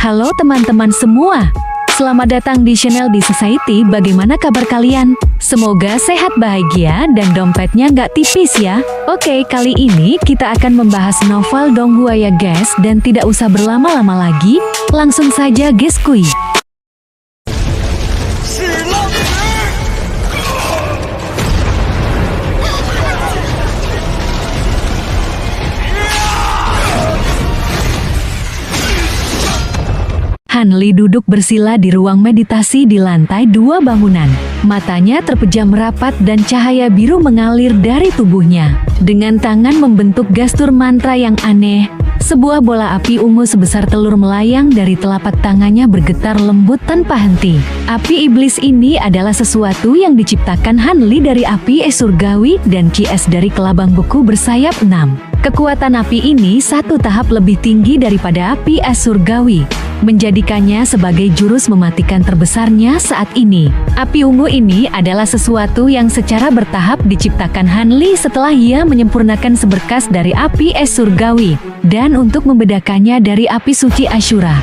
Halo teman-teman semua. Selamat datang di channel di Society. Bagaimana kabar kalian? Semoga sehat, bahagia, dan dompetnya nggak tipis ya. Oke, kali ini kita akan membahas novel Donghua ya guys. Dan tidak usah berlama-lama lagi, langsung saja guys kuy. Han Li duduk bersila di ruang meditasi di lantai 2 bangunan. Matanya terpejam rapat dan cahaya biru mengalir dari tubuhnya. Dengan tangan membentuk gestur mantra yang aneh, sebuah bola api ungu sebesar telur melayang dari telapak tangannya bergetar lembut tanpa henti. Api iblis ini adalah sesuatu yang diciptakan Han Li dari api es surgawi dan ki es dari kelabang beku bersayap 6. Kekuatan api ini satu tahap lebih tinggi daripada api es surgawi, menjadikannya sebagai jurus mematikan terbesarnya saat ini. Api ungu ini adalah sesuatu yang secara bertahap diciptakan Han Li setelah ia menyempurnakan seberkas dari api es surgawi, dan untuk membedakannya dari api suci Ashura,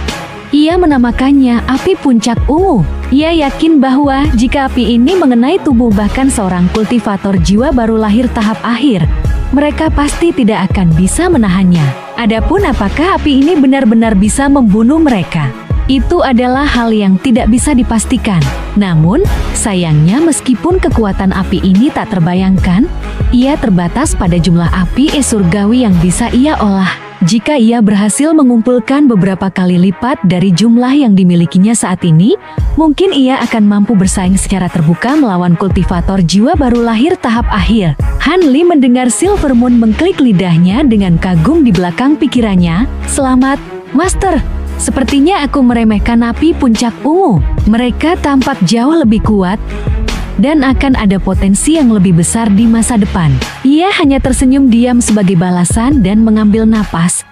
ia menamakannya api puncak ungu. Ia yakin bahwa jika api ini mengenai tubuh bahkan seorang kultivator jiwa baru lahir tahap akhir, mereka pasti tidak akan bisa menahannya. Adapun apakah api ini benar-benar bisa membunuh mereka, itu adalah hal yang tidak bisa dipastikan. Namun, sayangnya meskipun kekuatan api ini tak terbayangkan, ia terbatas pada jumlah api es surgawi yang bisa ia olah. Jika ia berhasil mengumpulkan beberapa kali lipat dari jumlah yang dimilikinya saat ini, mungkin ia akan mampu bersaing secara terbuka melawan kultivator jiwa baru lahir tahap akhir. Han Li mendengar Silver Moon mengklik lidahnya dengan kagum di belakang pikirannya. Selamat, Master. Sepertinya aku meremehkan api puncak ungu. Mereka tampak jauh lebih kuat dan akan ada potensi yang lebih besar di masa depan. Ia hanya tersenyum diam sebagai balasan dan mengambil napas,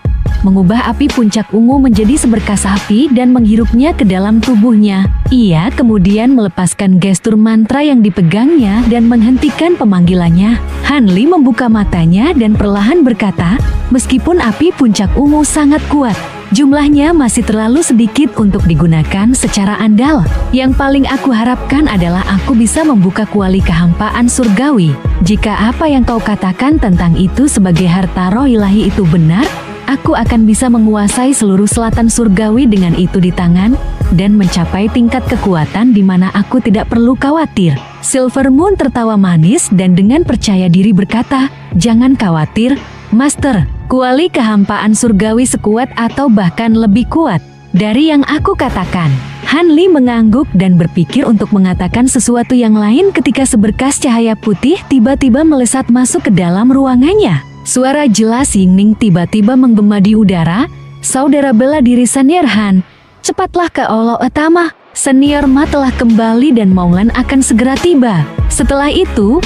mengubah api puncak ungu menjadi seberkas api dan menghirupnya ke dalam tubuhnya. Ia kemudian melepaskan gestur mantra yang dipegangnya dan menghentikan pemanggilannya. Han Li membuka matanya dan perlahan berkata, meskipun api puncak ungu sangat kuat, jumlahnya masih terlalu sedikit untuk digunakan secara andal. Yang paling aku harapkan adalah aku bisa membuka kuali kehampaan surgawi. Jika apa yang kau katakan tentang itu sebagai harta roh ilahi itu benar, aku akan bisa menguasai seluruh selatan surgawi dengan itu di tangan, dan mencapai tingkat kekuatan di mana aku tidak perlu khawatir. Silver Moon tertawa manis dan dengan percaya diri berkata, jangan khawatir, Master. Kuali kehampaan surgawi sekuat atau bahkan lebih kuat dari yang aku katakan. Han Li mengangguk dan berpikir untuk mengatakan sesuatu yang lain ketika seberkas cahaya putih tiba-tiba melesat masuk ke dalam ruangannya. Suara jelas Yingning tiba-tiba menggema di udara. Saudara bela diri Senior Han, cepatlah ke aula utama. Senior Ma telah kembali dan Maulan akan segera tiba. Setelah itu,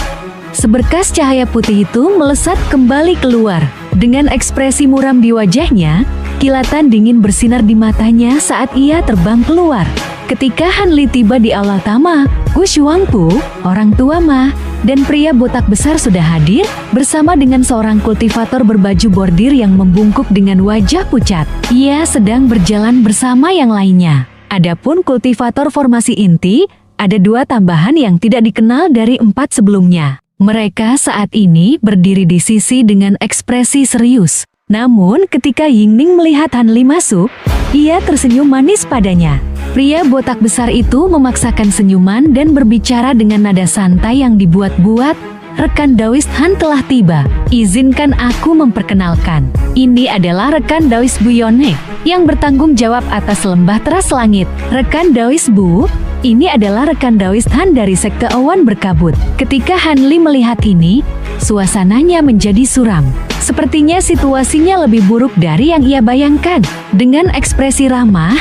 seberkas cahaya putih itu melesat kembali keluar. Dengan ekspresi muram di wajahnya, kilatan dingin bersinar di matanya saat ia terbang keluar. Ketika Han Li tiba di aula utama, Gu Shuangpu, orang tua Ma, dan pria botak besar sudah hadir, bersama dengan seorang kultivator berbaju bordir yang membungkuk dengan wajah pucat. Ia sedang berjalan bersama yang lainnya. Adapun kultivator formasi inti, ada 2 tambahan yang tidak dikenal dari 4 sebelumnya. Mereka saat ini berdiri di sisi dengan ekspresi serius. Namun ketika Yingning melihat Han Li masuk, ia tersenyum manis padanya. Pria botak besar itu memaksakan senyuman dan berbicara dengan nada santai yang dibuat-buat. Rekan Daoist Han telah tiba. Izinkan aku memperkenalkan. Ini adalah rekan Daoist Bu Yone, yang bertanggung jawab atas lembah teras langit. Rekan Daoist Bu, ini adalah rekan Daoist Han dari sekte awan berkabut. Ketika Han Li melihat ini, suasananya menjadi suram. Sepertinya situasinya lebih buruk dari yang ia bayangkan. Dengan ekspresi ramah,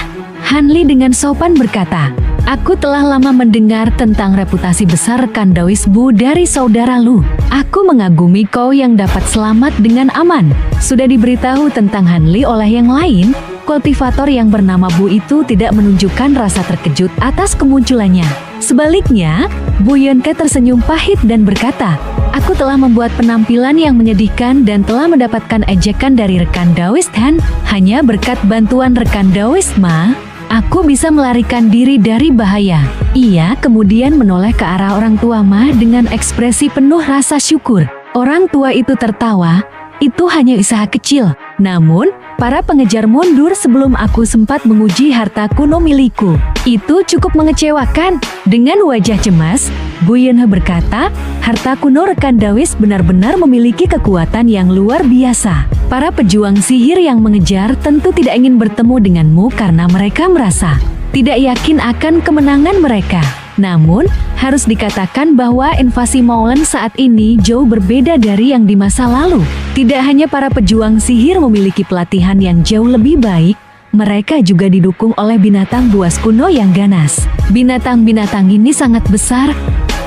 Han Li dengan sopan berkata, aku telah lama mendengar tentang reputasi besar rekan Daoist Bu dari saudara Lu. Aku mengagumi kau yang dapat selamat dengan aman. Sudah diberitahu tentang Han Li oleh yang lain, Kultivator yang bernama Bu itu tidak menunjukkan rasa terkejut atas kemunculannya. Sebaliknya, Bu Yunke tersenyum pahit dan berkata, "Aku telah membuat penampilan yang menyedihkan dan telah mendapatkan ejekan dari rekan Daoist Han. Hanya berkat bantuan rekan Daoist Ma, aku bisa melarikan diri dari bahaya." Ia kemudian menoleh ke arah orang tua Ma dengan ekspresi penuh rasa syukur. Orang tua itu tertawa, "Itu hanya usaha kecil. Namun, para pengejar mundur sebelum aku sempat menguji harta kuno milikku. Itu cukup mengecewakan." Dengan wajah cemas, Bu Yunhe berkata, "Harta kuno rekan Daoist benar-benar memiliki kekuatan yang luar biasa. Para pejuang sihir yang mengejar tentu tidak ingin bertemu denganmu karena mereka merasa tidak yakin akan kemenangan mereka. Namun, harus dikatakan bahwa invasi Maulen saat ini jauh berbeda dari yang di masa lalu. Tidak hanya para pejuang sihir memiliki pelatihan yang jauh lebih baik, mereka juga didukung oleh binatang buas kuno yang ganas. Binatang-binatang ini sangat besar,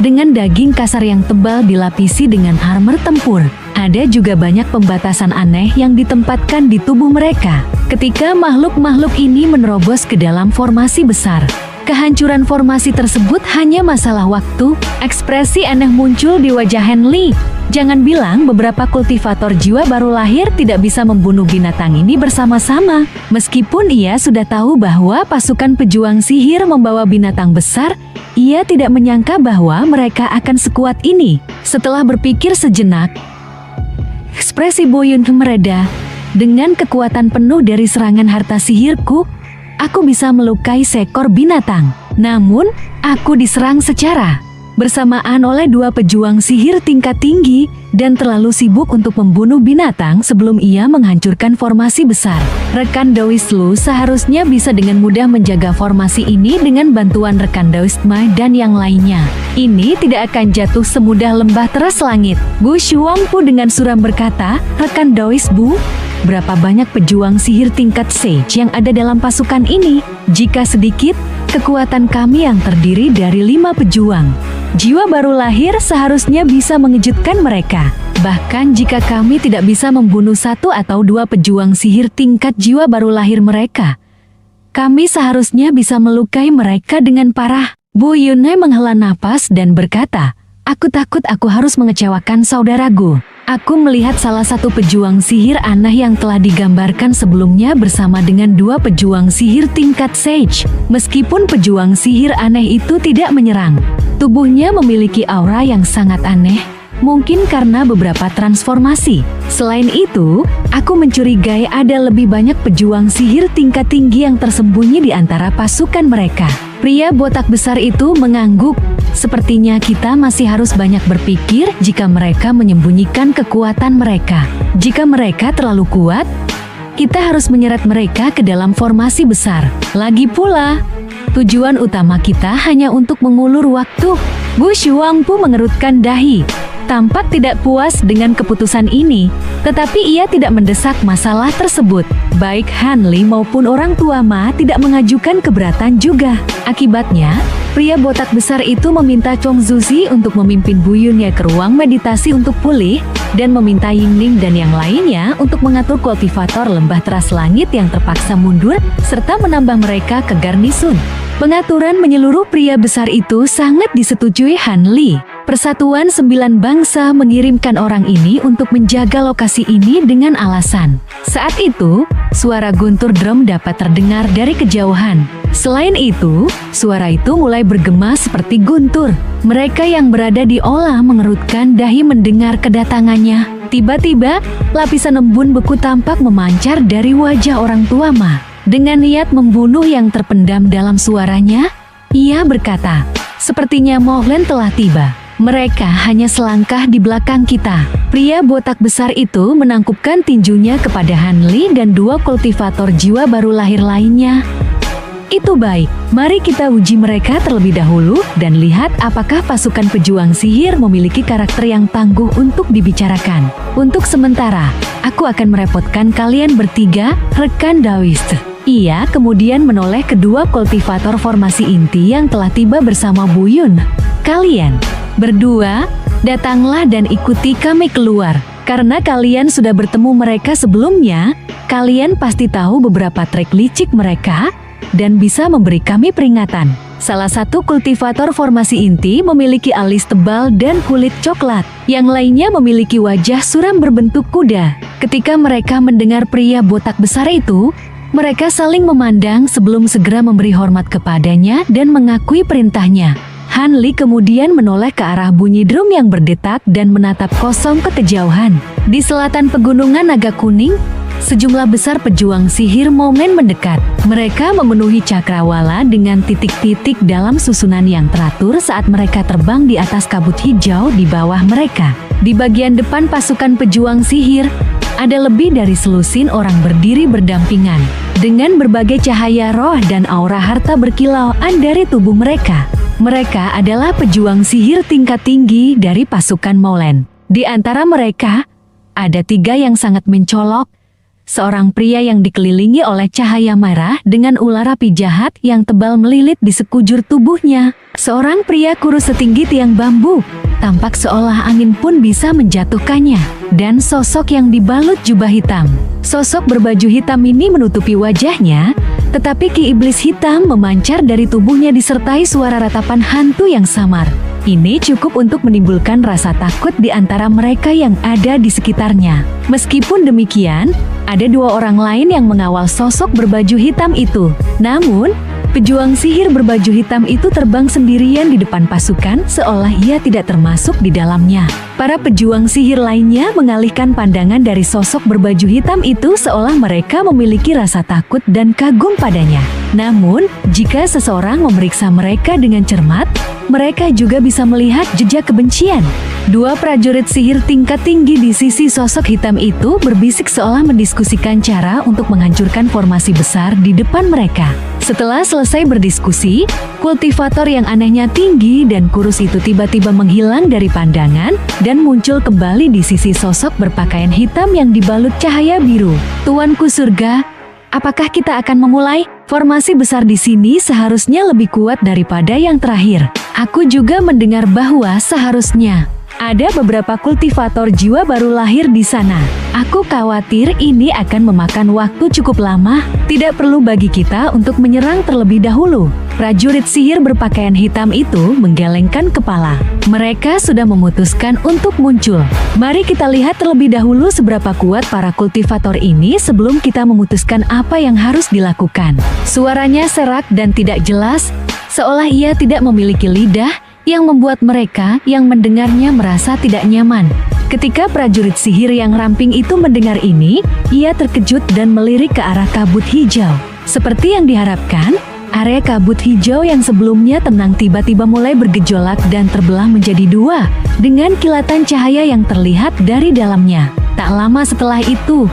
dengan daging kasar yang tebal dilapisi dengan armor tempur. Ada juga banyak pembatasan aneh yang ditempatkan di tubuh mereka. Ketika makhluk-makhluk ini menerobos ke dalam formasi besar, kehancuran formasi tersebut hanya masalah waktu." Ekspresi aneh muncul di wajah Henli. Jangan bilang beberapa kultivator jiwa baru lahir tidak bisa membunuh binatang ini bersama-sama. Meskipun ia sudah tahu bahwa pasukan pejuang sihir membawa binatang besar, ia tidak menyangka bahwa mereka akan sekuat ini. Setelah berpikir sejenak, ekspresi Bu Yunhe mereda. "Dengan kekuatan penuh dari serangan harta sihirku, aku bisa melukai seekor binatang. Namun, aku diserang secara bersamaan oleh dua pejuang sihir tingkat tinggi dan terlalu sibuk untuk membunuh binatang sebelum ia menghancurkan formasi besar. Rekan Daoist Lu seharusnya bisa dengan mudah menjaga formasi ini dengan bantuan rekan Daoist Ma dan yang lainnya. Ini tidak akan jatuh semudah lembah teras langit." Bu Shuangpu dengan suram berkata, "Rekan Daoist Bu, berapa banyak pejuang sihir tingkat Sage yang ada dalam pasukan ini? Jika sedikit, kekuatan kami yang terdiri dari 5 pejuang jiwa baru lahir seharusnya bisa mengejutkan mereka. Bahkan jika kami tidak bisa membunuh 1 atau 2 pejuang sihir tingkat jiwa baru lahir mereka, kami seharusnya bisa melukai mereka dengan parah." Bu Yunhe menghela napas dan berkata, "Aku takut aku harus mengecewakan saudaraku. Aku melihat salah satu pejuang sihir aneh yang telah digambarkan sebelumnya bersama dengan 2 pejuang sihir tingkat Sage. Meskipun pejuang sihir aneh itu tidak menyerang, tubuhnya memiliki aura yang sangat aneh, mungkin karena beberapa transformasi. Selain itu, aku mencurigai ada lebih banyak pejuang sihir tingkat tinggi yang tersembunyi di antara pasukan mereka." Pria botak besar itu mengangguk. "Sepertinya kita masih harus banyak berpikir jika mereka menyembunyikan kekuatan mereka. Jika mereka terlalu kuat, kita harus menyeret mereka ke dalam formasi besar. Lagi pula, tujuan utama kita hanya untuk mengulur waktu." Bu Shuangpu mengerutkan dahi. Tampak tidak puas dengan keputusan ini, tetapi ia tidak mendesak masalah tersebut. Baik Hanli maupun orang tua Ma tidak mengajukan keberatan juga. Akibatnya, pria botak besar itu meminta Chong Zuzi untuk memimpin Bu Yunhe ke ruang meditasi untuk pulih, dan meminta Yingning dan yang lainnya untuk mengatur kultivator lembah teras langit yang terpaksa mundur, serta menambah mereka ke garnisun. Pengaturan menyeluruh pria besar itu sangat disetujui Hanli. Persatuan 9 bangsa mengirimkan orang ini untuk menjaga lokasi ini dengan alasan. Saat itu, suara guntur drum dapat terdengar dari kejauhan. Selain itu, suara itu mulai bergema seperti guntur. Mereka yang berada di olah mengerutkan dahi mendengar kedatangannya. Tiba-tiba, lapisan embun beku tampak memancar dari wajah orang tua Ma. Dengan niat membunuh yang terpendam dalam suaranya, ia berkata, "Sepertinya Maulen telah tiba. Mereka hanya selangkah di belakang kita." Pria botak besar itu menangkupkan tinjunya kepada Hanli dan 2 kultivator jiwa baru lahir lainnya. "Itu baik, mari kita uji mereka terlebih dahulu dan lihat apakah pasukan pejuang sihir memiliki karakter yang tangguh untuk dibicarakan. Untuk sementara, aku akan merepotkan kalian bertiga, rekan Daoist." Ia kemudian menoleh kedua kultivator formasi inti yang telah tiba bersama Bu Yun. "Kalian berdua, datanglah dan ikuti kami keluar." Karena kalian sudah bertemu mereka sebelumnya, kalian pasti tahu beberapa trik licik mereka dan bisa memberi kami peringatan. Salah satu kultivator formasi inti memiliki alis tebal dan kulit coklat. Yang lainnya memiliki wajah suram berbentuk kuda. Ketika mereka mendengar pria botak besar itu, mereka saling memandang sebelum segera memberi hormat kepadanya dan mengakui perintahnya. Han Li kemudian menoleh ke arah bunyi drum yang berdetak dan menatap kosong ke kejauhan. Di selatan pegunungan naga kuning, sejumlah besar pejuang sihir momen mendekat. Mereka memenuhi cakrawala dengan titik-titik dalam susunan yang teratur saat mereka terbang di atas kabut hijau di bawah mereka. Di bagian depan pasukan pejuang sihir, ada lebih dari selusin orang berdiri berdampingan. Dengan berbagai cahaya roh dan aura harta berkilauan dari tubuh mereka. Mereka adalah pejuang sihir tingkat tinggi dari pasukan Molen. Di antara mereka, ada 3 yang sangat mencolok. Seorang pria yang dikelilingi oleh cahaya merah dengan ular api jahat yang tebal melilit di sekujur tubuhnya. Seorang pria kurus setinggi tiang bambu, tampak seolah angin pun bisa menjatuhkannya. Dan sosok yang dibalut jubah hitam. Sosok berbaju hitam ini menutupi wajahnya, tetapi ki iblis hitam memancar dari tubuhnya disertai suara ratapan hantu yang samar. Ini cukup untuk menimbulkan rasa takut di antara mereka yang ada di sekitarnya. Meskipun demikian, ada 2 orang lain yang mengawal sosok berbaju hitam itu. Namun, pejuang sihir berbaju hitam itu terbang sendirian di depan pasukan seolah ia tidak termasuk di dalamnya. Para pejuang sihir lainnya mengalihkan pandangan dari sosok berbaju hitam itu seolah mereka memiliki rasa takut dan kagum padanya. Namun, jika seseorang memeriksa mereka dengan cermat, mereka juga bisa melihat jejak kebencian. 2 prajurit sihir tingkat tinggi di sisi sosok hitam itu berbisik seolah mendiskusikan cara untuk menghancurkan formasi besar di depan mereka. Setelah selesai berdiskusi, kultivator yang anehnya tinggi dan kurus itu tiba-tiba menghilang dari pandangan dan muncul kembali di sisi sosok berpakaian hitam yang dibalut cahaya biru. Tuanku surga, apakah kita akan memulai? Formasi besar di sini seharusnya lebih kuat daripada yang terakhir. Aku juga mendengar bahwa seharusnya ada beberapa kultivator jiwa baru lahir di sana. Aku khawatir ini akan memakan waktu cukup lama. Tidak perlu bagi kita untuk menyerang terlebih dahulu. Prajurit sihir berpakaian hitam itu menggelengkan kepala. Mereka sudah memutuskan untuk muncul. Mari kita lihat terlebih dahulu seberapa kuat para kultivator ini sebelum kita memutuskan apa yang harus dilakukan. Suaranya serak dan tidak jelas, seolah ia tidak memiliki lidah, yang membuat mereka yang mendengarnya merasa tidak nyaman. Ketika prajurit sihir yang ramping itu mendengar ini, ia terkejut dan melirik ke arah kabut hijau. Seperti yang diharapkan, area kabut hijau yang sebelumnya tenang tiba-tiba mulai bergejolak dan terbelah menjadi 2, dengan kilatan cahaya yang terlihat dari dalamnya. Tak lama setelah itu,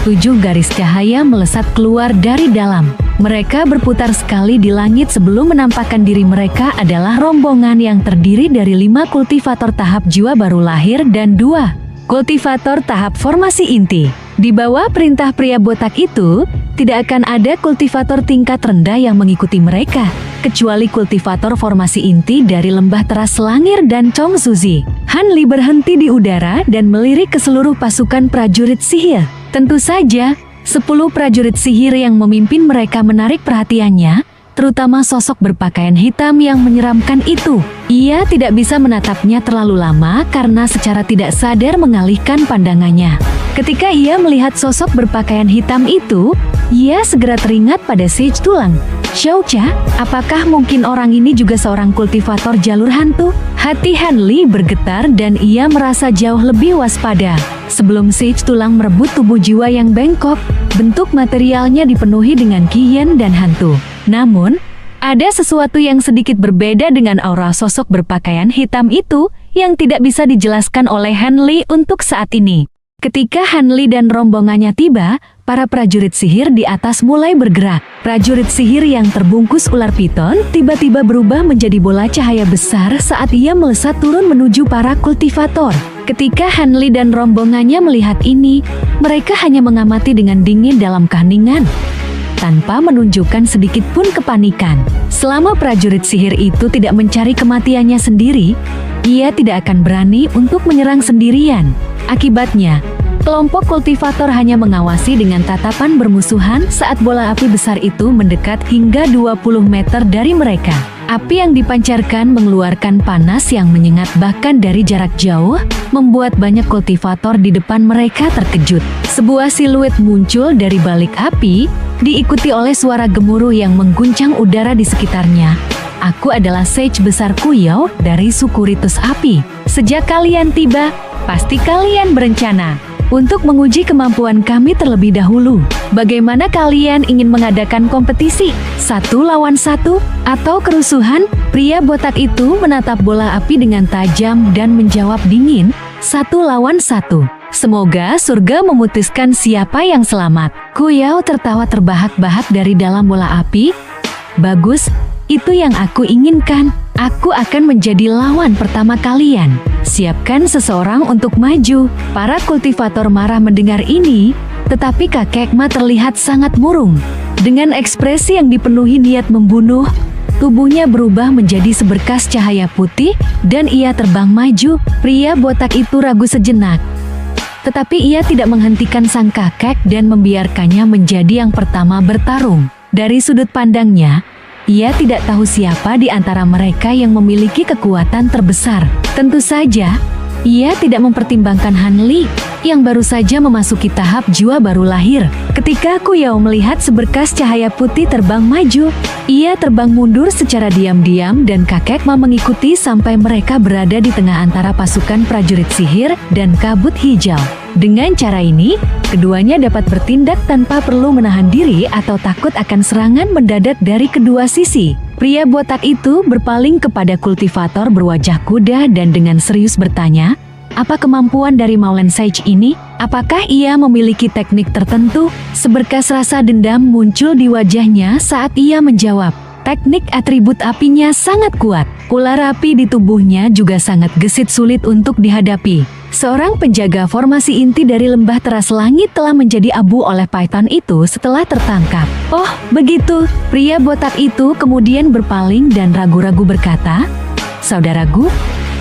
7 garis cahaya melesat keluar dari dalam. Mereka berputar sekali di langit sebelum menampakkan diri mereka adalah rombongan yang terdiri dari 5 kultivator tahap jiwa baru lahir dan 2 kultivator tahap formasi inti. Di bawah perintah pria botak itu, tidak akan ada kultivator tingkat rendah yang mengikuti mereka, kecuali kultivator formasi inti dari lembah teras Langir dan Chong Suzi. Han Li berhenti di udara dan melirik ke seluruh pasukan prajurit sihir. Tentu saja, 10 prajurit sihir yang memimpin mereka menarik perhatiannya, terutama sosok berpakaian hitam yang menyeramkan itu. Ia tidak bisa menatapnya terlalu lama karena secara tidak sadar mengalihkan pandangannya. Ketika ia melihat sosok berpakaian hitam itu, ia segera teringat pada Sage Tulang. Xiaocha, apakah mungkin orang ini juga seorang kultivator jalur hantu? Hati Han Li bergetar dan ia merasa jauh lebih waspada. Sebelum Sage Tulang merebut tubuh jiwa yang bengkok, bentuk materialnya dipenuhi dengan kiyen dan hantu. Namun, ada sesuatu yang sedikit berbeda dengan aura sosok berpakaian hitam itu yang tidak bisa dijelaskan oleh Han Li untuk saat ini. Ketika Han Li dan rombongannya tiba, para prajurit sihir di atas mulai bergerak. Prajurit sihir yang terbungkus ular piton tiba-tiba berubah menjadi bola cahaya besar saat ia melesat turun menuju para kultivator. Ketika Han Li dan rombongannya melihat ini, mereka hanya mengamati dengan dingin dalam keheningan, tanpa menunjukkan sedikit pun kepanikan. Selama prajurit sihir itu tidak mencari kematiannya sendiri, ia tidak akan berani untuk menyerang sendirian. Akibatnya, kelompok kultivator hanya mengawasi dengan tatapan bermusuhan saat bola api besar itu mendekat hingga 20 meter dari mereka. Api yang dipancarkan mengeluarkan panas yang menyengat bahkan dari jarak jauh, membuat banyak kultivator di depan mereka terkejut. Sebuah siluet muncul dari balik api, diikuti oleh suara gemuruh yang mengguncang udara di sekitarnya. Aku adalah Sage besar Kuyao dari suku Ritus Api. Sejak kalian tiba, pasti kalian berencana untuk menguji kemampuan kami terlebih dahulu. Bagaimana kalian ingin mengadakan kompetisi? 1 lawan 1 atau kerusuhan? Pria botak itu menatap bola api dengan tajam dan menjawab dingin, 1 lawan 1. Semoga surga memutuskan siapa yang selamat. Kuyao tertawa terbahak-bahak dari dalam bola api. Bagus, itu yang aku inginkan. Aku akan menjadi lawan pertama kalian. Siapkan seseorang untuk maju. Para kultivator marah mendengar ini, tetapi kakek Ma terlihat sangat murung. Dengan ekspresi yang dipenuhi niat membunuh, tubuhnya berubah menjadi seberkas cahaya putih dan ia terbang maju. Pria botak itu ragu sejenak, tetapi ia tidak menghentikan sang kakek dan membiarkannya menjadi yang pertama bertarung. Dari sudut pandangnya, ia tidak tahu siapa di antara mereka yang memiliki kekuatan terbesar. Tentu saja, ia tidak mempertimbangkan Han Li, yang baru saja memasuki tahap jiwa baru lahir. Ketika Kuyao melihat seberkas cahaya putih terbang maju, ia terbang mundur secara diam-diam dan kakek Ma mengikuti sampai mereka berada di tengah antara pasukan prajurit sihir dan kabut hijau. Dengan cara ini, keduanya dapat bertindak tanpa perlu menahan diri atau takut akan serangan mendadak dari kedua sisi. Pria botak itu berpaling kepada kultivator berwajah kuda dan dengan serius bertanya, apa kemampuan dari Maulen Sage ini? Apakah ia memiliki teknik tertentu? Seberkas rasa dendam muncul di wajahnya saat ia menjawab. Teknik atribut apinya sangat kuat. Ular api di tubuhnya juga sangat gesit sulit untuk dihadapi. Seorang penjaga formasi inti dari lembah teras langit telah menjadi abu oleh Python itu setelah tertangkap. Oh, begitu. Pria botak itu kemudian berpaling dan ragu-ragu berkata, saudaraku,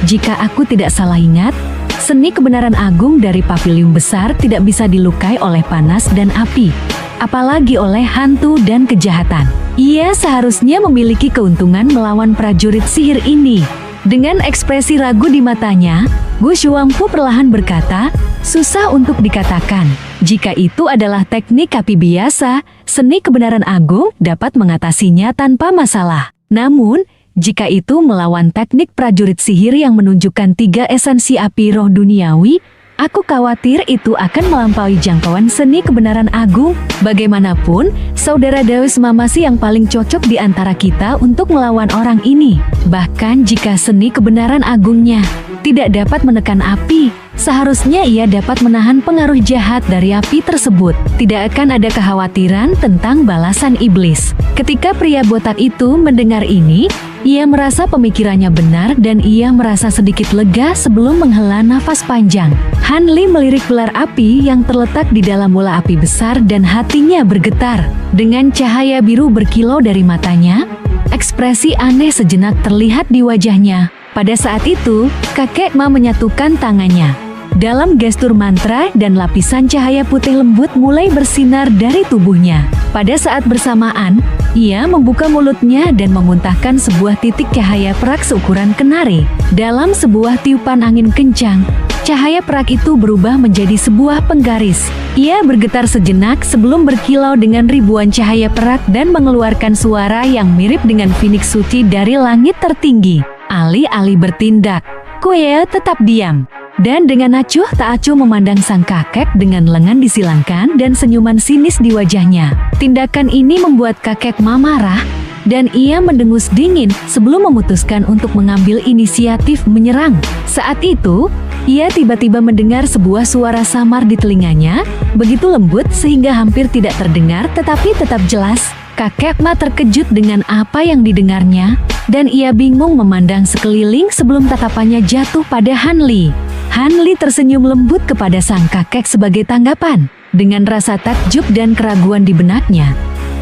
jika aku tidak salah ingat, seni kebenaran agung dari pavilion besar tidak bisa dilukai oleh panas dan api, apalagi oleh hantu dan kejahatan. Ia seharusnya memiliki keuntungan melawan prajurit sihir ini. Dengan ekspresi ragu di matanya, Gu Shuangfu perlahan berkata, susah untuk dikatakan. Jika itu adalah teknik api biasa, seni kebenaran agung dapat mengatasinya tanpa masalah. Namun, jika itu melawan teknik prajurit sihir yang menunjukkan 3 esensi api roh duniawi, aku khawatir itu akan melampaui jangkauan seni kebenaran agung. Bagaimanapun, saudara Daus Ma masih yang paling cocok di antara kita untuk melawan orang ini. Bahkan jika seni kebenaran agungnya tidak dapat menekan api, seharusnya ia dapat menahan pengaruh jahat dari api tersebut. Tidak akan ada kekhawatiran tentang balasan iblis. Ketika pria botak itu mendengar ini, ia merasa pemikirannya benar dan ia merasa sedikit lega sebelum menghela nafas panjang. Han Li melirik ular api yang terletak di dalam bola api besar dan hatinya bergetar. Dengan cahaya biru berkilau dari matanya, ekspresi aneh sejenak terlihat di wajahnya. Pada saat itu, kakek Ma menyatukan tangannya. Dalam gestur mantra dan lapisan cahaya putih lembut mulai bersinar dari tubuhnya. Pada saat bersamaan, ia membuka mulutnya dan memuntahkan sebuah titik cahaya perak seukuran kenari. Dalam sebuah tiupan angin kencang, cahaya perak itu berubah menjadi sebuah penggaris. Ia bergetar sejenak sebelum berkilau dengan ribuan cahaya perak dan mengeluarkan suara yang mirip dengan phoenix suci dari langit tertinggi. Alih-alih bertindak, Kuyao tetap diam. Dan dengan acuh tak acuh memandang sang kakek dengan lengan disilangkan dan senyuman sinis di wajahnya. Tindakan ini membuat kakek Ma marah, dan ia mendengus dingin sebelum memutuskan untuk mengambil inisiatif menyerang. Saat itu, ia tiba-tiba mendengar sebuah suara samar di telinganya, begitu lembut sehingga hampir tidak terdengar tetapi tetap jelas. Kakek Ma terkejut dengan apa yang didengarnya, dan ia bingung memandang sekeliling sebelum tatapannya jatuh pada Han Li. Han Li tersenyum lembut kepada sang kakek sebagai tanggapan. Dengan rasa takjub dan keraguan di benaknya,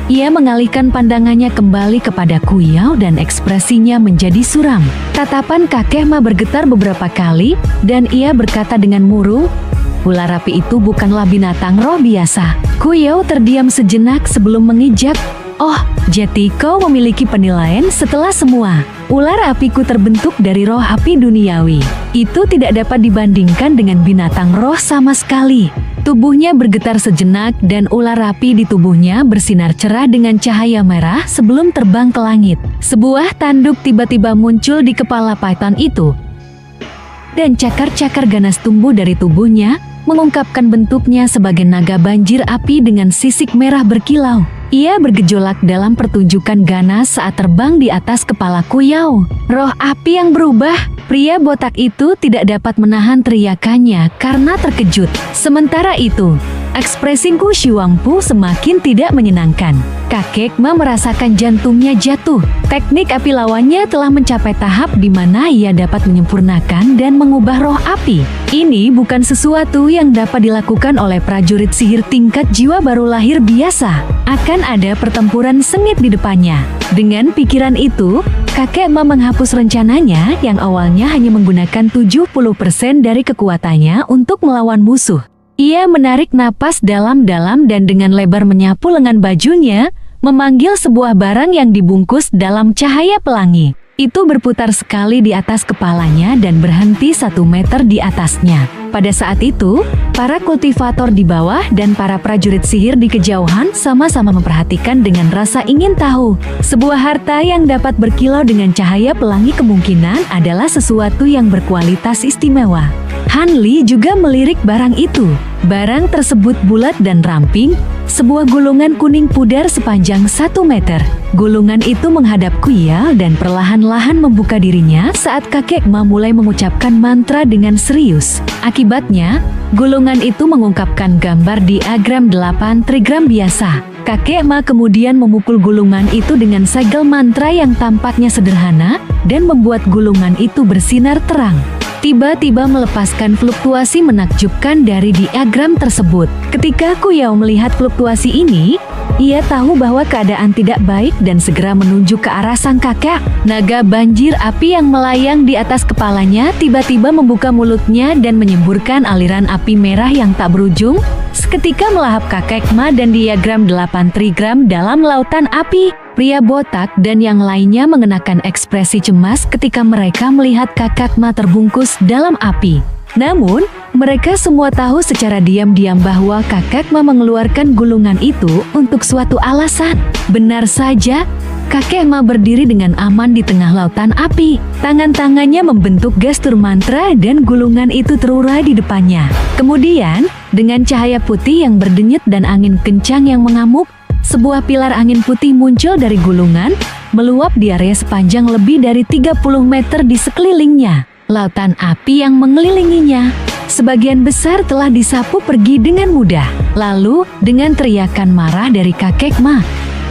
Ia mengalihkan pandangannya kembali kepada Kuyao dan ekspresinya menjadi suram. Tatapan kakek Ma bergetar beberapa kali dan ia berkata dengan murung, "Ular api itu bukanlah binatang roh biasa." Kuyao terdiam sejenak sebelum mengijak, "Oh, jadi kau memiliki penilaian setelah semua. Ular apiku terbentuk dari roh api duniawi. Itu tidak dapat dibandingkan dengan binatang roh sama sekali." Tubuhnya bergetar sejenak dan ular api di tubuhnya bersinar cerah dengan cahaya merah sebelum terbang ke langit. Sebuah tanduk tiba-tiba muncul di kepala python itu. Dan cakar-cakar ganas tumbuh dari tubuhnya, mengungkapkan bentuknya sebagai naga banjir api dengan sisik merah berkilau. Ia bergejolak dalam pertunjukan ganas saat terbang di atas kepala Kuyao. Roh api yang berubah. Pria botak itu tidak dapat menahan teriakannya karena terkejut. Sementara itu, ekspresi Gu Shuangpu semakin tidak menyenangkan. Kakek Ma merasakan jantungnya jatuh. Teknik api lawannya telah mencapai tahap di mana ia dapat menyempurnakan dan mengubah roh api. Ini bukan sesuatu yang dapat dilakukan oleh prajurit sihir tingkat jiwa baru lahir biasa. Akan ada pertempuran sengit di depannya. Dengan pikiran itu, kakek Ma menghapus rencananya yang awalnya hanya menggunakan 70% dari kekuatannya untuk melawan musuh. Ia menarik napas dalam-dalam dan dengan lebar menyapu lengan bajunya, memanggil sebuah barang yang dibungkus dalam cahaya pelangi. Itu berputar sekali di atas kepalanya dan berhenti 1 meter di atasnya. Pada saat itu, para kultivator di bawah dan para prajurit sihir di kejauhan sama-sama memperhatikan dengan rasa ingin tahu. Sebuah harta yang dapat berkilau dengan cahaya pelangi kemungkinan adalah sesuatu yang berkualitas istimewa. Han Li juga melirik barang itu. Barang tersebut bulat dan ramping, sebuah gulungan kuning pudar sepanjang 1 meter. Gulungan itu menghadap Kuyao dan perlahan-lahan membuka dirinya saat kakek Ma mulai mengucapkan mantra dengan serius. Akibatnya, gulungan itu mengungkapkan gambar diagram 8 trigram biasa. Kakek Ma kemudian memukul gulungan itu dengan segel mantra yang tampaknya sederhana dan membuat gulungan itu bersinar terang. Tiba-tiba melepaskan fluktuasi menakjubkan dari diagram tersebut. Ketika Kuyao melihat fluktuasi ini, ia tahu bahwa keadaan tidak baik dan segera menunjuk ke arah sang kakek. Naga banjir api yang melayang di atas kepalanya tiba-tiba membuka mulutnya dan menyemburkan aliran api merah yang tak berujung, seketika melahap kakek Ma dan diagram 8 trigram dalam lautan api. Pria botak dan yang lainnya mengenakan ekspresi cemas ketika mereka melihat kakek Ma terbungkus dalam api. Namun, mereka semua tahu secara diam-diam bahwa kakek Ma mengeluarkan gulungan itu untuk suatu alasan. Benar saja, kakek Ma berdiri dengan aman di tengah lautan api. Tangan-tangannya membentuk gestur mantra dan gulungan itu terurai di depannya. Kemudian, dengan cahaya putih yang berdenyut dan angin kencang yang mengamuk, sebuah pilar angin putih muncul dari gulungan, meluap di area sepanjang lebih dari 30 meter di sekelilingnya. Lautan api yang mengelilinginya, sebagian besar telah disapu pergi dengan mudah. Lalu, dengan teriakan marah dari kakek Ma,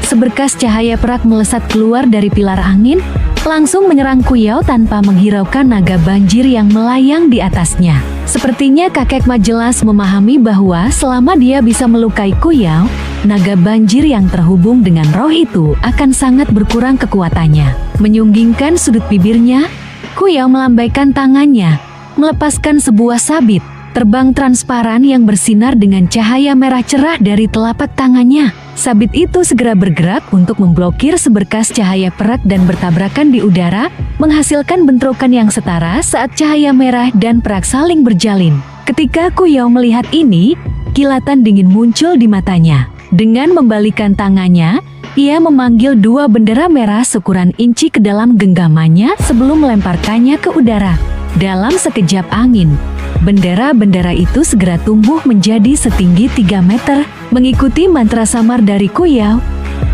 seberkas cahaya perak melesat keluar dari pilar angin, langsung menyerang Kuyao tanpa menghiraukan naga banjir yang melayang di atasnya. Sepertinya kakek Ma jelas memahami bahwa selama dia bisa melukai Kuyao, naga banjir yang terhubung dengan roh itu akan sangat berkurang kekuatannya. Menyunggingkan sudut bibirnya, Kuyao melambaikan tangannya, melepaskan sebuah sabit terbang transparan yang bersinar dengan cahaya merah cerah dari telapak tangannya. Sabit itu segera bergerak untuk memblokir seberkas cahaya perak dan bertabrakan di udara, menghasilkan bentrokan yang setara saat cahaya merah dan perak saling berjalin. Ketika Kuyao melihat ini, kilatan dingin muncul di matanya. Dengan membalikan tangannya, ia memanggil 2 bendera merah seukuran inci ke dalam genggamannya sebelum melemparkannya ke udara. Dalam sekejap angin, bendera-bendera itu segera tumbuh menjadi setinggi 3 meter. Mengikuti mantra samar dari Kuyao,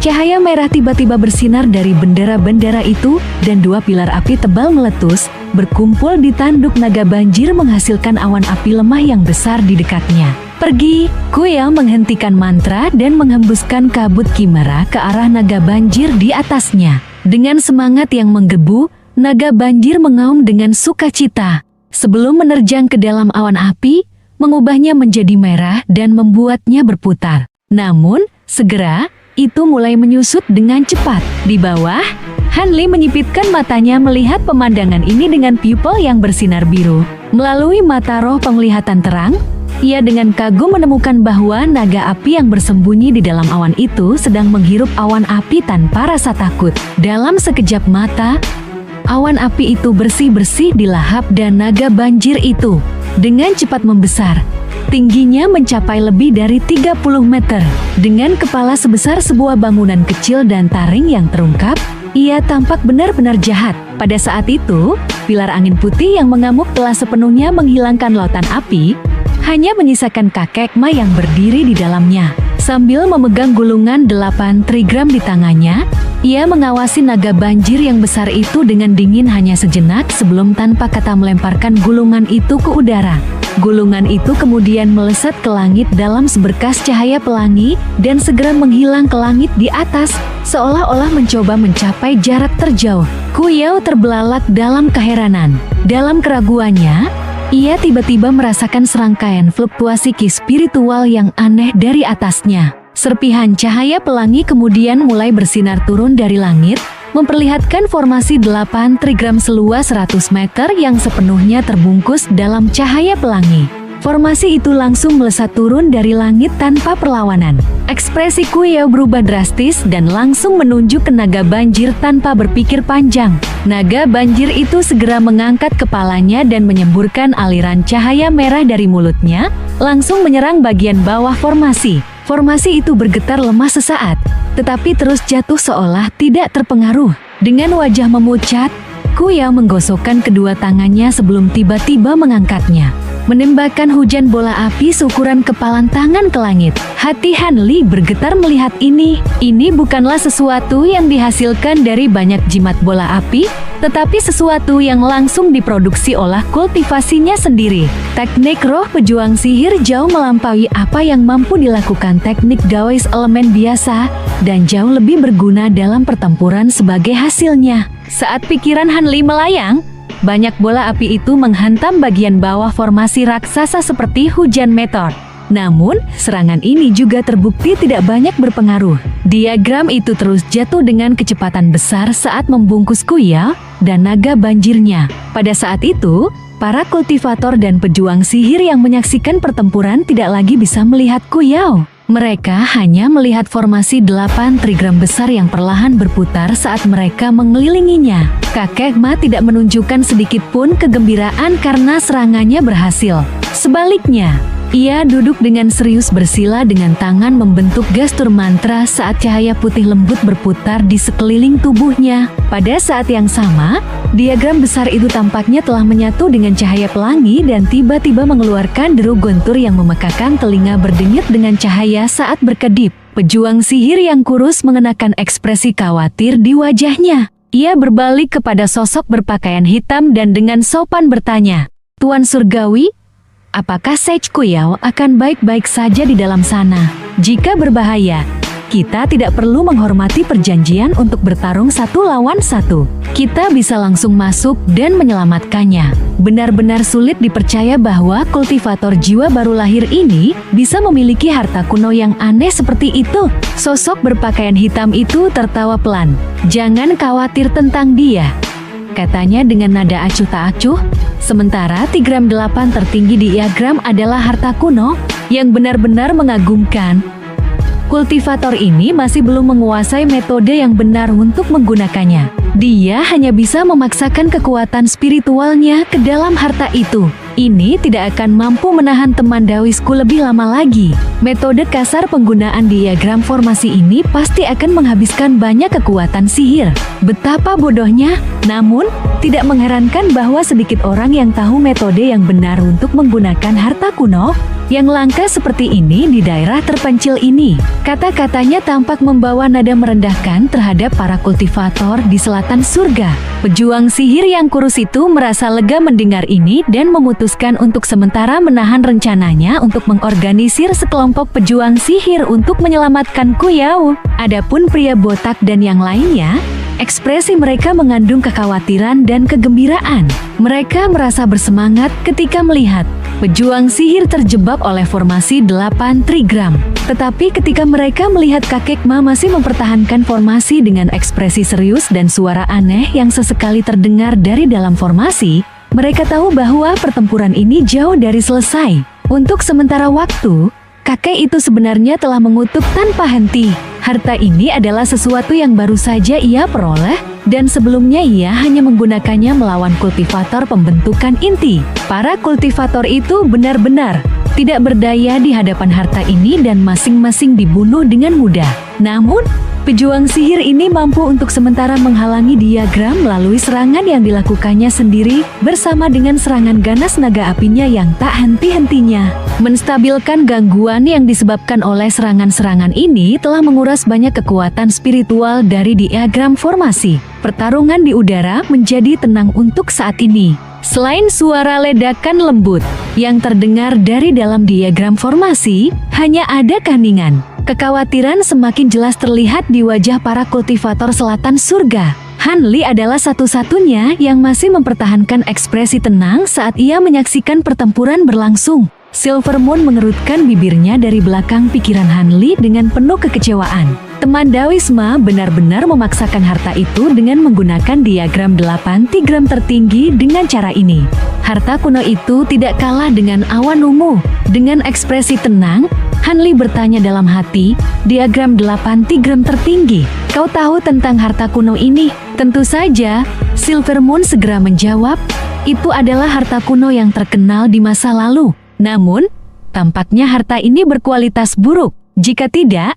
cahaya merah tiba-tiba bersinar dari bendera-bendera itu dan 2 pilar api tebal meletus, berkumpul di tanduk naga banjir menghasilkan awan api lemah yang besar di dekatnya. Pergi, Kuyao menghentikan mantra dan menghembuskan kabut kimera ke arah naga banjir di atasnya. Dengan semangat yang menggebu, naga banjir mengaum dengan sukacita. Sebelum menerjang ke dalam awan api, mengubahnya menjadi merah dan membuatnya berputar. Namun, segera, itu mulai menyusut dengan cepat. Di bawah, Han Li menyipitkan matanya melihat pemandangan ini dengan pupil yang bersinar biru. Melalui mata roh penglihatan terang, ia dengan kagum menemukan bahwa naga api yang bersembunyi di dalam awan itu sedang menghirup awan api tanpa rasa takut. Dalam sekejap mata, awan api itu bersih-bersih dilahap dan naga banjir itu dengan cepat membesar. Tingginya mencapai lebih dari 30 meter. Dengan kepala sebesar sebuah bangunan kecil dan taring yang terungkap, ia tampak benar-benar jahat. Pada saat itu, pilar angin putih yang mengamuk telah sepenuhnya menghilangkan lautan api, hanya menyisakan kakek Ma yang berdiri di dalamnya. Sambil memegang gulungan 8 trigram di tangannya, ia mengawasi naga banjir yang besar itu dengan dingin hanya sejenak sebelum tanpa kata melemparkan gulungan itu ke udara. Gulungan itu kemudian melesat ke langit dalam seberkas cahaya pelangi dan segera menghilang ke langit di atas, seolah-olah mencoba mencapai jarak terjauh. Ku Yao terbelalak dalam keheranan. Dalam keraguannya, ia tiba-tiba merasakan serangkaian fluktuasi ki spiritual yang aneh dari atasnya. Serpihan cahaya pelangi kemudian mulai bersinar turun dari langit, memperlihatkan formasi 8 trigram seluas 100 meter yang sepenuhnya terbungkus dalam cahaya pelangi. Formasi itu langsung melesat turun dari langit tanpa perlawanan. Ekspresi Ku Yao berubah drastis dan langsung menunjuk ke naga banjir tanpa berpikir panjang. Naga banjir itu segera mengangkat kepalanya dan menyemburkan aliran cahaya merah dari mulutnya, langsung menyerang bagian bawah formasi. Formasi itu bergetar lemah sesaat, tetapi terus jatuh seolah tidak terpengaruh. Dengan wajah memucat, Ku Yao menggosokkan kedua tangannya sebelum tiba-tiba mengangkatnya, menembakkan hujan bola api seukuran kepalan tangan ke langit. Hati Han Li bergetar melihat ini. Ini bukanlah sesuatu yang dihasilkan dari banyak jimat bola api, tetapi sesuatu yang langsung diproduksi oleh kultivasinya sendiri. Teknik roh pejuang sihir jauh melampaui apa yang mampu dilakukan teknik gawais elemen biasa, dan jauh lebih berguna dalam pertempuran sebagai hasilnya. Saat pikiran Han Li melayang, banyak bola api itu menghantam bagian bawah formasi raksasa seperti hujan meteor. Namun, serangan ini juga terbukti tidak banyak berpengaruh. Diagram itu terus jatuh dengan kecepatan besar saat membungkus Ku Yao dan naga banjirnya. Pada saat itu, para kultivator dan pejuang sihir yang menyaksikan pertempuran tidak lagi bisa melihat Ku Yao. Mereka hanya melihat formasi 8 trigram besar yang perlahan berputar saat mereka mengelilinginya. Kakek Ma tidak menunjukkan sedikit pun kegembiraan karena serangannya berhasil. Sebaliknya, ia duduk dengan serius bersila dengan tangan membentuk gestur mantra saat cahaya putih lembut berputar di sekeliling tubuhnya. Pada saat yang sama, diagram besar itu tampaknya telah menyatu dengan cahaya pelangi dan tiba-tiba mengeluarkan deru gontur yang memekakan telinga berdenyut dengan cahaya saat berkedip. Pejuang sihir yang kurus mengenakan ekspresi khawatir di wajahnya. Ia berbalik kepada sosok berpakaian hitam dan dengan sopan bertanya, "Tuan Surgawi, apakah Sage Ku Yao akan baik-baik saja di dalam sana? Jika berbahaya, kita tidak perlu menghormati perjanjian untuk bertarung 1 lawan 1. Kita bisa langsung masuk dan menyelamatkannya." Benar-benar sulit dipercaya bahwa kultivator jiwa baru lahir ini bisa memiliki harta kuno yang aneh seperti itu. Sosok berpakaian hitam itu tertawa pelan. "Jangan khawatir tentang dia," katanya dengan nada acuh tak acuh. Sementara tigram 8 tertinggi di diagram adalah harta kuno yang benar-benar mengagumkan. Kultivator ini masih belum menguasai metode yang benar untuk menggunakannya. Dia hanya bisa memaksakan kekuatan spiritualnya ke dalam harta itu. Ini tidak akan mampu menahan teman Dawisku lebih lama lagi. Metode kasar penggunaan diagram formasi ini pasti akan menghabiskan banyak kekuatan sihir. Betapa bodohnya, namun tidak mengherankan bahwa sedikit orang yang tahu metode yang benar untuk menggunakan harta kuno yang langka seperti ini di daerah terpencil ini. Kata-katanya tampak membawa nada merendahkan terhadap para kultivator di selatan surga. Pejuang sihir yang kurus itu merasa lega mendengar ini dan memutuskan untuk sementara menahan rencananya untuk mengorganisir sekelompok pejuang sihir untuk menyelamatkan Ku Yao. Adapun pria botak dan yang lainnya, ekspresi mereka mengandung kekhawatiran dan kegembiraan. Mereka merasa bersemangat ketika melihat Pejuang sihir terjebak oleh formasi 8 trigram. Tetapi ketika mereka melihat kakek Ma masih mempertahankan formasi dengan ekspresi serius dan suara aneh yang sesekali terdengar dari dalam formasi, mereka tahu bahwa pertempuran ini jauh dari selesai. Untuk sementara waktu, kakek itu sebenarnya telah mengutuk tanpa henti. Harta ini adalah sesuatu yang baru saja ia peroleh, dan sebelumnya ia hanya menggunakannya melawan kultivator pembentukan inti. Para kultivator itu benar-benar tidak berdaya di hadapan harta ini dan masing-masing dibunuh dengan mudah. Namun, pejuang sihir ini mampu untuk sementara menghalangi diagram melalui serangan yang dilakukannya sendiri bersama dengan serangan ganas naga apinya yang tak henti-hentinya. Menstabilkan gangguan yang disebabkan oleh serangan-serangan ini telah menguras banyak kekuatan spiritual dari diagram formasi. Pertarungan di udara menjadi tenang untuk saat ini. Selain suara ledakan lembut yang terdengar dari dalam diagram formasi, hanya ada keheningan. Kekhawatiran semakin jelas terlihat di wajah para kultivator selatan surga. Han Li adalah satu-satunya yang masih mempertahankan ekspresi tenang saat ia menyaksikan pertempuran berlangsung. Silver Moon mengerutkan bibirnya dari belakang pikiran Han Li dengan penuh kekecewaan. Teman Dawisma benar-benar memaksakan harta itu dengan menggunakan diagram 8 trigram tertinggi dengan cara ini. Harta kuno itu tidak kalah dengan awan ungu. Dengan ekspresi tenang, Han Li bertanya dalam hati, diagram 8 trigram tertinggi. Kau tahu tentang harta kuno ini? Tentu saja, Silver Moon segera menjawab, itu adalah harta kuno yang terkenal di masa lalu. Namun, tampaknya harta ini berkualitas buruk. Jika tidak,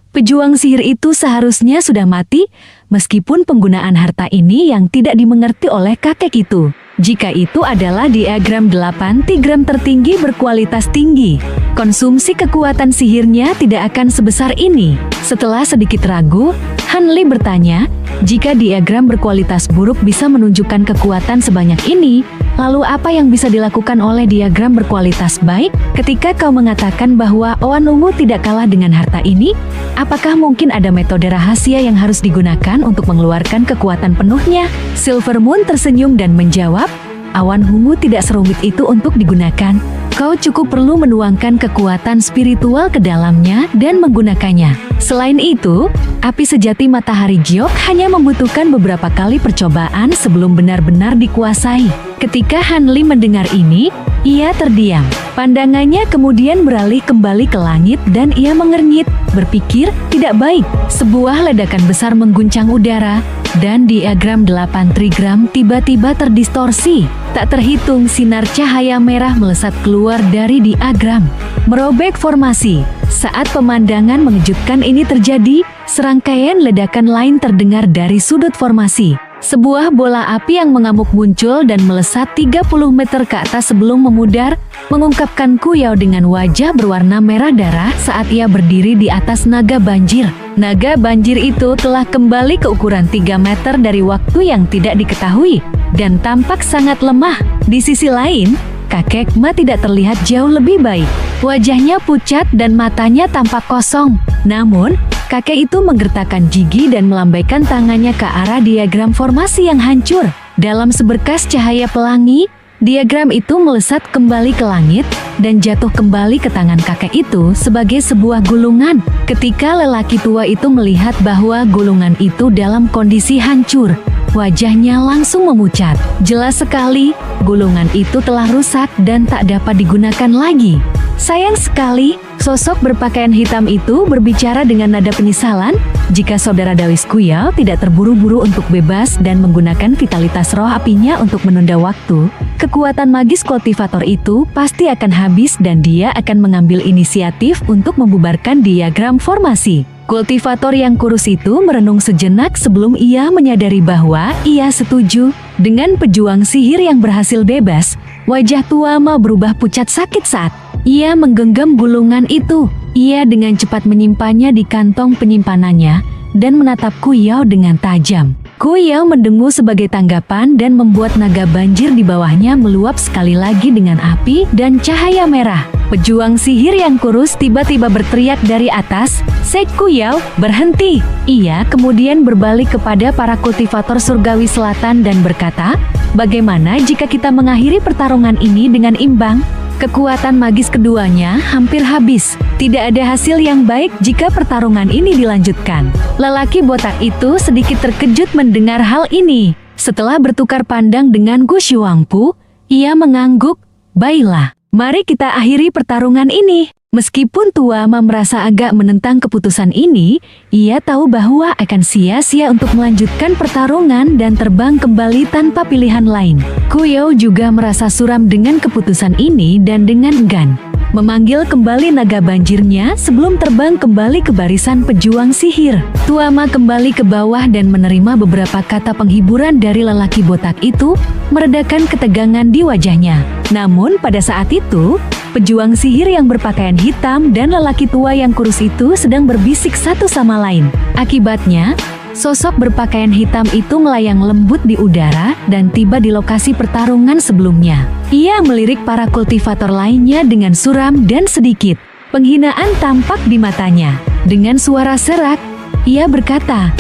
pejuang sihir itu seharusnya sudah mati, meskipun penggunaan harta ini yang tidak dimengerti oleh kakek itu. Jika itu adalah diagram 8 trigram tertinggi berkualitas tinggi, konsumsi kekuatan sihirnya tidak akan sebesar ini. Setelah sedikit ragu, Han Li bertanya, jika diagram berkualitas buruk bisa menunjukkan kekuatan sebanyak ini, lalu apa yang bisa dilakukan oleh diagram berkualitas baik? Ketika kau mengatakan bahwa awan ungu tidak kalah dengan harta ini, apakah mungkin ada metode rahasia yang harus digunakan untuk mengeluarkan kekuatan penuhnya? Silver Moon tersenyum dan menjawab, awan ungu tidak serumit itu untuk digunakan. Kau cukup perlu menuangkan kekuatan spiritual ke dalamnya dan menggunakannya. Selain itu, api sejati matahari Giok hanya membutuhkan beberapa kali percobaan sebelum benar-benar dikuasai. Ketika Han Li mendengar ini, ia terdiam. Pandangannya kemudian beralih kembali ke langit dan ia mengernyit, berpikir, tidak baik. Sebuah ledakan besar mengguncang udara, dan diagram 8 trigram tiba-tiba terdistorsi. Tak terhitung sinar cahaya merah melesat keluar dari diagram, merobek formasi. Saat pemandangan mengejutkan ini terjadi, serangkaian ledakan lain terdengar dari sudut formasi. Sebuah bola api yang mengamuk muncul dan melesat 30 meter ke atas sebelum memudar, mengungkapkan Ku Yao dengan wajah berwarna merah darah saat ia berdiri di atas naga banjir. Naga banjir itu telah kembali ke ukuran 3 meter dari waktu yang tidak diketahui, dan tampak sangat lemah. Di sisi lain, kakek Ma tidak terlihat jauh lebih baik. Wajahnya pucat dan matanya tampak kosong. Namun, kakek itu menggertakkan gigi dan melambaikan tangannya ke arah diagram formasi yang hancur. Dalam seberkas cahaya pelangi, diagram itu melesat kembali ke langit dan jatuh kembali ke tangan kakek itu sebagai sebuah gulungan. Ketika lelaki tua itu melihat bahwa gulungan itu dalam kondisi hancur, wajahnya langsung memucat. Jelas sekali, gulungan itu telah rusak dan tak dapat digunakan lagi. Sayang sekali, sosok berpakaian hitam itu berbicara dengan nada penyesalan. Jika saudara Dawis Ku Yao tidak terburu-buru untuk bebas dan menggunakan vitalitas roh apinya untuk menunda waktu, kekuatan magis kultivator itu pasti akan habis dan dia akan mengambil inisiatif untuk membubarkan diagram formasi. Kultivator yang kurus itu merenung sejenak sebelum ia menyadari bahwa ia setuju dengan pejuang sihir yang berhasil bebas. Wajah tua Ma berubah pucat sakit saat ia menggenggam gulungan itu. Ia dengan cepat menyimpannya di kantong penyimpanannya dan menatap Ku Yao dengan tajam. Ku Yao mendengus sebagai tanggapan dan membuat naga banjir di bawahnya meluap sekali lagi dengan api dan cahaya merah. Pejuang sihir yang kurus tiba-tiba berteriak dari atas, "Sek Ku Yao, berhenti!" Ia kemudian berbalik kepada para kultivator surgawi selatan dan berkata, "Bagaimana jika kita mengakhiri pertarungan ini dengan imbang?" Kekuatan magis keduanya hampir habis. Tidak ada hasil yang baik jika pertarungan ini dilanjutkan. Lelaki botak itu sedikit terkejut mendengar hal ini. Setelah bertukar pandang dengan Gu Shuangpu, ia mengangguk, "Baiklah, mari kita akhiri pertarungan ini." Meskipun Tuama merasa agak menentang keputusan ini, ia tahu bahwa akan sia-sia untuk melanjutkan pertarungan dan terbang kembali tanpa pilihan lain. Kuyou juga merasa suram dengan keputusan ini dan dengan enggan memanggil kembali naga banjirnya sebelum terbang kembali ke barisan pejuang sihir. Tuama kembali ke bawah dan menerima beberapa kata penghiburan dari lelaki botak itu, meredakan ketegangan di wajahnya. Namun pada saat itu, pejuang sihir yang berpakaian hitam dan lelaki tua yang kurus itu sedang berbisik satu sama lain. Akibatnya, sosok berpakaian hitam itu melayang lembut di udara dan tiba di lokasi pertarungan sebelumnya. Ia melirik para kultivator lainnya dengan suram dan sedikit penghinaan tampak di matanya. Dengan suara serak, ia berkata,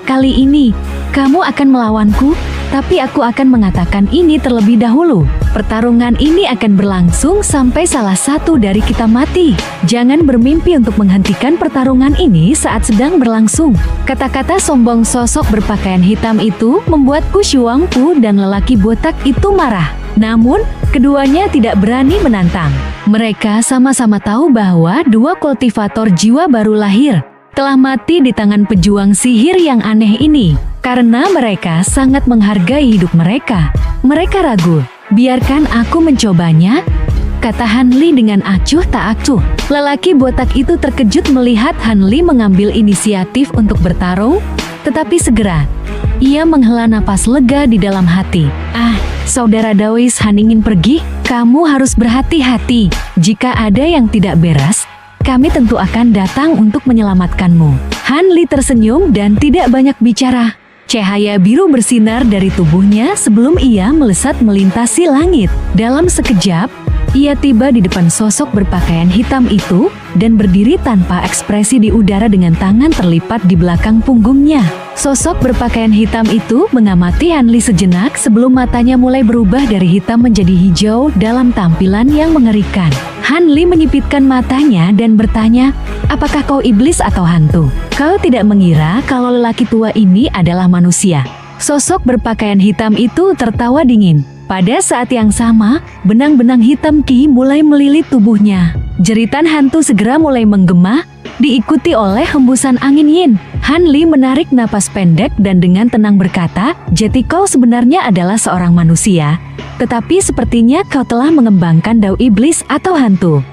"Kali ini, kamu akan melawanku, tapi aku akan mengatakan ini terlebih dahulu. Pertarungan ini akan berlangsung sampai salah satu dari kita mati. Jangan bermimpi untuk menghentikan pertarungan ini saat sedang berlangsung." Kata-kata sombong sosok berpakaian hitam itu membuat Gu Shuangpu dan lelaki botak itu marah. Namun, keduanya tidak berani menantang. Mereka sama-sama tahu bahwa dua kultivator jiwa baru lahir telah mati di tangan pejuang sihir yang aneh ini. Karena mereka sangat menghargai hidup mereka, mereka ragu. "Biarkan aku mencobanya," kata Han Li dengan acuh tak acuh. Lelaki botak itu terkejut melihat Han Li mengambil inisiatif untuk bertarung, tetapi segera ia menghela napas lega di dalam hati. Saudara Daois Han ingin pergi, kamu harus berhati-hati. Jika ada yang tidak beres, kami tentu akan datang untuk menyelamatkanmu." Han Li tersenyum dan tidak banyak bicara. Cahaya biru bersinar dari tubuhnya sebelum ia melesat melintasi langit. Dalam sekejap, ia tiba di depan sosok berpakaian hitam itu dan berdiri tanpa ekspresi di udara dengan tangan terlipat di belakang punggungnya. Sosok berpakaian hitam itu mengamati Han Li sejenak sebelum matanya mulai berubah dari hitam menjadi hijau dalam tampilan yang mengerikan. Han Li menyipitkan matanya dan bertanya, "Apakah kau iblis atau hantu? Kau tidak mengira kalau lelaki tua ini adalah manusia?" Sosok berpakaian hitam itu tertawa dingin. Pada saat yang sama, benang-benang hitam Qi mulai melilit tubuhnya. Jeritan hantu segera mulai menggema, diikuti oleh hembusan angin yin. Han Li menarik napas pendek dan dengan tenang berkata, "Jadi kau sebenarnya adalah seorang manusia, tetapi sepertinya kau telah mengembangkan dao iblis atau hantu."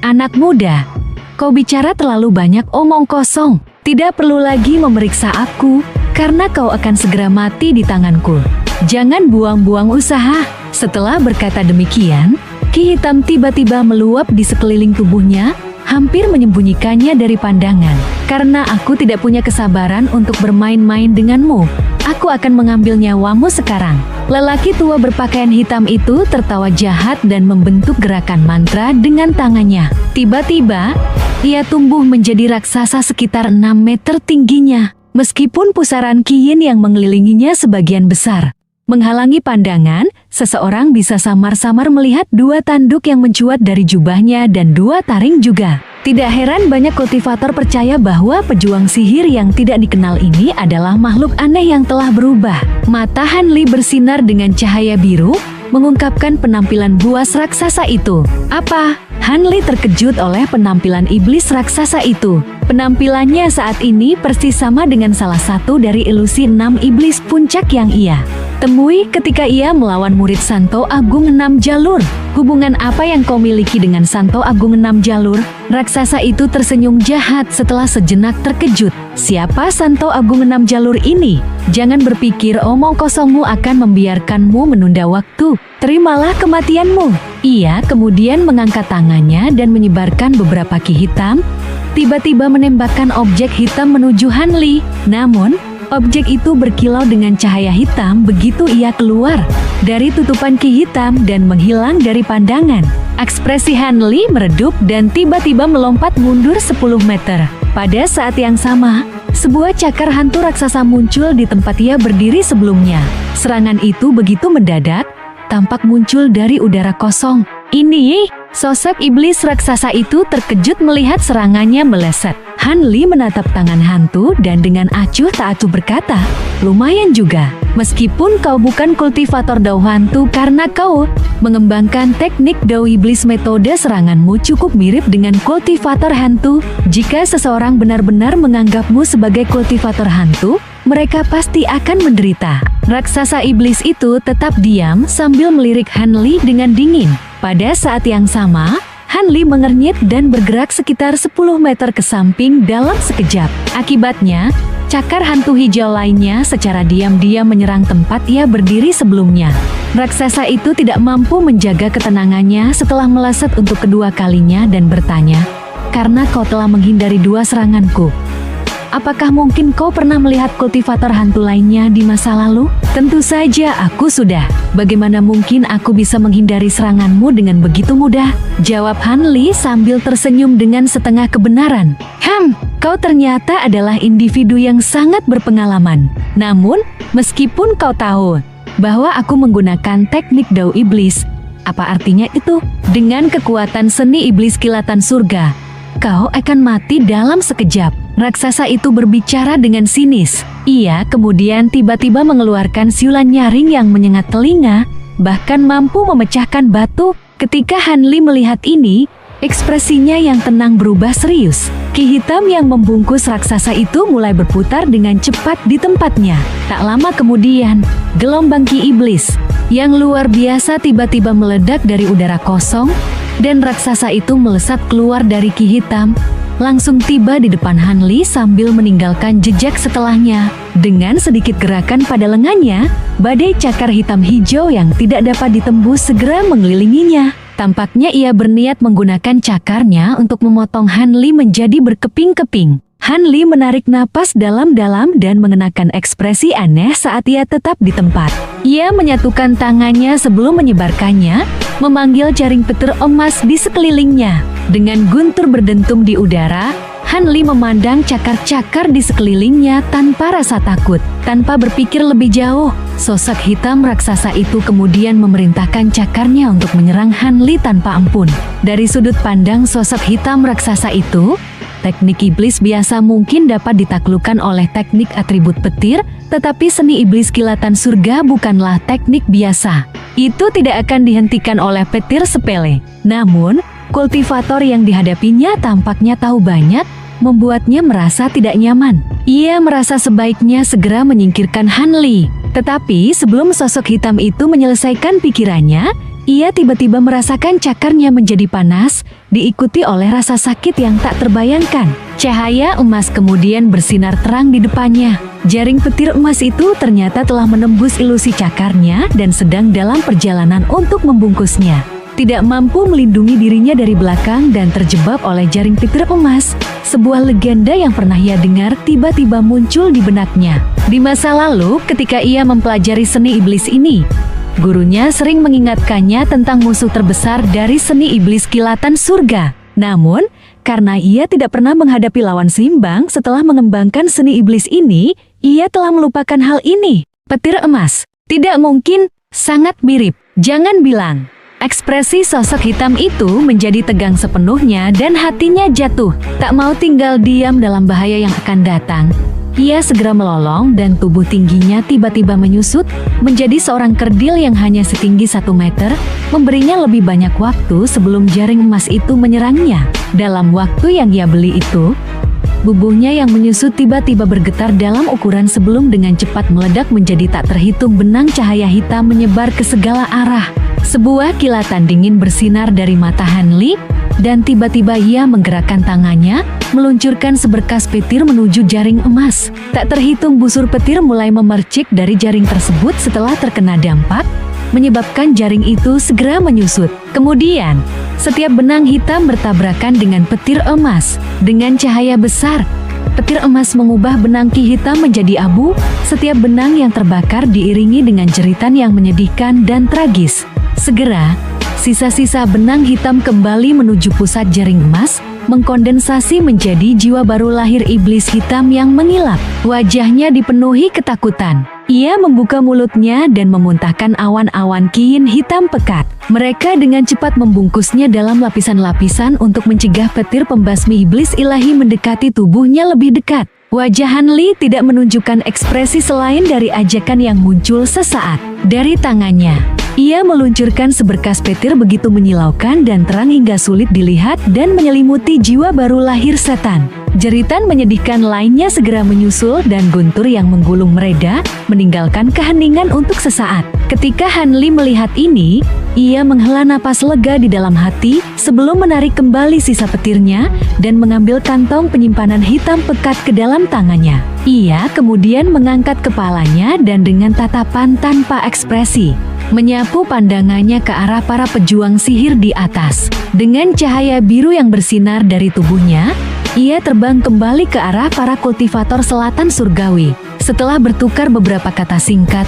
Anak muda, kau bicara terlalu banyak omong kosong. Tidak perlu lagi memeriksa aku, karena kau akan segera mati di tanganku. Jangan buang-buang usaha." Setelah berkata demikian, Qi hitam tiba-tiba meluap di sekeliling tubuhnya, hampir menyembunyikannya dari pandangan. "Karena aku tidak punya kesabaran untuk bermain-main denganmu, aku akan mengambil nyawamu sekarang." Lelaki tua berpakaian hitam itu tertawa jahat dan membentuk gerakan mantra dengan tangannya. Tiba-tiba, ia tumbuh menjadi raksasa sekitar 6 meter tingginya. Meskipun pusaran Qi Yin yang mengelilinginya sebagian besar menghalangi pandangan, seseorang bisa samar-samar melihat dua tanduk yang mencuat dari jubahnya dan dua taring juga. Tidak heran banyak kultivator percaya bahwa pejuang sihir yang tidak dikenal ini adalah makhluk aneh yang telah berubah. Mata Han Li bersinar dengan cahaya biru, mengungkapkan penampilan buas raksasa itu. "Apa?" Han Li terkejut oleh penampilan iblis raksasa itu. Penampilannya saat ini persis sama dengan salah satu dari ilusi 6 iblis puncak yang ia temui ketika ia melawan murid Santo Agung 6 Jalur. "Hubungan apa yang kau miliki dengan Santo Agung 6 Jalur?" Raksasa itu tersenyum jahat setelah sejenak terkejut. "Siapa Santo Agung 6 Jalur ini? Jangan berpikir omong kosongmu akan membiarkanmu menunda waktu. Terimalah kematianmu." Ia kemudian mengangkat tangannya dan menyebarkan beberapa Qi hitam, tiba-tiba menembakkan objek hitam menuju Han Li. Namun, objek itu berkilau dengan cahaya hitam begitu ia keluar dari tutupan Qi hitam dan menghilang dari pandangan. Ekspresi Han Li meredup dan tiba-tiba melompat mundur 10 meter. Pada saat yang sama, sebuah cakar hantu raksasa muncul di tempat ia berdiri sebelumnya. Serangan itu begitu mendadak, tampak muncul dari udara kosong. Ini, sosok iblis raksasa itu terkejut melihat serangannya meleset. Han Li menatap tangan hantu dan dengan acuh tak acuh berkata, lumayan juga. Meskipun kau bukan kultivator dao hantu karena kau mengembangkan teknik dao iblis, metode seranganmu cukup mirip dengan kultivator hantu. Jika seseorang benar-benar menganggapmu sebagai kultivator hantu, mereka pasti akan menderita. Raksasa iblis itu tetap diam sambil melirik Han Li dengan dingin. Pada saat yang sama, Han Li mengernyit dan bergerak sekitar 10 meter ke samping dalam sekejap. Akibatnya, cakar hantu hijau lainnya secara diam-diam menyerang tempat ia berdiri sebelumnya. Raksasa itu tidak mampu menjaga ketenangannya setelah meleset untuk kedua kalinya dan bertanya, "Karena kau telah menghindari 2 seranganku, apakah mungkin kau pernah melihat kultivator hantu lainnya di masa lalu?" "Tentu saja aku sudah. Bagaimana mungkin aku bisa menghindari seranganmu dengan begitu mudah?" jawab Han Li sambil tersenyum dengan setengah kebenaran. Kau ternyata adalah individu yang sangat berpengalaman. Namun, meskipun kau tahu bahwa aku menggunakan teknik dao iblis, apa artinya itu? Dengan kekuatan seni iblis kilatan surga, kau akan mati dalam sekejap." Raksasa itu berbicara dengan sinis. Ia kemudian tiba-tiba mengeluarkan siulan nyaring yang menyengat telinga, bahkan mampu memecahkan batu. Ketika Han Li melihat ini, ekspresinya yang tenang berubah serius. Ki hitam yang membungkus raksasa itu mulai berputar dengan cepat di tempatnya. Tak lama kemudian, gelombang ki iblis yang luar biasa tiba-tiba meledak dari udara kosong, dan raksasa itu melesat keluar dari ki hitam, langsung tiba di depan Han Li sambil meninggalkan jejak setelahnya. Dengan sedikit gerakan pada lengannya, badai cakar hitam hijau yang tidak dapat ditembus segera mengelilinginya. Tampaknya ia berniat menggunakan cakarnya untuk memotong Han Li menjadi berkeping-keping. Han Li menarik napas dalam-dalam dan mengenakan ekspresi aneh saat ia tetap di tempat. Ia menyatukan tangannya sebelum menyebarkannya, memanggil jaring petir emas di sekelilingnya. Dengan guntur berdentum di udara, Han Li memandang cakar-cakar di sekelilingnya tanpa rasa takut. Tanpa berpikir lebih jauh, sosok hitam raksasa itu kemudian memerintahkan cakarnya untuk menyerang Han Li tanpa ampun. Dari sudut pandang sosok hitam raksasa itu, teknik iblis biasa mungkin dapat ditaklukkan oleh teknik atribut petir, tetapi seni iblis kilatan surga bukanlah teknik biasa. Itu tidak akan dihentikan oleh petir sepele. Namun, kultivator yang dihadapinya tampaknya tahu banyak, membuatnya merasa tidak nyaman. Ia merasa sebaiknya segera menyingkirkan Han Li. Tetapi sebelum sosok hitam itu menyelesaikan pikirannya, ia tiba-tiba merasakan cakarnya menjadi panas, diikuti oleh rasa sakit yang tak terbayangkan. Cahaya emas kemudian bersinar terang di depannya. Jaring petir emas itu ternyata telah menembus ilusi cakarnya dan sedang dalam perjalanan untuk membungkusnya. Tidak mampu melindungi dirinya dari belakang dan terjebak oleh jaring petir emas, sebuah legenda yang pernah ia dengar tiba-tiba muncul di benaknya. Di masa lalu, ketika ia mempelajari seni iblis ini, gurunya sering mengingatkannya tentang musuh terbesar dari seni iblis kilatan surga. Namun, karena ia tidak pernah menghadapi lawan seimbang setelah mengembangkan seni iblis ini, ia telah melupakan hal ini. Petir emas, tidak mungkin, sangat mirip, jangan bilang. Ekspresi sosok hitam itu menjadi tegang sepenuhnya dan hatinya jatuh. Tak mau tinggal diam dalam bahaya yang akan datang, ia segera melolong dan tubuh tingginya tiba-tiba menyusut menjadi seorang kerdil yang hanya setinggi 1 meter, memberinya lebih banyak waktu sebelum jaring emas itu menyerangnya. Dalam waktu yang ia beli itu, bubuhnya yang menyusut tiba-tiba bergetar dalam ukuran sebelum dengan cepat meledak menjadi tak terhitung benang cahaya hitam menyebar ke segala arah. Sebuah kilatan dingin bersinar dari mata Han Li, dan tiba-tiba ia menggerakkan tangannya, meluncurkan seberkas petir menuju jaring emas. Tak terhitung busur petir mulai memercik dari jaring tersebut setelah terkena dampak, menyebabkan jaring itu segera menyusut. Kemudian, setiap benang hitam bertabrakan dengan petir emas. Dengan cahaya besar, petir emas mengubah benang ki hitam menjadi abu. Setiap benang yang terbakar diiringi dengan jeritan yang menyedihkan dan tragis. Segera, sisa-sisa benang hitam kembali menuju pusat jaring emas, mengkondensasi menjadi jiwa baru lahir iblis hitam yang mengilap. Wajahnya dipenuhi ketakutan. Ia membuka mulutnya dan memuntahkan awan-awan kiin hitam pekat. Mereka dengan cepat membungkusnya dalam lapisan-lapisan untuk mencegah petir pembasmi iblis ilahi mendekati tubuhnya lebih dekat. Wajah Han Li tidak menunjukkan ekspresi selain dari ajakan yang muncul sesaat. Dari tangannya, ia meluncurkan seberkas petir begitu menyilaukan dan terang hingga sulit dilihat dan menyelimuti jiwa baru lahir setan. Jeritan menyedihkan lainnya segera menyusul dan guntur yang menggulung mereda, meninggalkan keheningan untuk sesaat. Ketika Han Li melihat ini, ia menghela napas lega di dalam hati sebelum menarik kembali sisa petirnya dan mengambil kantong penyimpanan hitam pekat ke dalam tangannya. Ia kemudian mengangkat kepalanya dan dengan tatapan tanpa ekspresi, menyapu pandangannya ke arah para pejuang sihir di atas. Dengan cahaya biru yang bersinar dari tubuhnya, ia terbang kembali ke arah para kultivator selatan surgawi. Setelah bertukar beberapa kata singkat,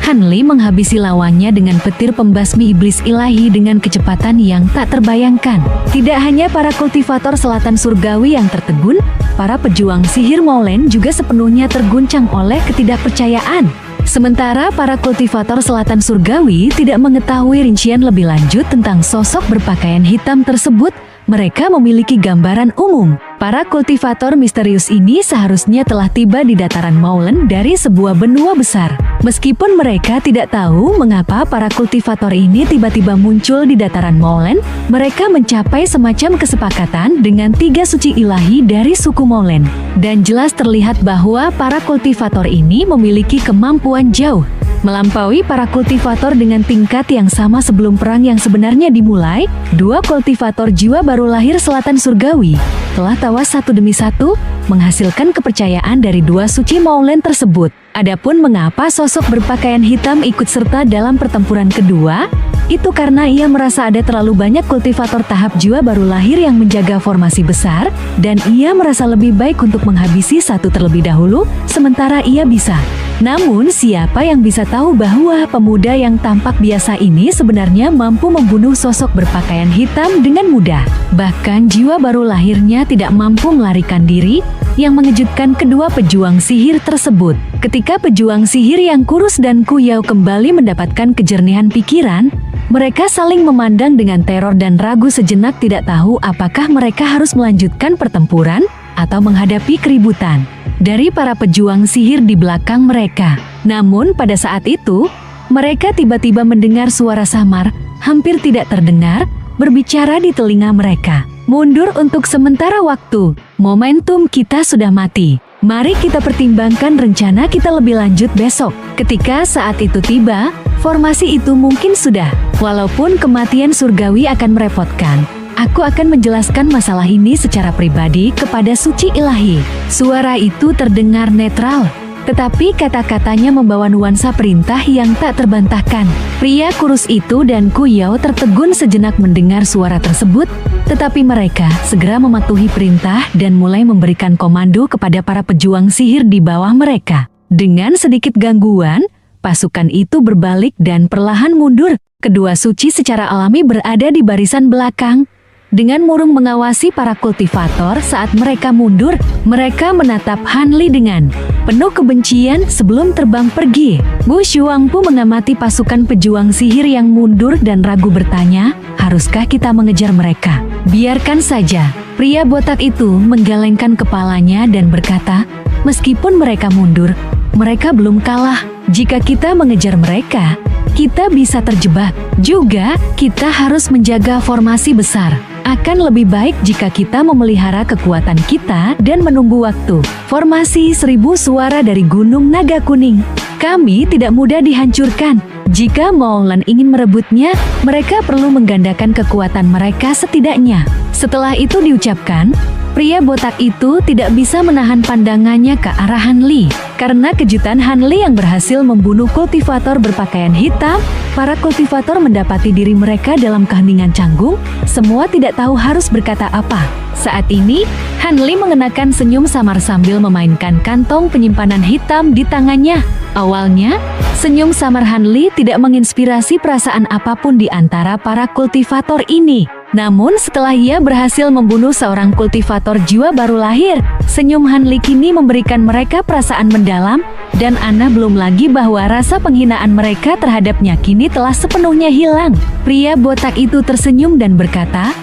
Han Li menghabisi lawannya dengan petir pembasmi iblis ilahi dengan kecepatan yang tak terbayangkan. Tidak hanya para kultivator selatan surgawi yang tertegun, para pejuang sihir Maulen juga sepenuhnya terguncang oleh ketidakpercayaan. Sementara para kultivator selatan surgawi tidak mengetahui rincian lebih lanjut tentang sosok berpakaian hitam tersebut, mereka memiliki gambaran umum. Para kultivator misterius ini seharusnya telah tiba di dataran Maulen dari sebuah benua besar. Meskipun mereka tidak tahu mengapa para kultivator ini tiba-tiba muncul di dataran Maulen, mereka mencapai semacam kesepakatan dengan 3 suci ilahi dari suku Maulen. Dan jelas terlihat bahwa para kultivator ini memiliki kemampuan jauh melampaui para kultivator dengan tingkat yang sama sebelum perang yang sebenarnya dimulai. 2 kultivator jiwa baru lahir selatan surgawi telah tawas satu demi satu, menghasilkan kepercayaan dari 2 suci Maulen tersebut. Adapun mengapa sosok berpakaian hitam ikut serta dalam pertempuran kedua, itu karena ia merasa ada terlalu banyak kultivator tahap jiwa baru lahir yang menjaga formasi besar, dan ia merasa lebih baik untuk menghabisi satu terlebih dahulu, sementara ia bisa. Namun siapa yang bisa tahu bahwa pemuda yang tampak biasa ini sebenarnya mampu membunuh sosok berpakaian hitam dengan mudah. Bahkan jiwa baru lahirnya tidak mampu melarikan diri, yang mengejutkan kedua pejuang sihir tersebut. Ketika pejuang sihir yang kurus dan kuyau kembali mendapatkan kejernihan pikiran, mereka saling memandang dengan teror dan ragu sejenak, tidak tahu apakah mereka harus melanjutkan pertempuran atau menghadapi keributan dari para pejuang sihir di belakang mereka. Namun pada saat itu, mereka tiba-tiba mendengar suara samar, hampir tidak terdengar, berbicara di telinga mereka. Mundur untuk sementara waktu, momentum kita sudah mati. Mari kita pertimbangkan rencana kita lebih lanjut besok. Ketika saat itu tiba, formasi itu mungkin sudah. Walaupun kematian surgawi akan merepotkan, aku akan menjelaskan masalah ini secara pribadi kepada suci ilahi. Suara itu terdengar netral, tetapi kata-katanya membawa nuansa perintah yang tak terbantahkan. Pria kurus itu dan kuyau tertegun sejenak mendengar suara tersebut, tetapi mereka segera mematuhi perintah dan mulai memberikan komando kepada para pejuang sihir di bawah mereka. Dengan sedikit gangguan, pasukan itu berbalik dan perlahan mundur. Kedua suci secara alami berada di barisan belakang. Dengan murung mengawasi para kultivator saat mereka mundur, mereka menatap Han Li dengan penuh kebencian sebelum terbang pergi. Gu Shuangpu mengamati pasukan pejuang sihir yang mundur dan ragu bertanya, haruskah kita mengejar mereka? Biarkan saja. Pria botak itu menggelengkan kepalanya dan berkata, meskipun mereka mundur, mereka belum kalah. Jika kita mengejar mereka, kita bisa terjebak. Juga, kita harus menjaga formasi besar. Akan lebih baik jika kita memelihara kekuatan kita dan menunggu waktu. Formasi 1000 suara dari Gunung Naga Kuning. Kami tidak mudah dihancurkan. Jika Maulen ingin merebutnya, mereka perlu menggandakan kekuatan mereka setidaknya. Setelah itu diucapkan, pria botak itu tidak bisa menahan pandangannya ke arah Han Li. Karena kejutan Han Li yang berhasil membunuh kultivator berpakaian hitam, para kultivator mendapati diri mereka dalam keheningan canggung, semua tidak tahu harus berkata apa. Saat ini, Han Li mengenakan senyum samar sambil memainkan kantong penyimpanan hitam di tangannya. Awalnya, senyum samar Han Li tidak menginspirasi perasaan apapun di antara para kultivator ini. Namun setelah ia berhasil membunuh seorang kultivator jiwa baru lahir, senyum Han Li kini memberikan mereka perasaan mendalam, dan Ana belum lagi bahwa rasa penghinaan mereka terhadapnya kini telah sepenuhnya hilang. Pria botak itu tersenyum dan berkata,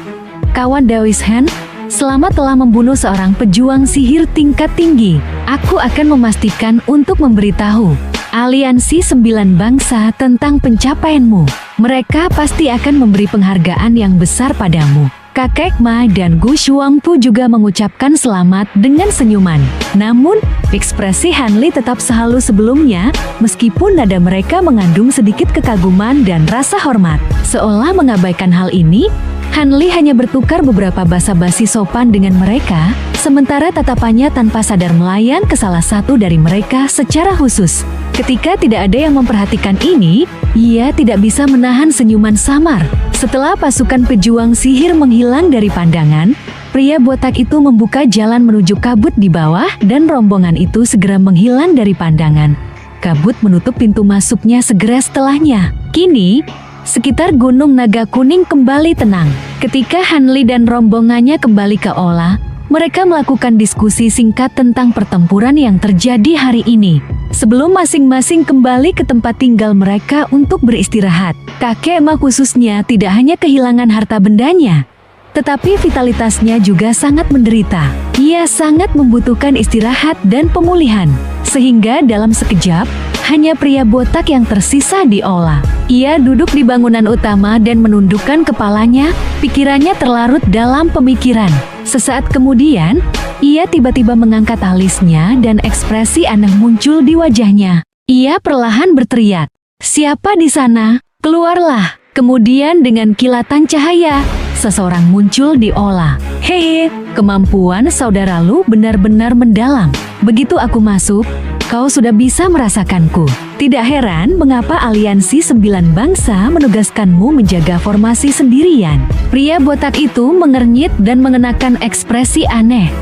"Kawan Daois Han, selama telah membunuh seorang pejuang sihir tingkat tinggi, aku akan memastikan untuk memberitahu Aliansi 9 Bangsa tentang pencapaianmu. Mereka pasti akan memberi penghargaan yang besar padamu." Kakek Ma dan Gu Shuangpu juga mengucapkan selamat dengan senyuman. Namun, ekspresi Han Li tetap sehalus sebelumnya, meskipun nada mereka mengandung sedikit kekaguman dan rasa hormat. Seolah mengabaikan hal ini, Han Li hanya bertukar beberapa basa-basi sopan dengan mereka, sementara tatapannya tanpa sadar melayang ke salah satu dari mereka secara khusus. Ketika tidak ada yang memperhatikan ini, ia tidak bisa menahan senyuman samar. Setelah pasukan pejuang sihir menghilang dari pandangan, pria botak itu membuka jalan menuju kabut di bawah dan rombongan itu segera menghilang dari pandangan. Kabut menutup pintu masuknya segera setelahnya. Kini, sekitar Gunung Naga Kuning kembali tenang. Ketika Han Li dan rombongannya kembali ke Ola, mereka melakukan diskusi singkat tentang pertempuran yang terjadi hari ini. Sebelum masing-masing kembali ke tempat tinggal mereka untuk beristirahat, kakek Ma khususnya tidak hanya kehilangan harta bendanya, tetapi vitalitasnya juga sangat menderita. Ia sangat membutuhkan istirahat dan pemulihan, sehingga dalam sekejap, hanya pria botak yang tersisa di Ola. Ia duduk di bangunan utama dan menundukkan kepalanya, pikirannya terlarut dalam pemikiran. Sesaat kemudian, ia tiba-tiba mengangkat alisnya dan ekspresi aneh muncul di wajahnya. Ia perlahan berteriak, "Siapa di sana? Keluarlah!" Kemudian dengan kilatan cahaya, seseorang muncul di Ola. "Hehe, kemampuan saudara Lu benar-benar mendalam. Begitu aku masuk, kau sudah bisa merasakanku. Tidak heran mengapa Aliansi 9 Bangsa menugaskanmu menjaga formasi sendirian." Pria botak itu mengernyit dan mengenakan ekspresi aneh.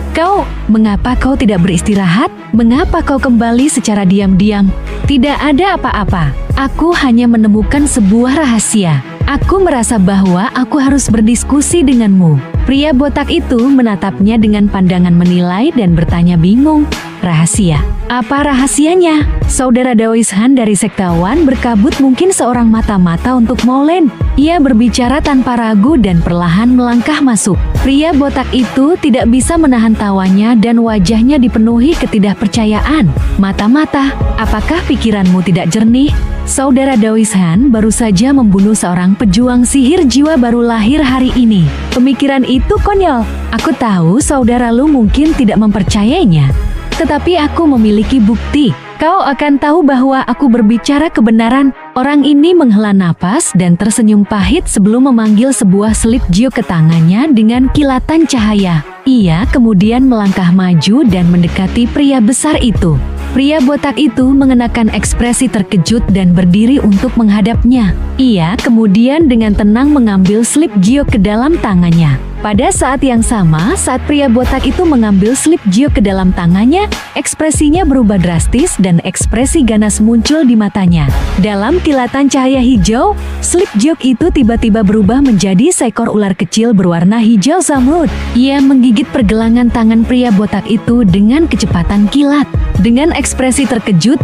Mengapa kau tidak beristirahat? Mengapa kau kembali secara diam-diam?" "Tidak ada apa-apa. Aku hanya menemukan sebuah rahasia. Aku merasa bahwa aku harus berdiskusi denganmu." Pria botak itu menatapnya dengan pandangan menilai dan bertanya bingung. "Rahasia? Apa rahasianya?" Saudara Daois Han dari sektawan berkabut mungkin seorang mata-mata untuk Molen. Ia berbicara tanpa ragu dan perlahan melangkah masuk. Pria botak itu tidak bisa menahan tawanya dan wajahnya dipenuhi ketidakpercayaan. "Mata-mata, apakah pikiranmu tidak jernih? Saudara Daois Han baru saja membunuh seorang pejuang sihir jiwa baru lahir hari ini. Pemikiran itu konyol. Aku tahu saudara Lu mungkin tidak mempercayainya, tetapi aku memiliki bukti. Kau akan tahu bahwa aku berbicara kebenaran." Orang ini menghela napas dan tersenyum pahit sebelum memanggil sebuah selip jiu ke tangannya dengan kilatan cahaya. Ia kemudian melangkah maju dan mendekati pria besar itu. Pria botak itu mengenakan ekspresi terkejut dan berdiri untuk menghadapnya. Ia kemudian dengan tenang mengambil slip jiu ke dalam tangannya. Pada saat yang sama, saat pria botak itu mengambil slip jiu ke dalam tangannya, ekspresinya berubah drastis dan ekspresi ganas muncul di matanya. Dalam kilatan cahaya hijau, slip jiu itu tiba-tiba berubah menjadi seekor ular kecil berwarna hijau zamrud. Ia menggigit pergelangan tangan pria botak itu dengan kecepatan kilat. Dengan ekspresi terkejut,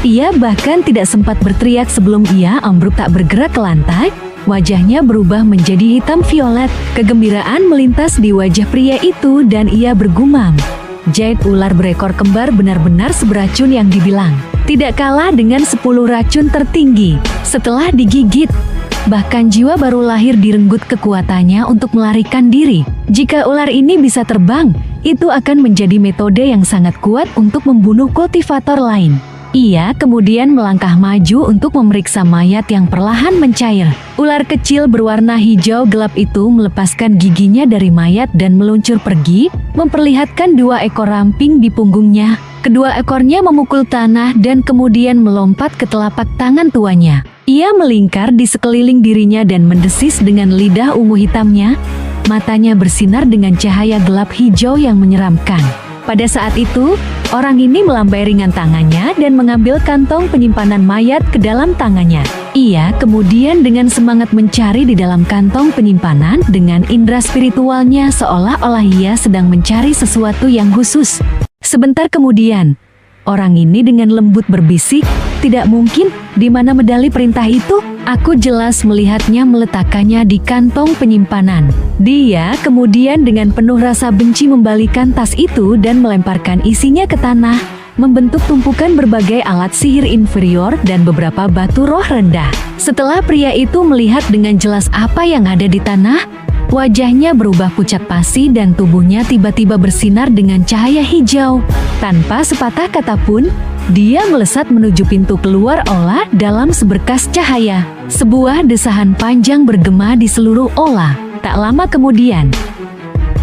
ia bahkan tidak sempat berteriak sebelum ia ambruk tak bergerak ke lantai. Wajahnya berubah menjadi hitam violet. Kegembiraan melintas di wajah pria itu dan ia bergumam, "Jade ular berekor kembar benar-benar seberacun yang dibilang. Tidak kalah dengan 10 racun tertinggi. Setelah digigit, bahkan jiwa baru lahir direnggut kekuatannya untuk melarikan diri. Jika ular ini bisa terbang, itu akan menjadi metode yang sangat kuat untuk membunuh kultivator lain." Ia kemudian melangkah maju untuk memeriksa mayat yang perlahan mencair. Ular kecil berwarna hijau gelap itu melepaskan giginya dari mayat dan meluncur pergi, memperlihatkan 2 ekor ramping di punggungnya. Kedua ekornya memukul tanah dan kemudian melompat ke telapak tangan tuanya. Ia melingkar di sekeliling dirinya dan mendesis dengan lidah ungu hitamnya. Matanya bersinar dengan cahaya gelap hijau yang menyeramkan. Pada saat itu, orang ini melambai ringan tangannya dan mengambil kantong penyimpanan mayat ke dalam tangannya. Ia kemudian dengan semangat mencari di dalam kantong penyimpanan dengan indera spiritualnya seolah-olah ia sedang mencari sesuatu yang khusus. Sebentar kemudian, orang ini dengan lembut berbisik, "Tidak mungkin, di mana medali perintah itu?" Aku jelas melihatnya meletakkannya di kantong penyimpanan. Dia kemudian dengan penuh rasa benci membalikan tas itu dan melemparkan isinya ke tanah, membentuk tumpukan berbagai alat sihir inferior dan beberapa batu roh rendah. Setelah pria itu melihat dengan jelas apa yang ada di tanah, wajahnya berubah pucat pasi dan tubuhnya tiba-tiba bersinar dengan cahaya hijau. Tanpa sepatah kata pun, dia melesat menuju pintu keluar aula dalam seberkas cahaya. Sebuah desahan panjang bergema di seluruh aula. Tak lama kemudian,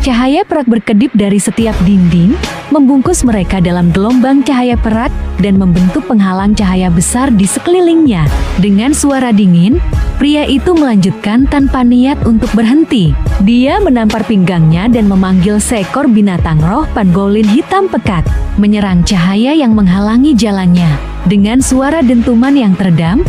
cahaya perak berkedip dari setiap dinding, membungkus mereka dalam gelombang cahaya perak dan membentuk penghalang cahaya besar di sekelilingnya. Dengan suara dingin, pria itu melanjutkan tanpa niat untuk berhenti. Dia menampar pinggangnya dan memanggil seekor binatang roh pangolin hitam pekat, menyerang cahaya yang menghalangi jalannya. Dengan suara dentuman yang teredam,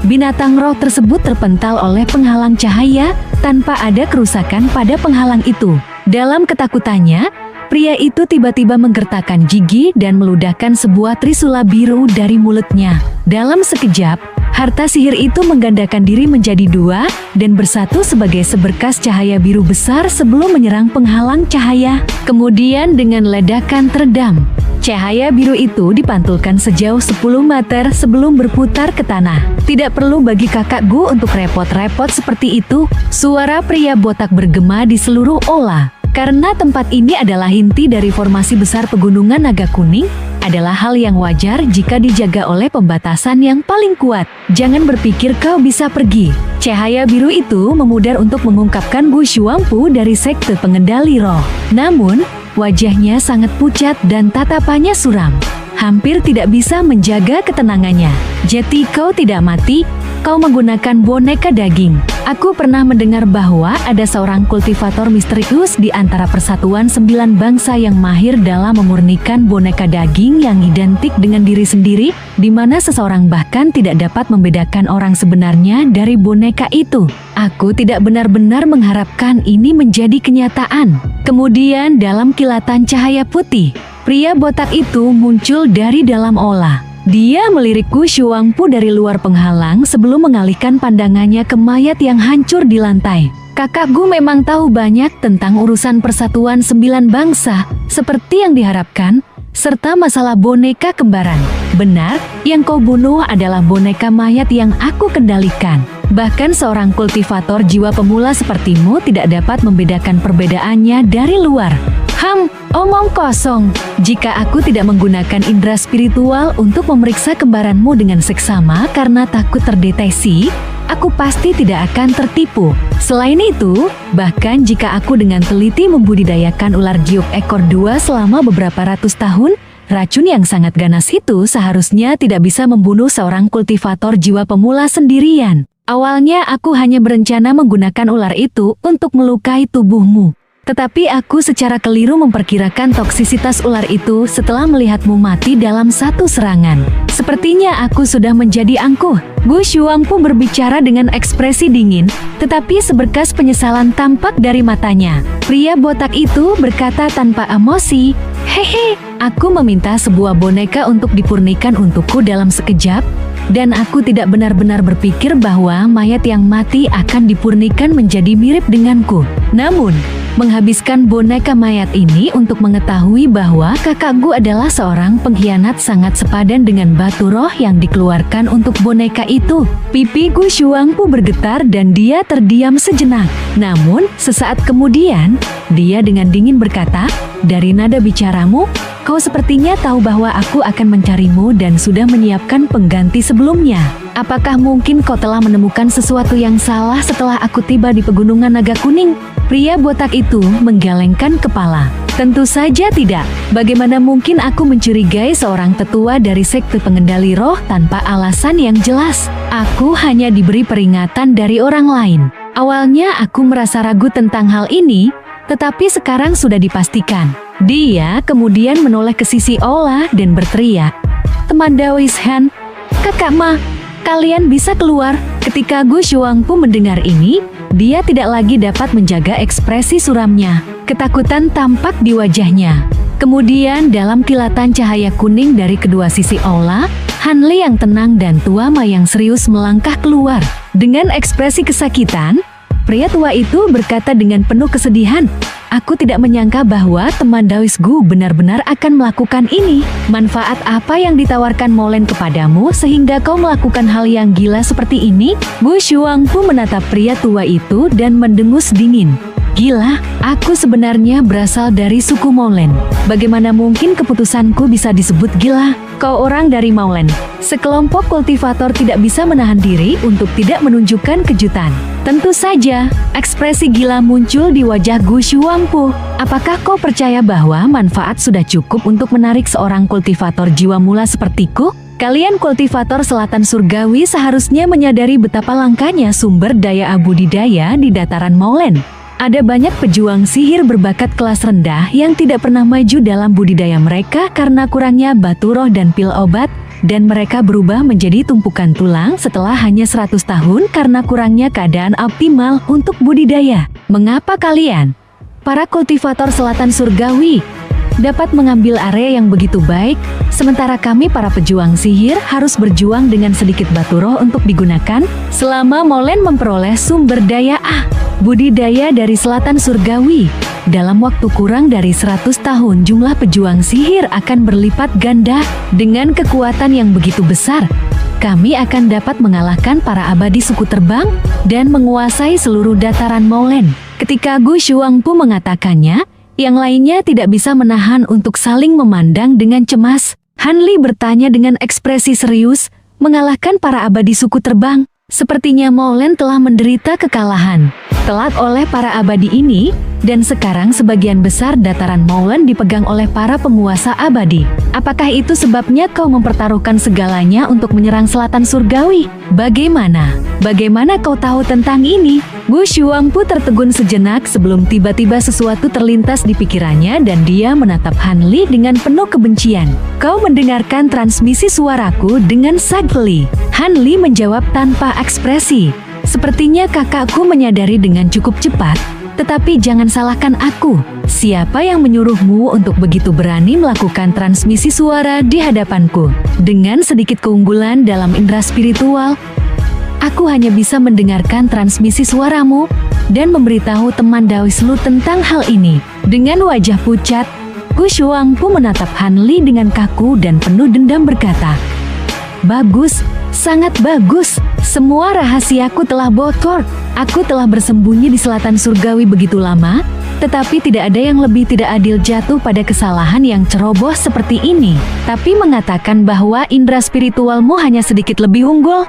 binatang roh tersebut terpental oleh penghalang cahaya tanpa ada kerusakan pada penghalang itu. Dalam ketakutannya, pria itu tiba-tiba menggertakkan gigi dan meludahkan sebuah trisula biru dari mulutnya. Dalam sekejap, harta sihir itu menggandakan diri menjadi dua dan bersatu sebagai seberkas cahaya biru besar sebelum menyerang penghalang cahaya. Kemudian dengan ledakan teredam, cahaya biru itu dipantulkan sejauh 10 meter sebelum berputar ke tanah. "Tidak perlu bagi kakak Gu untuk repot-repot seperti itu," suara pria botak bergema di seluruh aula. Karena tempat ini adalah inti dari formasi besar pegunungan naga kuning, adalah hal yang wajar jika dijaga oleh pembatasan yang paling kuat. Jangan berpikir kau bisa pergi. Cahaya biru itu memudar untuk mengungkapkan Gu Shuangpu dari sekte pengendali roh. Namun, wajahnya sangat pucat dan tatapannya suram. Hampir tidak bisa menjaga ketenangannya. "Jadi kau tidak mati? Kau menggunakan boneka daging. Aku pernah mendengar bahwa ada seorang kultivator misterius di antara persatuan 9 bangsa yang mahir dalam memurnikan boneka daging yang identik dengan diri sendiri, di mana seseorang bahkan tidak dapat membedakan orang sebenarnya dari boneka itu. Aku tidak benar-benar mengharapkan ini menjadi kenyataan." Kemudian dalam kilatan cahaya putih, pria botak itu muncul dari dalam aula. Dia melirik Gu Shuangpu dari luar penghalang sebelum mengalihkan pandangannya ke mayat yang hancur di lantai. "Kakak Gu memang tahu banyak tentang urusan persatuan 9 bangsa, seperti yang diharapkan, serta masalah boneka kembaran. Benar, yang kau bunuh adalah boneka mayat yang aku kendalikan. Bahkan seorang kultivator jiwa pemula sepertimu tidak dapat membedakan perbedaannya dari luar." Omong kosong. Jika aku tidak menggunakan indera spiritual untuk memeriksa kembaranmu dengan seksama karena takut terdeteksi, aku pasti tidak akan tertipu. Selain itu, bahkan jika aku dengan teliti membudidayakan ular giok ekor 2 selama beberapa ratus tahun, racun yang sangat ganas itu seharusnya tidak bisa membunuh seorang kultivator jiwa pemula sendirian. Awalnya aku hanya berencana menggunakan ular itu untuk melukai tubuhmu. Tetapi aku secara keliru memperkirakan toksisitas ular itu setelah melihatmu mati dalam satu serangan. Sepertinya aku sudah menjadi angkuh. Gu Shuangpu berbicara dengan ekspresi dingin, tetapi seberkas penyesalan tampak dari matanya. Pria botak itu berkata tanpa emosi, "Hehe, aku meminta sebuah boneka untuk dipurnikan untukku dalam sekejap, dan aku tidak benar-benar berpikir bahwa mayat yang mati akan dipurnikan menjadi mirip denganku. Namun, menghabiskan boneka mayat ini untuk mengetahui bahwa kakakku adalah seorang pengkhianat sangat sepadan dengan batu roh yang dikeluarkan untuk boneka itu." Pipi Gu Shuangpu bergetar dan dia terdiam sejenak. Namun, sesaat kemudian, dia dengan dingin berkata, "Dari nada bicaramu, kau sepertinya tahu bahwa aku akan mencarimu dan sudah menyiapkan pengganti sebelumnya. Apakah mungkin kau telah menemukan sesuatu yang salah setelah aku tiba di pegunungan naga kuning?" Pria botak itu menggelengkan kepala. "Tentu saja tidak. Bagaimana mungkin aku mencurigai seorang tetua dari sekte pengendali roh tanpa alasan yang jelas? Aku hanya diberi peringatan dari orang lain. Awalnya aku merasa ragu tentang hal ini, tetapi sekarang sudah dipastikan. Dia kemudian menoleh ke sisi Ola dan berteriak, "Teman Daois Han, kakak Ma, kalian bisa keluar." Ketika Gu Shuangpu mendengar ini, dia tidak lagi dapat menjaga ekspresi suramnya. Ketakutan tampak di wajahnya. Kemudian dalam kilatan cahaya kuning dari kedua sisi Ola, Han Li yang tenang dan tua Ma yang serius melangkah keluar. Dengan ekspresi kesakitan, pria tua itu berkata dengan penuh kesedihan, "Aku tidak menyangka bahwa teman Daois Gu benar-benar akan melakukan ini. Manfaat apa yang ditawarkan Molen kepadamu sehingga kau melakukan hal yang gila seperti ini?" Gu Shuangpu menatap pria tua itu dan mendengus dingin. "Gila, aku sebenarnya berasal dari suku Molen. Bagaimana mungkin keputusanku bisa disebut gila? Kau orang dari Molen." Sekelompok kultivator tidak bisa menahan diri untuk tidak menunjukkan kejutan. Tentu saja, ekspresi gila muncul di wajah Gu Shuangpu. "Apakah kau percaya bahwa manfaat sudah cukup untuk menarik seorang kultivator jiwa mula sepertiku? Kalian kultivator selatan surgawi seharusnya menyadari betapa langkanya sumber daya budidaya di dataran Molen. Ada banyak pejuang sihir berbakat kelas rendah yang tidak pernah maju dalam budidaya mereka karena kurangnya batu roh dan pil obat, dan mereka berubah menjadi tumpukan tulang setelah hanya 100 tahun karena kurangnya keadaan optimal untuk budidaya. Mengapa kalian, para kultivator selatan surgawi, dapat mengambil area yang begitu baik, sementara kami para pejuang sihir harus berjuang dengan sedikit batu roh untuk digunakan selama Molen memperoleh sumber daya budidaya dari selatan surgawi? Dalam waktu kurang dari 100 tahun jumlah pejuang sihir akan berlipat ganda. Dengan kekuatan yang begitu besar, kami akan dapat mengalahkan para abadi suku terbang dan menguasai seluruh dataran Molen." Ketika Gu Shuangpu mengatakannya, yang lainnya tidak bisa menahan untuk saling memandang dengan cemas. Han Li bertanya dengan ekspresi serius, "Mengalahkan para abadi suku terbang? Sepertinya Molen telah menderita kekalahan telak oleh para abadi ini, dan sekarang sebagian besar dataran Molen dipegang oleh para penguasa abadi. Apakah itu sebabnya kau mempertaruhkan segalanya untuk menyerang selatan surgawi? Bagaimana kau tahu tentang ini?" Gu Shuangpu tertegun sejenak sebelum tiba-tiba sesuatu terlintas di pikirannya dan dia menatap Han Li dengan penuh kebencian. "Kau mendengarkan transmisi suaraku dengan sagli?" Han Li menjawab tanpa ekspresi. "Sepertinya kakakku menyadari dengan cukup cepat. Tetapi jangan salahkan aku. Siapa yang menyuruhmu untuk begitu berani melakukan transmisi suara di hadapanku? Dengan sedikit keunggulan dalam indera spiritual, aku hanya bisa mendengarkan transmisi suaramu dan memberitahu teman Daois Lu tentang hal ini." Dengan wajah pucat, Gu Shuangpu menatap Han Li dengan kaku dan penuh dendam berkata, "Bagus, sangat bagus. Semua rahasiaku telah bocor. Aku telah bersembunyi di selatan surgawi begitu lama, tetapi tidak ada yang lebih tidak adil jatuh pada kesalahan yang ceroboh seperti ini. Tapi mengatakan bahwa indera spiritualmu hanya sedikit lebih unggul?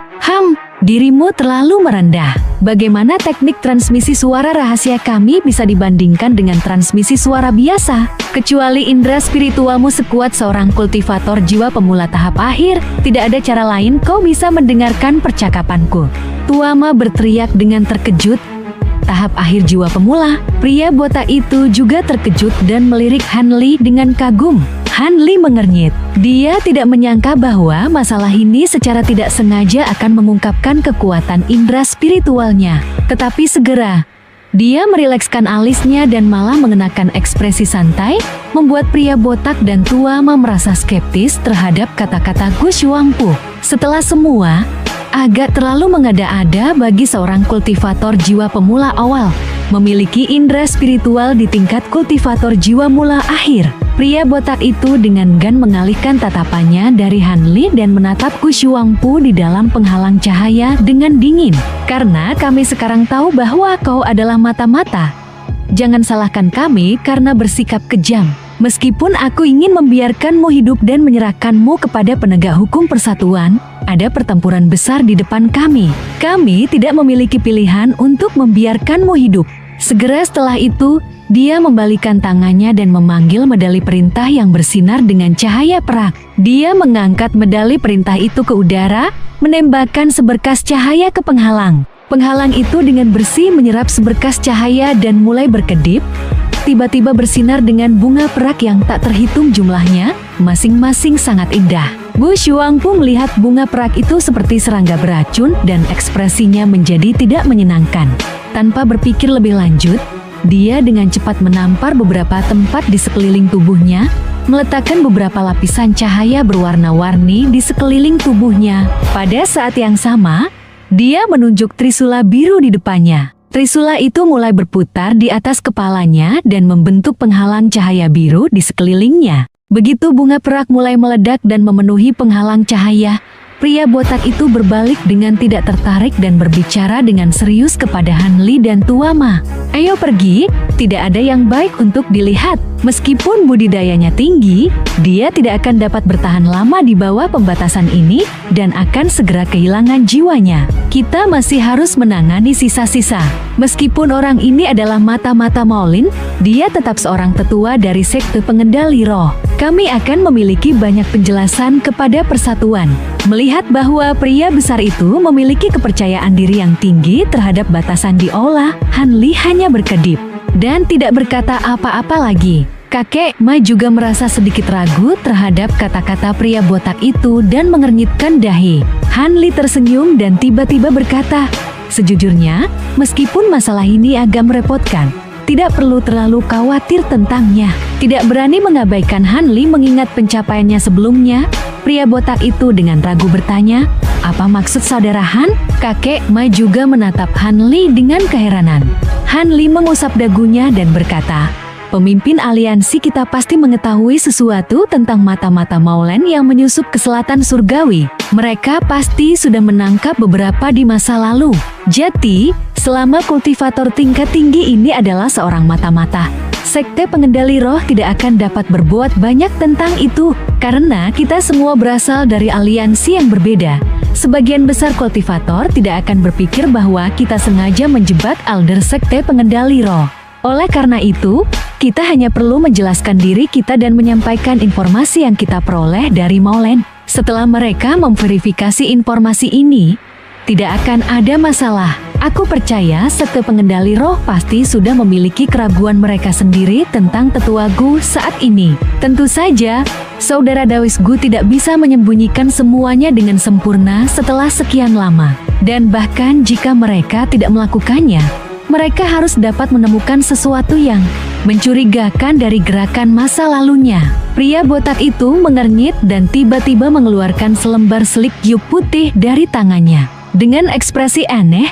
Dirimu terlalu merendah. Bagaimana teknik transmisi suara rahasia kami bisa dibandingkan dengan transmisi suara biasa? Kecuali indera spiritualmu sekuat seorang kultivator jiwa pemula tahap akhir, tidak ada cara lain kau bisa mendengarkan percakapanku." Tua Ma berteriak dengan terkejut. Tahap akhir jiwa pemula, pria botak itu juga terkejut dan melirik Han Li dengan kagum. Han Li mengernyit. Dia tidak menyangka bahwa masalah ini secara tidak sengaja akan mengungkapkan kekuatan indera spiritualnya. Tetapi segera, dia merilekskan alisnya dan malah mengenakan ekspresi santai, membuat pria botak dan tua Ma merasa skeptis terhadap kata-kata Gu Shuangpu. Setelah semua, agak terlalu mengada-ada bagi seorang kultivator jiwa pemula awal memiliki indera spiritual di tingkat kultivator jiwa mula akhir. Pria botak itu dengan gan mengalihkan tatapannya dari Han Li dan menatap Gu Shuangpu di dalam penghalang cahaya dengan dingin. "Karena kami sekarang tahu bahwa kau adalah mata-mata. Jangan salahkan kami karena bersikap kejam. Meskipun aku ingin membiarkanmu hidup dan menyerahkanmu kepada penegak hukum persatuan, ada pertempuran besar di depan kami. Kami tidak memiliki pilihan untuk membiarkanmu hidup." Segera setelah itu, dia membalikan tangannya dan memanggil medali perintah yang bersinar dengan cahaya perak. Dia mengangkat medali perintah itu ke udara, menembakkan seberkas cahaya ke penghalang. Penghalang itu dengan bersih menyerap seberkas cahaya dan mulai berkedip. tiba-tiba bersinar dengan bunga perak yang tak terhitung jumlahnya, masing-masing sangat indah. Bu Xuangpu melihat bunga perak itu seperti serangga beracun dan ekspresinya menjadi tidak menyenangkan. Tanpa berpikir lebih lanjut, dia dengan cepat menampar beberapa tempat di sekeliling tubuhnya, meletakkan beberapa lapisan cahaya berwarna-warni di sekeliling tubuhnya. Pada saat yang sama, dia menunjuk trisula biru di depannya. Trisula itu mulai berputar di atas kepalanya dan membentuk penghalang cahaya biru di sekelilingnya. Begitu bunga perak mulai meledak dan memenuhi penghalang cahaya, pria botak itu berbalik dengan tidak tertarik dan berbicara dengan serius kepada Han Li dan Tuama. Ayo pergi, tidak ada yang baik untuk dilihat. Meskipun budidayanya tinggi, dia tidak akan dapat bertahan lama di bawah pembatasan ini dan akan segera kehilangan jiwanya. Kita masih harus menangani sisa-sisa. Meskipun orang ini adalah mata-mata Maulin, dia tetap seorang tetua dari sekte pengendali roh. Kami akan memiliki banyak penjelasan kepada persatuan. Melihat bahwa pria besar itu memiliki kepercayaan diri yang tinggi terhadap batasan di aula, Han Li hanya berkedip dan tidak berkata apa-apa lagi. Kakek Ma juga merasa sedikit ragu terhadap kata-kata pria botak itu dan mengernyitkan dahi. Han Li tersenyum dan tiba-tiba berkata, "Sejujurnya, meskipun masalah ini agak merepotkan, tidak perlu terlalu khawatir tentangnya." Tidak berani mengabaikan Han Li mengingat pencapaiannya sebelumnya, pria botak itu dengan ragu bertanya, "Apa maksud saudara Han?" Kakek Ma juga menatap Han Li dengan keheranan. Han Li mengusap dagunya dan berkata, "Pemimpin aliansi kita pasti mengetahui sesuatu tentang mata-mata Maulen yang menyusup ke selatan surgawi. Mereka pasti sudah menangkap beberapa di masa lalu. Jadi, selama kultivator tingkat tinggi ini adalah seorang mata-mata, sekte pengendali roh tidak akan dapat berbuat banyak tentang itu, karena kita semua berasal dari aliansi yang berbeda. Sebagian besar kultivator tidak akan berpikir bahwa kita sengaja menjebak Elder sekte pengendali roh. Oleh karena itu, kita hanya perlu menjelaskan diri kita dan menyampaikan informasi yang kita peroleh dari Maulen. Setelah mereka memverifikasi informasi ini, tidak akan ada masalah. Aku percaya sekte pengendali roh pasti sudah memiliki keraguan mereka sendiri tentang tetua Gu saat ini. Tentu saja, saudara Dawis Gu tidak bisa menyembunyikan semuanya dengan sempurna setelah sekian lama. Dan bahkan jika mereka tidak melakukannya, mereka harus dapat menemukan sesuatu yang mencurigakan dari gerakan masa lalunya. Pria botak itu mengernyit dan tiba-tiba mengeluarkan selembar selik giok putih dari tangannya. Dengan ekspresi aneh,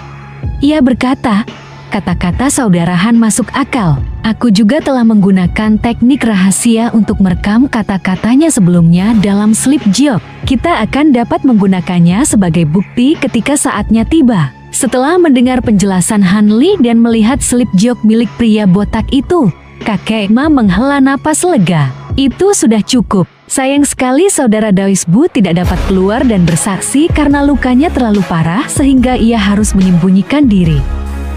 ia berkata, "Kata-kata saudara Han masuk akal. Aku juga telah menggunakan teknik rahasia untuk merekam kata-katanya sebelumnya dalam slip giok. Kita akan dapat menggunakannya sebagai bukti ketika saatnya tiba." Setelah mendengar penjelasan Han Li dan melihat slip giok milik pria botak itu, kakek Ma menghela napas lega. Itu sudah cukup. Sayang sekali saudara Dawis Bu tidak dapat keluar dan bersaksi karena lukanya terlalu parah sehingga ia harus menyembunyikan diri.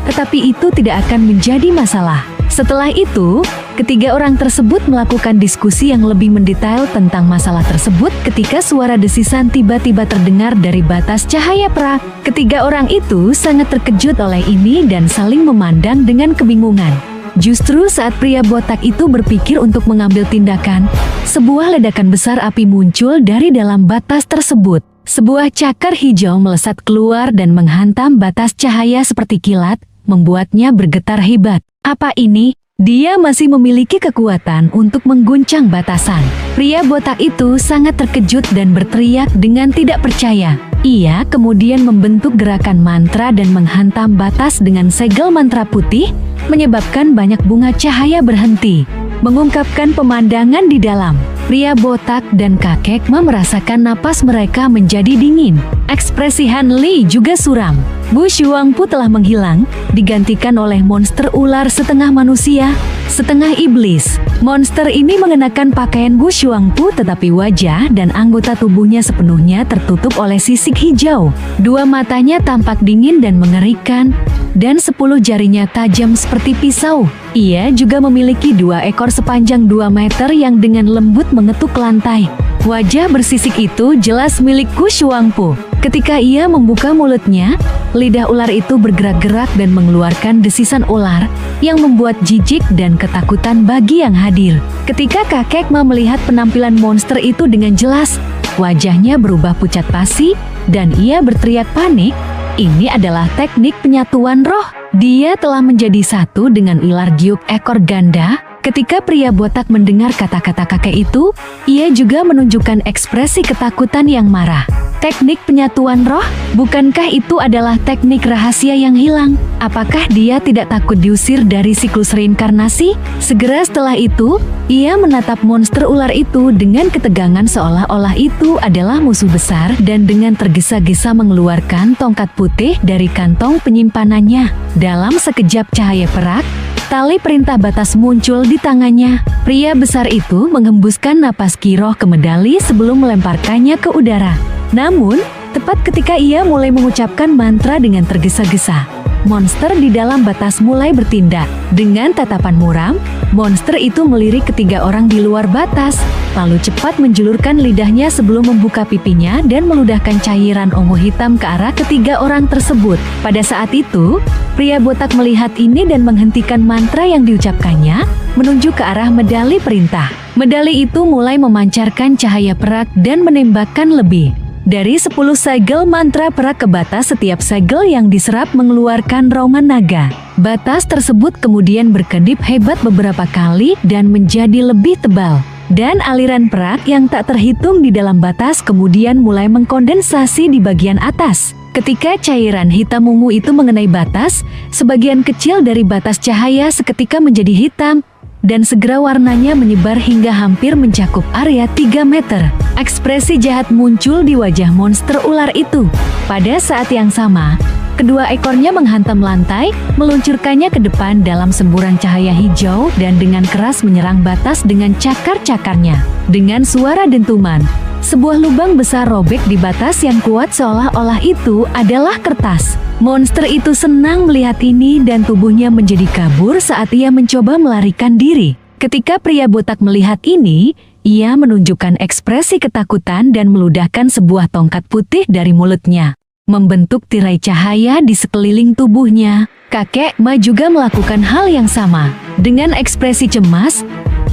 Tetapi itu tidak akan menjadi masalah. Setelah itu, ketiga orang tersebut melakukan diskusi yang lebih mendetail tentang masalah tersebut ketika suara desisan tiba-tiba terdengar dari batas cahaya perak. Ketiga orang itu sangat terkejut oleh ini dan saling memandang dengan kebingungan. Justru saat pria botak itu berpikir untuk mengambil tindakan, sebuah ledakan besar api muncul dari dalam batas tersebut. Sebuah cakar hijau melesat keluar dan menghantam batas cahaya seperti kilat, membuatnya bergetar hebat. Apa ini? Dia masih memiliki kekuatan untuk mengguncang batasan. Pria botak itu sangat terkejut dan berteriak dengan tidak percaya. Ia kemudian membentuk gerakan mantra dan menghantam batas dengan segel mantra putih, menyebabkan banyak bunga cahaya berhenti, mengungkapkan pemandangan di dalam. Pria botak dan kakek Ma merasakan napas mereka menjadi dingin. Ekspresi Han Li juga suram. Bu Xuangpu telah menghilang, digantikan oleh monster ular setengah manusia, setengah iblis. Monster ini mengenakan pakaian Bu Xuangpu tetapi wajah dan anggota tubuhnya sepenuhnya tertutup oleh sisik hijau. Dua matanya tampak dingin dan mengerikan, dan 10 jarinya tajam seperti pisau. Ia juga memiliki 2 ekor sepanjang 2 meter yang dengan lembut mengetuk lantai. Wajah bersisik itu jelas milik Gu Shuangpu. Ketika ia membuka mulutnya, lidah ular itu bergerak-gerak dan mengeluarkan desisan ular yang membuat jijik dan ketakutan bagi yang hadir. Ketika kakek Ma melihat penampilan monster itu dengan jelas, wajahnya berubah pucat pasi dan ia berteriak panik. Ini adalah teknik penyatuan roh. Dia telah menjadi satu dengan ular giok ekor ganda. Ketika pria botak mendengar kata-kata kakek itu, ia juga menunjukkan ekspresi ketakutan yang marah. Teknik penyatuan roh, bukankah itu adalah teknik rahasia yang hilang? Apakah dia tidak takut diusir dari siklus reinkarnasi? Segera setelah itu, ia menatap monster ular itu dengan ketegangan seolah-olah itu adalah musuh besar dan dengan tergesa-gesa mengeluarkan tongkat putih dari kantong penyimpanannya. Dalam sekejap cahaya perak, tali perintah batas muncul di tangannya. Pria besar itu menghembuskan napas kiroh ke medali sebelum melemparkannya ke udara. Namun, tepat ketika ia mulai mengucapkan mantra dengan tergesa-gesa, monster di dalam batas mulai bertindak. Dengan tatapan muram, monster itu melirik ketiga orang di luar batas, lalu cepat menjulurkan lidahnya sebelum membuka pipinya dan meludahkan cairan ungu hitam ke arah ketiga orang tersebut. Pada saat itu, pria botak melihat ini dan menghentikan mantra yang diucapkannya, menunjuk ke arah medali perintah. Medali itu mulai memancarkan cahaya perak dan menembakkan lebih dari 10 segel mantra perak ke batas. Setiap segel yang diserap mengeluarkan raungan naga. Batas tersebut kemudian berkedip hebat beberapa kali dan menjadi lebih tebal. Dan aliran perak yang tak terhitung di dalam batas kemudian mulai mengkondensasi di bagian atas. Ketika cairan hitam ungu itu mengenai batas, sebagian kecil dari batas cahaya seketika menjadi hitam, dan segera warnanya menyebar hingga hampir mencakup area 3 meter. Ekspresi jahat muncul di wajah monster ular itu. Pada saat yang sama, kedua ekornya menghantam lantai, meluncurkannya ke depan dalam semburan cahaya hijau dan dengan keras menyerang batas dengan cakar-cakarnya. Dengan suara dentuman, sebuah lubang besar robek di batas yang kuat seolah-olah itu adalah kertas. Monster itu senang melihat ini dan tubuhnya menjadi kabur saat ia mencoba melarikan diri. Ketika pria botak melihat ini, ia menunjukkan ekspresi ketakutan dan meludahkan sebuah tongkat putih dari mulutnya, membentuk tirai cahaya di sekeliling tubuhnya. Kakek Ma juga melakukan hal yang sama. Dengan ekspresi cemas,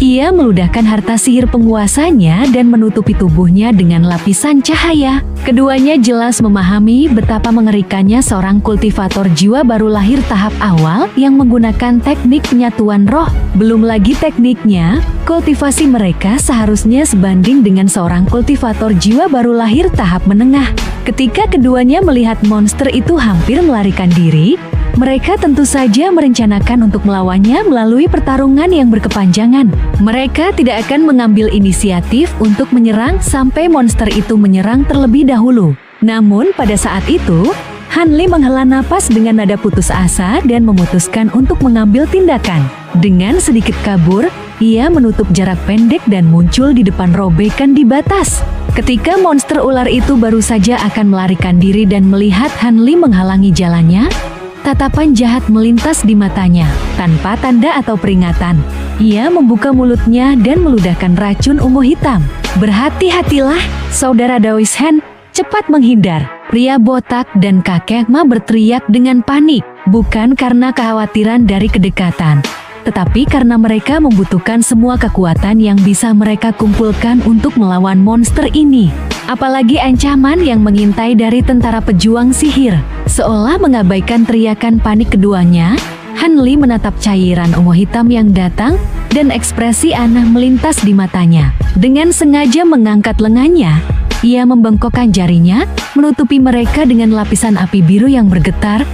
ia meludahkan harta sihir penguasanya dan menutupi tubuhnya dengan lapisan cahaya. Keduanya jelas memahami betapa mengerikannya seorang kultivator jiwa baru lahir tahap awal yang menggunakan teknik penyatuan roh. Belum lagi tekniknya, kultivasi mereka seharusnya sebanding dengan seorang kultivator jiwa baru lahir tahap menengah. Ketika keduanya melihat monster itu hampir melarikan diri, mereka tentu saja merencanakan untuk melawannya melalui pertarungan yang berkepanjangan. Mereka tidak akan mengambil inisiatif untuk menyerang sampai monster itu menyerang terlebih dahulu. Namun pada saat itu, Han Li menghela napas dengan nada putus asa dan memutuskan untuk mengambil tindakan. Dengan sedikit kabur, ia menutup jarak pendek dan muncul di depan robekan di batas. Ketika monster ular itu baru saja akan melarikan diri dan melihat Han Li menghalangi jalannya, tatapan jahat melintas di matanya. Tanpa tanda atau peringatan, ia membuka mulutnya dan meludahkan racun ungu hitam. Berhati-hatilah, saudara Dawis Han, cepat menghindar. Pria botak dan kakek Ma berteriak dengan panik, bukan karena kekhawatiran dari kedekatan, tetapi karena mereka membutuhkan semua kekuatan yang bisa mereka kumpulkan untuk melawan monster ini. Apalagi ancaman yang mengintai dari tentara pejuang sihir. Seolah mengabaikan teriakan panik keduanya, Han Li menatap cairan ungu hitam yang datang dan ekspresi aneh melintas di matanya. Dengan sengaja mengangkat lengannya, ia membengkokkan jarinya, menutupi mereka dengan lapisan api biru yang bergetar,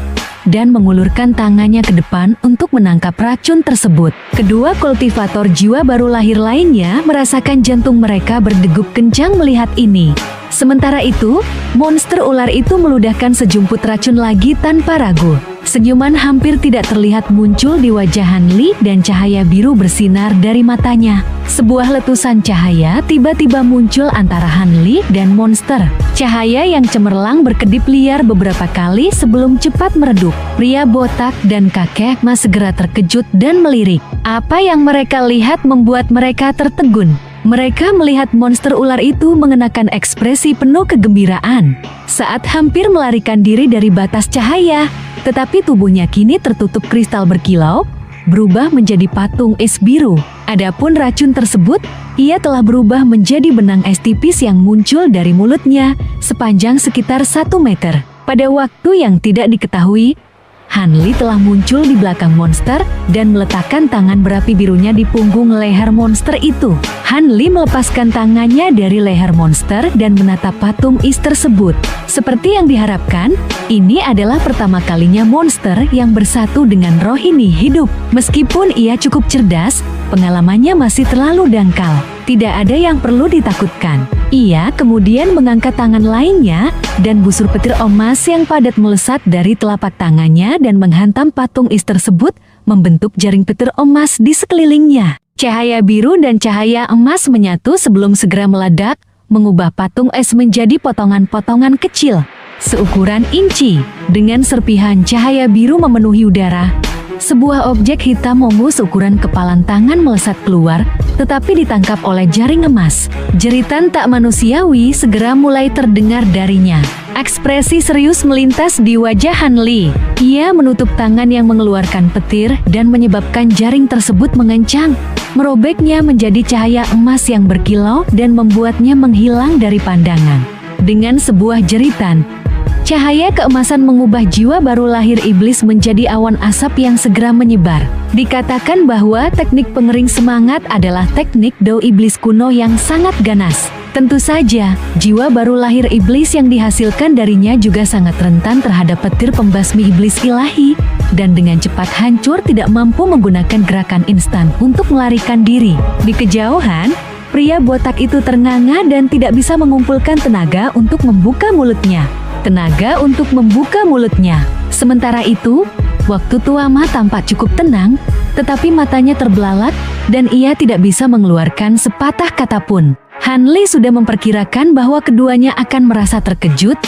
dan mengulurkan tangannya ke depan untuk menangkap racun tersebut. Kedua kultivator jiwa baru lahir lainnya merasakan jantung mereka berdegup kencang melihat ini. Sementara itu, monster ular itu meludahkan sejumput racun lagi tanpa ragu. Senyuman hampir tidak terlihat muncul di wajah Han Li dan cahaya biru bersinar dari matanya. Sebuah letusan cahaya tiba-tiba muncul antara Han Li dan monster. Cahaya yang cemerlang berkedip liar beberapa kali sebelum cepat meredup. Pria botak dan kakek Ma segera terkejut dan melirik. Apa yang mereka lihat membuat mereka tertegun. Mereka melihat monster ular itu mengenakan ekspresi penuh kegembiraan saat hampir melarikan diri dari batas cahaya, tetapi tubuhnya kini tertutup kristal berkilau, berubah menjadi patung es biru. Adapun racun tersebut, ia telah berubah menjadi benang es tipis yang muncul dari mulutnya sepanjang sekitar 1 meter. Pada waktu yang tidak diketahui, Hanli telah muncul di belakang monster dan meletakkan tangan berapi birunya di punggung leher monster itu. Hanli melepaskan tangannya dari leher monster dan menatap patung is tersebut. Seperti yang diharapkan, ini adalah pertama kalinya monster yang bersatu dengan roh ini hidup. Meskipun ia cukup cerdas, pengalamannya masih terlalu dangkal. Tidak ada yang perlu ditakutkan. Ia kemudian mengangkat tangan lainnya dan busur petir emas yang padat melesat dari telapak tangannya dan menghantam patung is tersebut, membentuk jaring petir emas di sekelilingnya. Cahaya biru dan cahaya emas menyatu sebelum segera meledak, mengubah patung es menjadi potongan-potongan kecil seukuran inci. Dengan serpihan cahaya biru memenuhi udara, sebuah objek hitam mongus ukuran kepalan tangan melesat keluar, tetapi ditangkap oleh jaring emas. Jeritan tak manusiawi segera mulai terdengar darinya. Ekspresi serius melintas di wajah Hanli. Ia menutup tangan yang mengeluarkan petir dan menyebabkan jaring tersebut mengencang, merobeknya menjadi cahaya emas yang berkilau dan membuatnya menghilang dari pandangan. Dengan sebuah jeritan, cahaya keemasan mengubah jiwa baru lahir iblis menjadi awan asap yang segera menyebar. Dikatakan bahwa teknik pengering semangat adalah teknik dao iblis kuno yang sangat ganas. Tentu saja, jiwa baru lahir iblis yang dihasilkan darinya juga sangat rentan terhadap petir pembasmi iblis ilahi, dan dengan cepat hancur tidak mampu menggunakan gerakan instan untuk melarikan diri. Di kejauhan, pria botak itu ternganga dan tidak bisa mengumpulkan tenaga untuk membuka mulutnya. Sementara itu, waktu Tuama tampak cukup tenang, tetapi matanya terbelalak dan ia tidak bisa mengeluarkan sepatah kata pun. Hanli sudah memperkirakan bahwa keduanya akan merasa terkejut,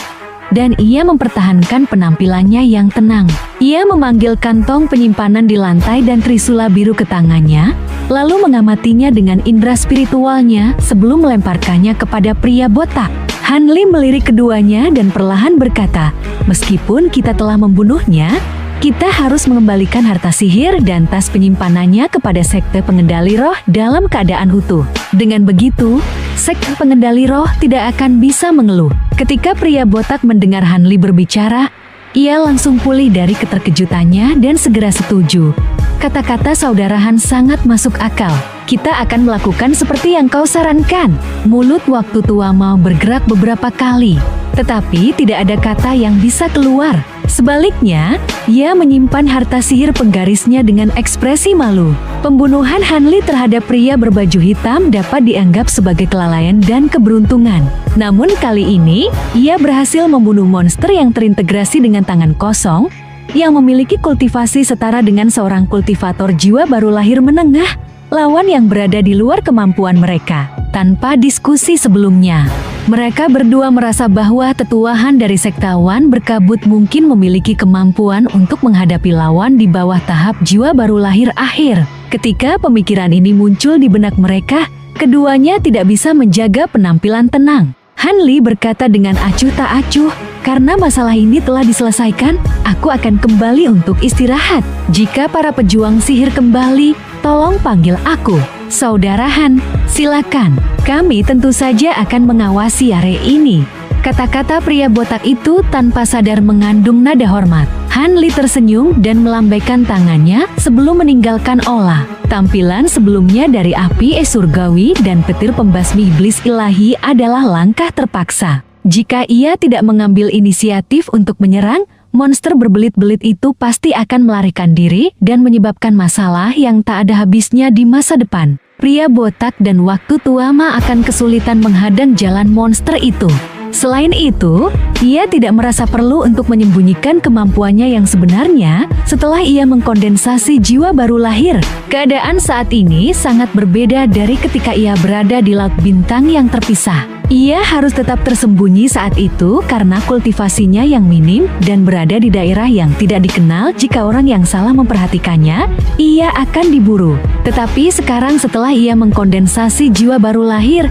dan ia mempertahankan penampilannya yang tenang. Ia memanggil kantong penyimpanan di lantai dan trisula biru ke tangannya, lalu mengamatinya dengan indera spiritualnya sebelum melemparkannya kepada pria botak. Hanli melirik keduanya dan perlahan berkata, "Meskipun kita telah membunuhnya, kita harus mengembalikan harta sihir dan tas penyimpanannya kepada sekte pengendali roh dalam keadaan utuh. Dengan begitu, sekte pengendali roh tidak akan bisa mengeluh." Ketika pria botak mendengar Hanli berbicara, ia langsung pulih dari keterkejutannya dan segera setuju. Kata-kata saudara Han sangat masuk akal. "Kita akan melakukan seperti yang kau sarankan." Mulut waktu tua mau bergerak beberapa kali, tetapi tidak ada kata yang bisa keluar. Sebaliknya, ia menyimpan harta sihir penggarisnya dengan ekspresi malu. Pembunuhan Hanli terhadap pria berbaju hitam dapat dianggap sebagai kelalaian dan keberuntungan. Namun kali ini, ia berhasil membunuh monster yang terintegrasi dengan tangan kosong, yang memiliki kultivasi setara dengan seorang kultivator jiwa baru lahir menengah, lawan yang berada di luar kemampuan mereka. Tanpa diskusi sebelumnya, mereka berdua merasa bahwa tetuahan dari sektawan berkabut mungkin memiliki kemampuan untuk menghadapi lawan di bawah tahap jiwa baru lahir akhir. Ketika pemikiran ini muncul di benak mereka, keduanya tidak bisa menjaga penampilan tenang. Hanli berkata dengan acuh tak acuh, "Karena masalah ini telah diselesaikan, aku akan kembali untuk istirahat. Jika para pejuang sihir kembali, tolong panggil aku." "Saudara Han, silakan. Kami tentu saja akan mengawasi area ini." Kata-kata pria botak itu tanpa sadar mengandung nada hormat. Hanli tersenyum dan melambaikan tangannya sebelum meninggalkan olah. Tampilan sebelumnya dari api es surgawi dan petir pembasmi iblis ilahi adalah langkah terpaksa. Jika ia tidak mengambil inisiatif untuk menyerang, monster berbelit-belit itu pasti akan melarikan diri dan menyebabkan masalah yang tak ada habisnya di masa depan. Pria botak dan waktu tuama akan kesulitan menghadang jalan monster itu. Selain itu, ia tidak merasa perlu untuk menyembunyikan kemampuannya yang sebenarnya setelah ia mengkondensasi jiwa baru lahir. Keadaan saat ini sangat berbeda dari ketika ia berada di laut bintang yang terpisah. Ia harus tetap tersembunyi saat itu karena kultivasinya yang minim dan berada di daerah yang tidak dikenal. Jika orang yang salah memperhatikannya, ia akan diburu. Tetapi sekarang setelah ia mengkondensasi jiwa baru lahir,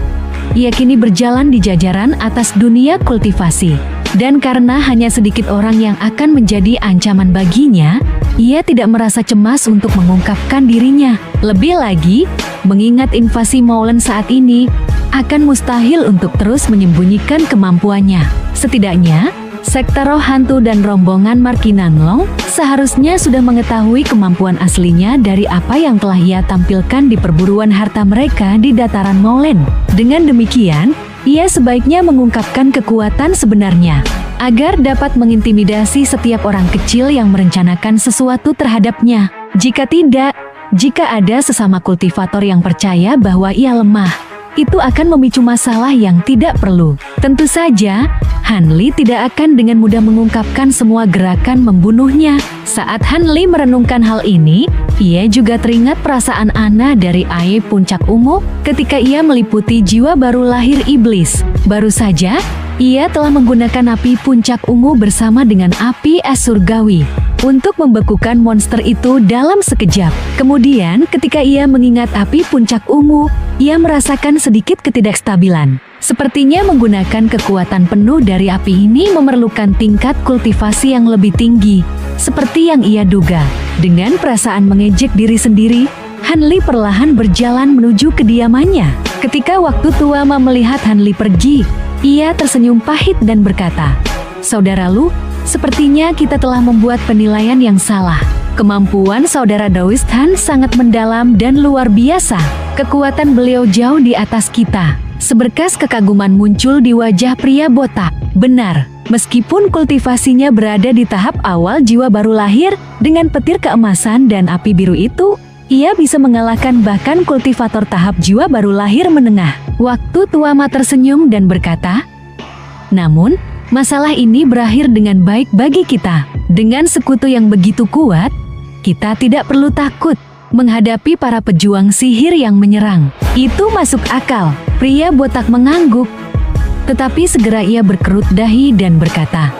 ia kini berjalan di jajaran atas dunia kultivasi. Dan karena hanya sedikit orang yang akan menjadi ancaman baginya, ia tidak merasa cemas untuk mengungkapkan dirinya. Lebih lagi, mengingat invasi Maulen saat ini, akan mustahil untuk terus menyembunyikan kemampuannya. Setidaknya, sekte roh hantu dan rombongan Markinanlong seharusnya sudah mengetahui kemampuan aslinya dari apa yang telah ia tampilkan di perburuan harta mereka di dataran Maulen. Dengan demikian, ia sebaiknya mengungkapkan kekuatan sebenarnya, agar dapat mengintimidasi setiap orang kecil yang merencanakan sesuatu terhadapnya. Jika tidak, jika ada sesama kultivator yang percaya bahwa ia lemah, itu akan memicu masalah yang tidak perlu. Tentu saja, Hanli tidak akan dengan mudah mengungkapkan semua gerakan membunuhnya. Saat Hanli merenungkan hal ini, ia juga teringat perasaan Ana dari Ae Puncak Ungu ketika ia meliputi jiwa baru lahir iblis. Baru saja, ia telah menggunakan api Puncak Ungu bersama dengan api es surgawi untuk membekukan monster itu dalam sekejap. Kemudian, ketika ia mengingat api Puncak Ungu, ia merasakan sedikit ketidakstabilan. Sepertinya menggunakan kekuatan penuh dari api ini memerlukan tingkat kultivasi yang lebih tinggi, seperti yang ia duga. Dengan perasaan mengejek diri sendiri, Hanli perlahan berjalan menuju kediamannya. Ketika waktu Tuama melihat Hanli pergi, ia tersenyum pahit dan berkata, "Saudara Lu, sepertinya kita telah membuat penilaian yang salah. Kemampuan saudara Daoist Han sangat mendalam dan luar biasa. Kekuatan beliau jauh di atas kita." Seberkas kekaguman muncul di wajah pria botak. Benar, meskipun kultivasinya berada di tahap awal jiwa baru lahir, dengan petir keemasan dan api biru itu, ia bisa mengalahkan bahkan kultivator tahap jiwa baru lahir menengah. Waktu Tuama tersenyum dan berkata, "Namun, masalah ini berakhir dengan baik bagi kita. Dengan sekutu yang begitu kuat, kita tidak perlu takut menghadapi para pejuang sihir yang menyerang." Itu masuk akal. Pria botak mengangguk, tetapi segera ia berkerut dahi dan berkata,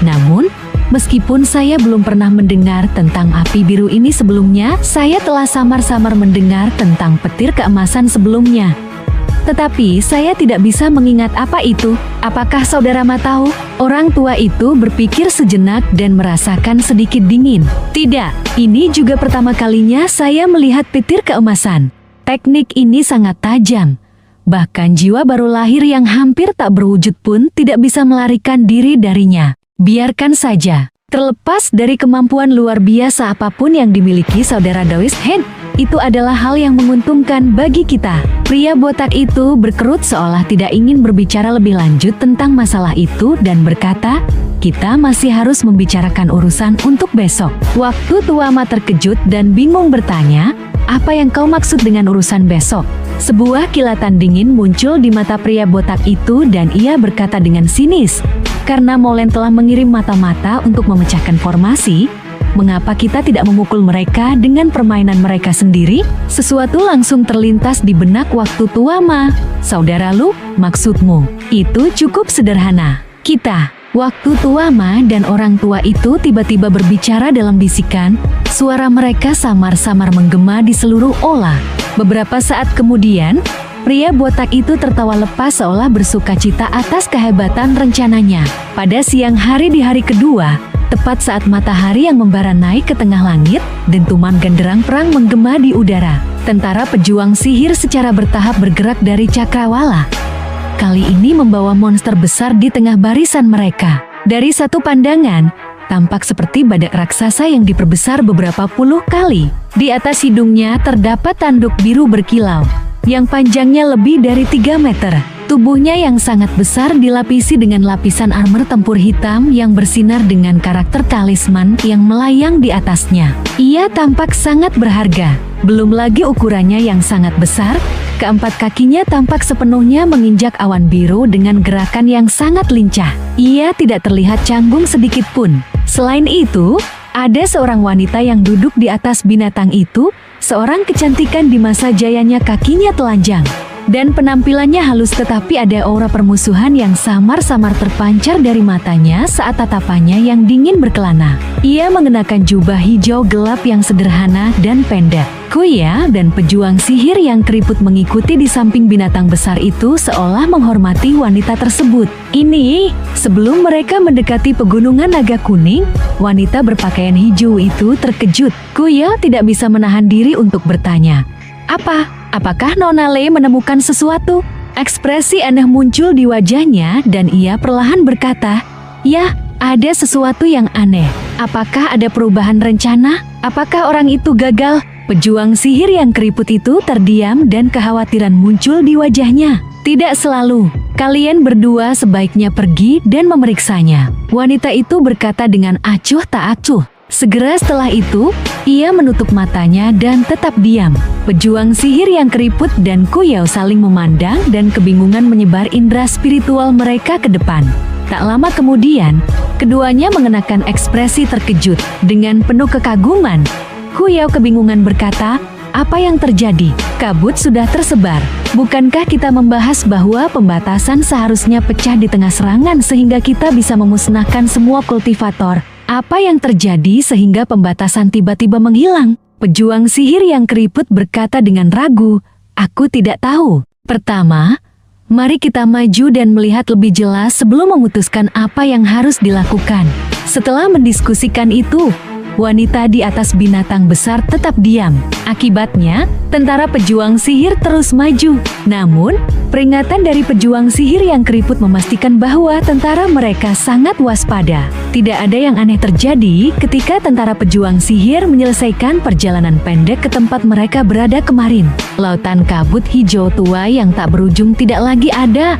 "Namun, meskipun saya belum pernah mendengar tentang api biru ini sebelumnya, saya telah samar-samar mendengar tentang petir keemasan sebelumnya. Tetapi saya tidak bisa mengingat apa itu. Apakah saudara Ma tahu?" Orang tua itu berpikir sejenak dan merasakan sedikit dingin. "Tidak, ini juga pertama kalinya saya melihat petir keemasan. Teknik ini sangat tajam. Bahkan jiwa baru lahir yang hampir tak berwujud pun tidak bisa melarikan diri darinya. Biarkan saja. Terlepas dari kemampuan luar biasa apapun yang dimiliki saudara Daoist Han, itu adalah hal yang menguntungkan bagi kita." Pria botak itu berkerut seolah tidak ingin berbicara lebih lanjut tentang masalah itu dan berkata, "Kita masih harus membicarakan urusan untuk besok." Waktu Tuama terkejut dan bingung bertanya, "Apa yang kau maksud dengan urusan besok?" Sebuah kilatan dingin muncul di mata pria botak itu dan ia berkata dengan sinis, "Karena Maulen telah mengirim mata-mata untuk memecahkan formasi, mengapa kita tidak memukul mereka dengan permainan mereka sendiri?" Sesuatu langsung terlintas di benak waktu Tuama. "Saudara Lu, maksudmu?" "Itu cukup sederhana. Kita." Waktu Tuama dan orang tua itu tiba-tiba berbicara dalam bisikan, suara mereka samar-samar menggema di seluruh Ola. Beberapa saat kemudian, pria botak itu tertawa lepas seolah bersukacita atas kehebatan rencananya. Pada siang hari di hari kedua, tepat saat matahari yang membara naik ke tengah langit, dentuman genderang perang menggema di udara. Tentara pejuang sihir secara bertahap bergerak dari Cakrawala. Kali ini membawa monster besar di tengah barisan mereka. Dari satu pandangan, tampak seperti badak raksasa yang diperbesar beberapa puluh kali. Di atas hidungnya terdapat tanduk biru berkilau, yang panjangnya lebih dari 3 meter. Tubuhnya yang sangat besar dilapisi dengan lapisan armor tempur hitam yang bersinar dengan karakter talisman yang melayang di atasnya. Ia tampak sangat berharga. Belum lagi ukurannya yang sangat besar, keempat kakinya tampak sepenuhnya menginjak awan biru dengan gerakan yang sangat lincah. Ia tidak terlihat canggung sedikit pun. Selain itu, ada seorang wanita yang duduk di atas binatang itu, seorang kecantikan di masa jayanya kakinya telanjang. dan penampilannya halus, tetapi ada aura permusuhan yang samar-samar terpancar dari matanya saat tatapannya yang dingin berkelana. Ia mengenakan jubah hijau gelap yang sederhana dan pendek. Kuya dan pejuang sihir yang keriput mengikuti di samping binatang besar itu seolah menghormati wanita tersebut. Sebelum mereka mendekati pegunungan naga kuning, wanita berpakaian hijau itu terkejut. Kuya tidak bisa menahan diri untuk bertanya, Apakah Nona Le menemukan sesuatu? Ekspresi aneh muncul di wajahnya dan ia perlahan berkata, "Ya, ada sesuatu yang aneh. Apakah ada perubahan rencana? Apakah orang itu gagal?" Pejuang sihir yang keriput itu terdiam dan kekhawatiran muncul di wajahnya. "Tidak selalu. Kalian berdua sebaiknya pergi dan memeriksanya," wanita itu berkata dengan acuh tak acuh. Segera setelah itu, ia menutup matanya dan tetap diam. Pejuang sihir yang keriput dan Kuyao saling memandang dan kebingungan menyebar indera spiritual mereka ke depan. Tak lama kemudian, keduanya mengenakan ekspresi terkejut. Dengan penuh kekaguman, Kuyao kebingungan berkata, "Apa yang terjadi? Kabut sudah tersebar. Bukankah kita membahas bahwa pembatasan seharusnya pecah di tengah serangan sehingga kita bisa memusnahkan semua kultivator? Apa yang terjadi sehingga pembatasan tiba-tiba menghilang?" Pejuang sihir yang keriput berkata dengan ragu, "Aku tidak tahu. Pertama, mari kita maju dan melihat lebih jelas sebelum memutuskan apa yang harus dilakukan." Setelah mendiskusikan itu, wanita di atas binatang besar tetap diam. Akibatnya, tentara pejuang sihir terus maju. Namun, peringatan dari pejuang sihir yang keriput memastikan bahwa tentara mereka sangat waspada. Tidak ada yang aneh terjadi ketika tentara pejuang sihir menyelesaikan perjalanan pendek ke tempat mereka berada kemarin. Lautan kabut hijau tua yang tak berujung tidak lagi ada.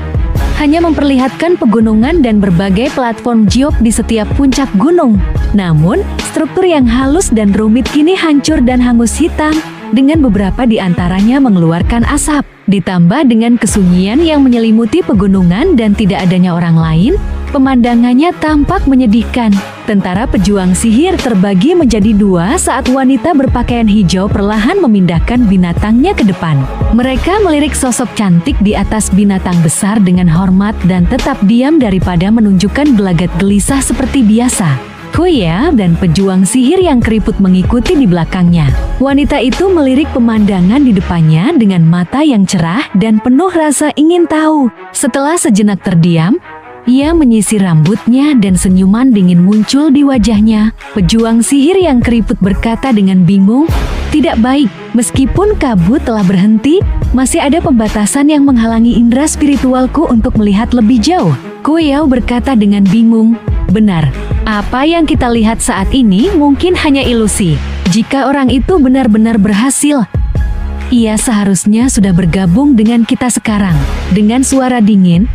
Hanya memperlihatkan pegunungan dan berbagai platform geok di setiap puncak gunung. Namun, struktur yang halus dan rumit kini hancur dan hangus hitam, dengan beberapa di antaranya mengeluarkan asap. Ditambah dengan kesunyian yang menyelimuti pegunungan dan tidak adanya orang lain, pemandangannya tampak menyedihkan. Tentara pejuang sihir terbagi menjadi dua saat wanita berpakaian hijau perlahan memindahkan binatangnya ke depan. Mereka melirik sosok cantik di atas binatang besar dengan hormat dan tetap diam daripada menunjukkan gelagat gelisah seperti biasa. Kuya dan pejuang sihir yang keriput mengikuti di belakangnya. Wanita itu melirik pemandangan di depannya dengan mata yang cerah dan penuh rasa ingin tahu. Setelah sejenak terdiam, ia menyisir rambutnya dan senyuman dingin muncul di wajahnya. Pejuang sihir yang keriput berkata dengan bingung, "Tidak baik, meskipun kabut telah berhenti, masih ada pembatasan yang menghalangi indera spiritualku untuk melihat lebih jauh." Kuyao berkata dengan bingung, "Benar, apa yang kita lihat saat ini mungkin hanya ilusi. Jika orang itu benar-benar berhasil, ia seharusnya sudah bergabung dengan kita sekarang." Dengan suara dingin,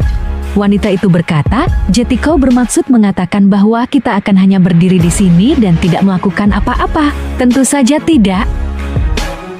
wanita itu berkata, "Jadi kau bermaksud mengatakan bahwa kita akan hanya berdiri di sini dan tidak melakukan apa-apa?" "Tentu saja tidak."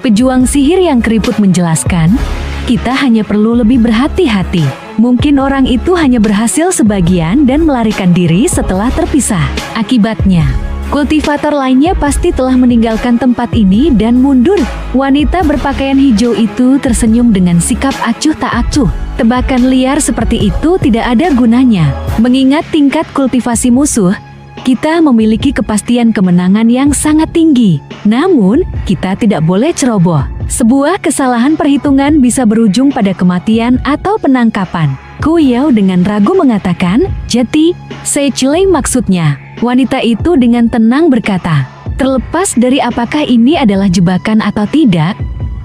Pejuang sihir yang keriput menjelaskan, "Kita hanya perlu lebih berhati-hati. Mungkin orang itu hanya berhasil sebagian dan melarikan diri setelah terpisah. Akibatnya, kultivator lainnya pasti telah meninggalkan tempat ini dan mundur." Wanita berpakaian hijau itu tersenyum dengan sikap acuh tak acuh. Tebakan liar seperti itu tidak ada gunanya. Mengingat tingkat kultivasi musuh, kita memiliki kepastian kemenangan yang sangat tinggi. Namun, kita tidak boleh ceroboh. Sebuah kesalahan perhitungan bisa berujung pada kematian atau penangkapan. Kuyao dengan ragu mengatakan, "Jadi, Seichilei maksudnya?" Wanita itu dengan tenang berkata, "Terlepas dari apakah ini adalah jebakan atau tidak,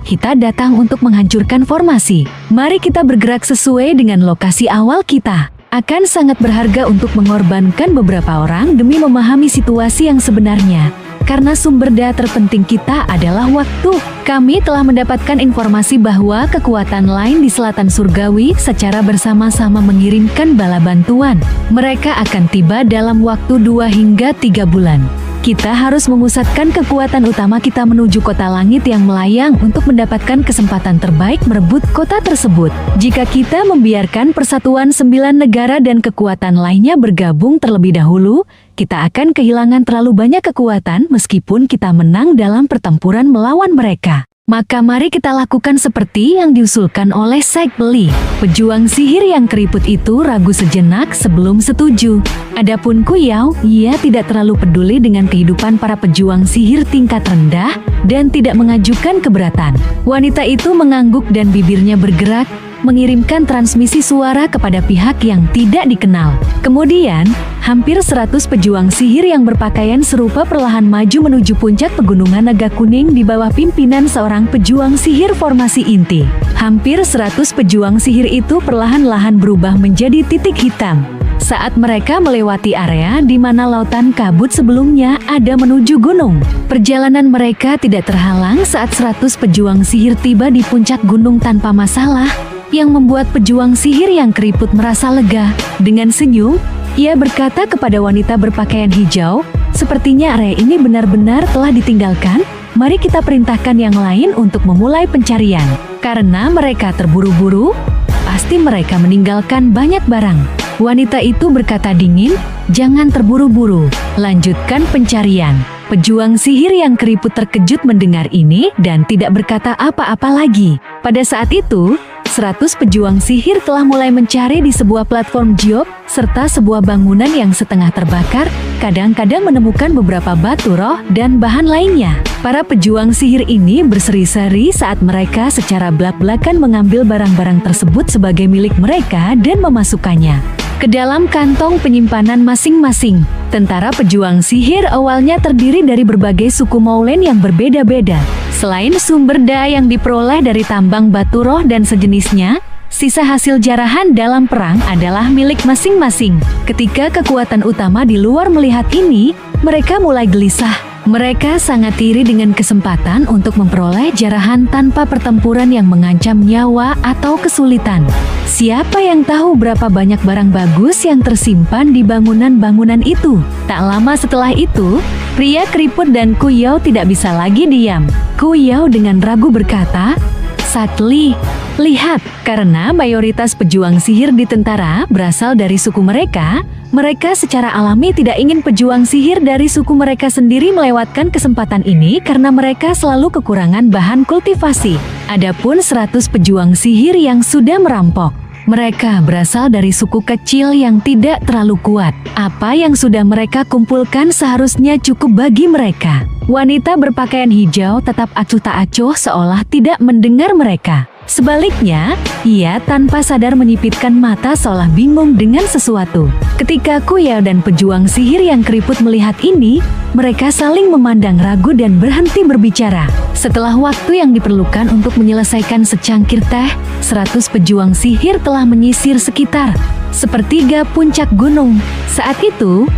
kita datang untuk menghancurkan formasi. Mari kita bergerak sesuai dengan lokasi awal kita. Akan sangat berharga untuk mengorbankan beberapa orang demi memahami situasi yang sebenarnya. Karena sumber daya terpenting kita adalah waktu. Kami telah mendapatkan informasi bahwa kekuatan lain di selatan surgawi secara bersama-sama mengirimkan bala bantuan. Mereka akan tiba dalam waktu 2 hingga 3 bulan. Kita harus memusatkan kekuatan utama kita menuju kota langit yang melayang untuk mendapatkan kesempatan terbaik merebut kota tersebut. Jika kita membiarkan persatuan 9 negara dan kekuatan lainnya bergabung terlebih dahulu, kita akan kehilangan terlalu banyak kekuatan meskipun kita menang dalam pertempuran melawan mereka." Maka mari kita lakukan seperti yang diusulkan oleh Saikli. Pejuang sihir yang keriput itu ragu sejenak sebelum setuju. Adapun Kuyao, ia tidak terlalu peduli dengan kehidupan para pejuang sihir tingkat rendah dan tidak mengajukan keberatan. Wanita itu mengangguk dan bibirnya bergerak, mengirimkan transmisi suara kepada pihak yang tidak dikenal. Kemudian, hampir 100 pejuang sihir yang berpakaian serupa perlahan maju menuju puncak pegunungan naga kuning di bawah pimpinan seorang pejuang sihir formasi inti. Hampir 100 pejuang sihir itu perlahan-lahan berubah menjadi titik hitam saat mereka melewati area di mana lautan kabut sebelumnya ada menuju gunung. Perjalanan mereka tidak terhalang saat 100 pejuang sihir tiba di puncak gunung tanpa masalah, yang membuat pejuang sihir yang keriput merasa lega. Dengan senyum, ia berkata kepada wanita berpakaian hijau, "Sepertinya area ini benar-benar telah ditinggalkan. Mari kita perintahkan yang lain untuk memulai pencarian. Karena mereka terburu-buru, pasti mereka meninggalkan banyak barang." Wanita itu berkata dingin, "Jangan terburu-buru, lanjutkan pencarian." Pejuang sihir yang keriput terkejut mendengar ini dan tidak berkata apa-apa lagi. Pada saat itu, 100 pejuang sihir telah mulai mencari di sebuah platform geok, serta sebuah bangunan yang setengah terbakar, kadang-kadang menemukan beberapa batu roh dan bahan lainnya. Para pejuang sihir ini berseri-seri saat mereka secara belak-belakan mengambil barang-barang tersebut sebagai milik mereka dan memasukkannya ke dalam kantong penyimpanan masing-masing. Tentara pejuang sihir awalnya terdiri dari berbagai suku Maulen yang berbeda-beda. Selain sumber daya yang diperoleh dari tambang batu roh dan sejenisnya, sisa hasil jarahan dalam perang adalah milik masing-masing. Ketika kekuatan utama di luar melihat ini, mereka mulai gelisah. Mereka sangat iri dengan kesempatan untuk memperoleh jarahan tanpa pertempuran yang mengancam nyawa atau kesulitan. Siapa yang tahu berapa banyak barang bagus yang tersimpan di bangunan-bangunan itu? Tak lama setelah itu, pria keriput dan Kuyao tidak bisa lagi diam. Kuyao dengan ragu berkata, "Saikli, lihat, karena mayoritas pejuang sihir di tentara berasal dari suku mereka, mereka secara alami tidak ingin pejuang sihir dari suku mereka sendiri melewatkan kesempatan ini karena mereka selalu kekurangan bahan kultivasi. Adapun 100 pejuang sihir yang sudah merampok, mereka berasal dari suku kecil yang tidak terlalu kuat. Apa yang sudah mereka kumpulkan seharusnya cukup bagi mereka." Wanita berpakaian hijau tetap acuh tak acuh seolah tidak mendengar mereka. Sebaliknya, ia tanpa sadar menyipitkan mata seolah bingung dengan sesuatu. Ketika Kuyao dan pejuang sihir yang keriput melihat ini, mereka saling memandang ragu dan berhenti berbicara. Setelah waktu yang diperlukan untuk menyelesaikan secangkir teh, 100 pejuang sihir telah menyisir sekitar sepertiga puncak gunung. Saat itu,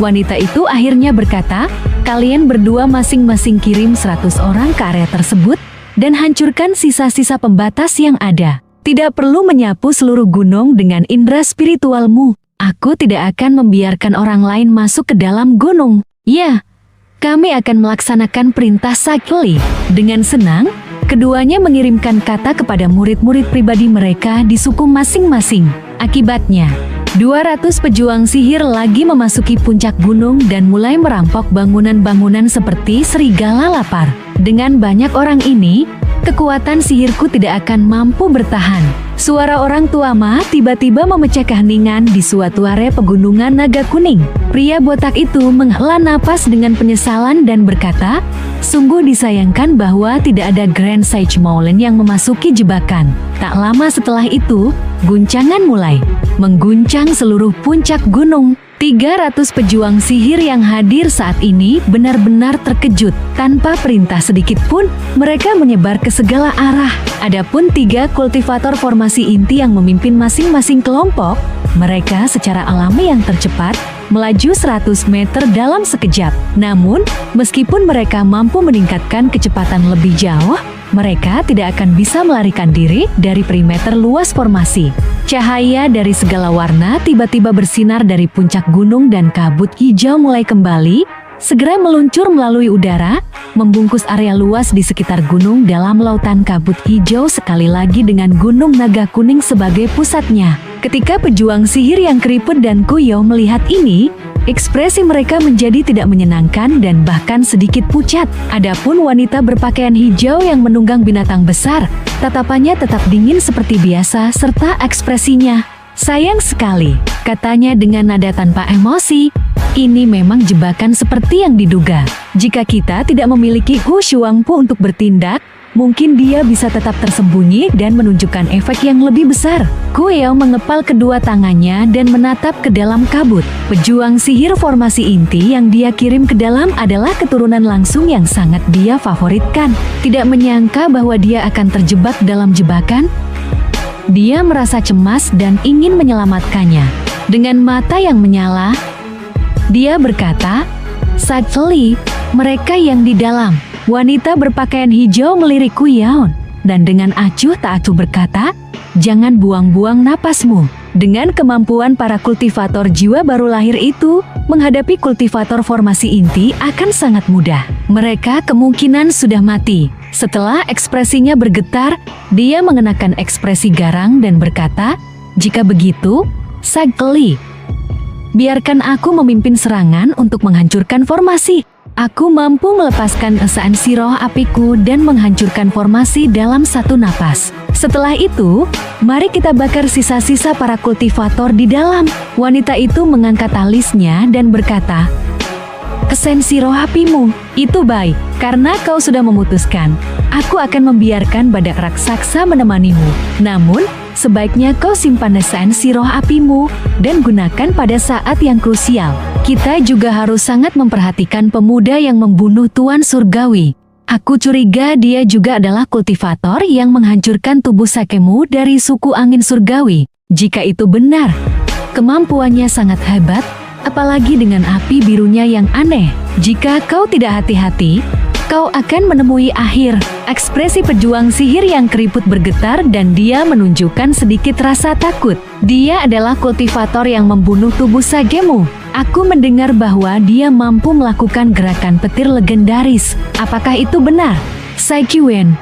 wanita itu akhirnya berkata, "Kalian berdua masing-masing kirim 100 orang ke area tersebut dan hancurkan sisa-sisa pembatas yang ada. Tidak perlu menyapu seluruh gunung dengan indera spiritualmu. Aku tidak akan membiarkan orang lain masuk ke dalam gunung." "Ya, kami akan melaksanakan perintah Saikli." Dengan senang, keduanya mengirimkan kata kepada murid-murid pribadi mereka di suku masing-masing. Akibatnya, 200 pejuang sihir lagi memasuki puncak gunung dan mulai merampok bangunan-bangunan seperti serigala lapar. Dengan banyak orang ini, kekuatan sihirku tidak akan mampu bertahan. Suara orang tua Ma tiba-tiba memecah keheningan di suatu area pegunungan naga kuning. Pria botak itu menghela napas dengan penyesalan dan berkata, "Sungguh disayangkan bahwa tidak ada Grand Sage Maulen yang memasuki jebakan." Tak lama setelah itu, guncangan mulai mengguncang seluruh puncak gunung. 300 pejuang sihir yang hadir saat ini benar-benar terkejut. Tanpa perintah sedikit pun, mereka menyebar ke segala arah. Adapun 3 kultivator formasi inti yang memimpin masing-masing kelompok, mereka secara alami yang tercepat, melaju 100 meter dalam sekejap. Namun, meskipun mereka mampu meningkatkan kecepatan lebih jauh, mereka tidak akan bisa melarikan diri dari perimeter luas formasi. Cahaya dari segala warna tiba-tiba bersinar dari puncak gunung dan kabut hijau mulai kembali, segera meluncur melalui udara, membungkus area luas di sekitar gunung dalam lautan kabut hijau, sekali lagi dengan Gunung Naga Kuning sebagai pusatnya. Ketika pejuang sihir yang keriput dan Kuyao melihat ini, ekspresi mereka menjadi tidak menyenangkan dan bahkan sedikit pucat. Adapun wanita berpakaian hijau yang menunggang binatang besar, tatapannya tetap dingin seperti biasa serta ekspresinya sayang sekali, katanya dengan nada tanpa emosi. Ini memang jebakan seperti yang diduga. Jika kita tidak memiliki Hu Shuangpu untuk bertindak, mungkin dia bisa tetap tersembunyi dan menunjukkan efek yang lebih besar. Kuyao mengepal kedua tangannya dan menatap ke dalam kabut. Pejuang sihir formasi inti yang dia kirim ke dalam adalah keturunan langsung yang sangat dia favoritkan. Tidak menyangka bahwa dia akan terjebak dalam jebakan. Dia merasa cemas dan ingin menyelamatkannya. Dengan mata yang menyala, dia berkata, "Sakli, mereka yang di dalam." Wanita berpakaian hijau melirik Kuyao dan dengan acuh tak acuh berkata, "Jangan buang-buang napasmu." Dengan kemampuan para kultivator jiwa baru lahir itu, menghadapi kultivator formasi inti akan sangat mudah. Mereka kemungkinan sudah mati. Setelah ekspresinya bergetar, dia mengenakan ekspresi garang dan berkata, "Jika begitu, Sakli, biarkan aku memimpin serangan untuk menghancurkan formasi. Aku mampu melepaskan esensi roh apiku dan menghancurkan formasi dalam satu napas. Setelah itu, mari kita bakar sisa-sisa para kultivator di dalam." Wanita itu mengangkat alisnya dan berkata, "Esensi roh apimu, itu baik, karena kau sudah memutuskan. Aku akan membiarkan badak raksasa menemanimu. Namun, sebaiknya kau simpan esensi roh apimu dan gunakan pada saat yang krusial. Kita juga harus sangat memperhatikan pemuda yang membunuh Tuan Surgawi. Aku curiga dia juga adalah kultivator yang menghancurkan tubuh Sakemu dari suku angin surgawi. Jika itu benar, kemampuannya sangat hebat, apalagi dengan api birunya yang aneh. Jika kau tidak hati-hati, kau akan menemui akhir." Ekspresi pejuang sihir yang keriput bergetar dan dia menunjukkan sedikit rasa takut. Dia adalah kultivator yang membunuh tubuh Sakemu. Aku mendengar bahwa dia mampu melakukan gerakan petir legendaris. Apakah itu benar? Saiqiwen,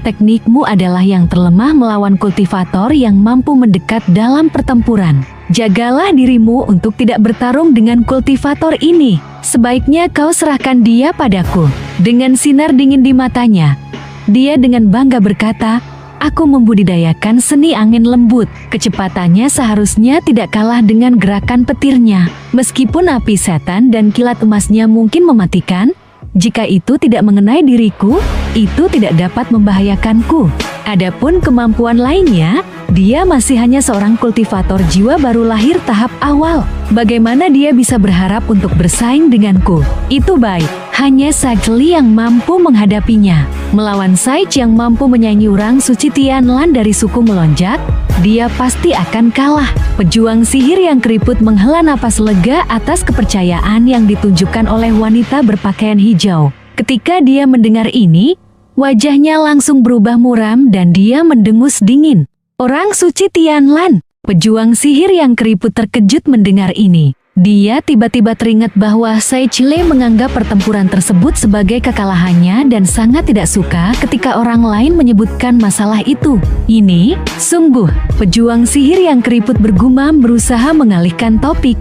teknikmu adalah yang terlemah melawan kultivator yang mampu mendekat dalam pertempuran. Jagalah dirimu untuk tidak bertarung dengan kultivator ini. Sebaiknya kau serahkan dia padaku. Dengan sinar dingin di matanya, dia dengan bangga berkata, "Aku membudidayakan seni angin lembut. Kecepatannya seharusnya tidak kalah dengan gerakan petirnya. Meskipun api setan dan kilat emasnya mungkin mematikan, jika itu tidak mengenai diriku, itu tidak dapat membahayakanku. Adapun kemampuan lainnya, dia masih hanya seorang kultivator jiwa baru lahir tahap awal. Bagaimana dia bisa berharap untuk bersaing denganku? Itu baik. Hanya Sakli yang mampu menghadapinya. Melawan Saich yang mampu menyanyi orang suci Tianlan dari suku melonjak, dia pasti akan kalah." Pejuang sihir yang keriput menghela napas lega atas kepercayaan yang ditunjukkan oleh wanita berpakaian hijau. Ketika dia mendengar ini, wajahnya langsung berubah muram dan dia mendengus dingin. "Orang suci Tianlan." Pejuang sihir yang keriput terkejut mendengar ini. Dia tiba-tiba teringat bahwa Saichile menganggap pertempuran tersebut sebagai kekalahannya dan sangat tidak suka ketika orang lain menyebutkan masalah itu. Ini, sungguh, pejuang sihir yang keriput bergumam berusaha mengalihkan topik.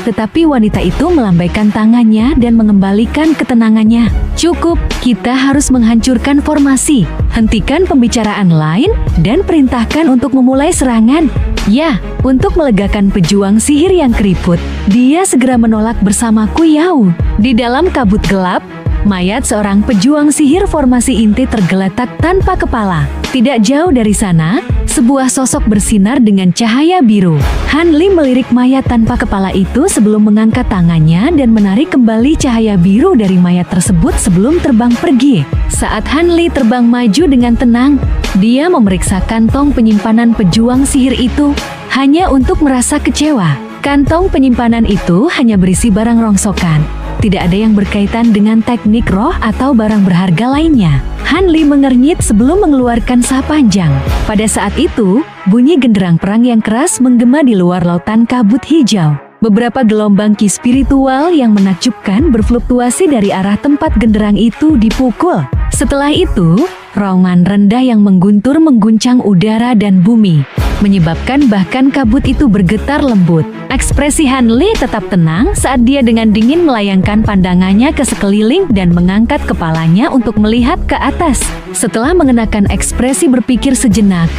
Tetapi wanita itu melambaikan tangannya dan mengembalikan ketenangannya. "Cukup, kita harus menghancurkan formasi. Hentikan pembicaraan lain dan perintahkan untuk memulai serangan." Ya, untuk melegakan pejuang sihir yang keriput, dia segera menolak bersama Kuyao. Di dalam kabut gelap, mayat seorang pejuang sihir formasi inti tergeletak tanpa kepala. Tidak jauh dari sana, sebuah sosok bersinar dengan cahaya biru. Han Li melirik mayat tanpa kepala itu sebelum mengangkat tangannya dan menarik kembali cahaya biru dari mayat tersebut sebelum terbang pergi. Saat Han Li terbang maju dengan tenang, dia memeriksa kantong penyimpanan pejuang sihir itu hanya untuk merasa kecewa. Kantong penyimpanan itu hanya berisi barang rongsokan. Tidak ada yang berkaitan dengan teknik roh atau barang berharga lainnya. Han Li mengernyit sebelum mengeluarkan sah panjang. Pada saat itu, bunyi genderang perang yang keras menggema di luar lautan kabut hijau. Beberapa gelombang ki spiritual yang menakjubkan berfluktuasi dari arah tempat genderang itu dipukul. Setelah itu, raungan rendah yang mengguntur mengguncang udara dan bumi, menyebabkan bahkan kabut itu bergetar lembut. Ekspresi Han Li tetap tenang saat dia dengan dingin melayangkan pandangannya ke sekeliling dan mengangkat kepalanya untuk melihat ke atas. Setelah mengenakan ekspresi berpikir sejenak,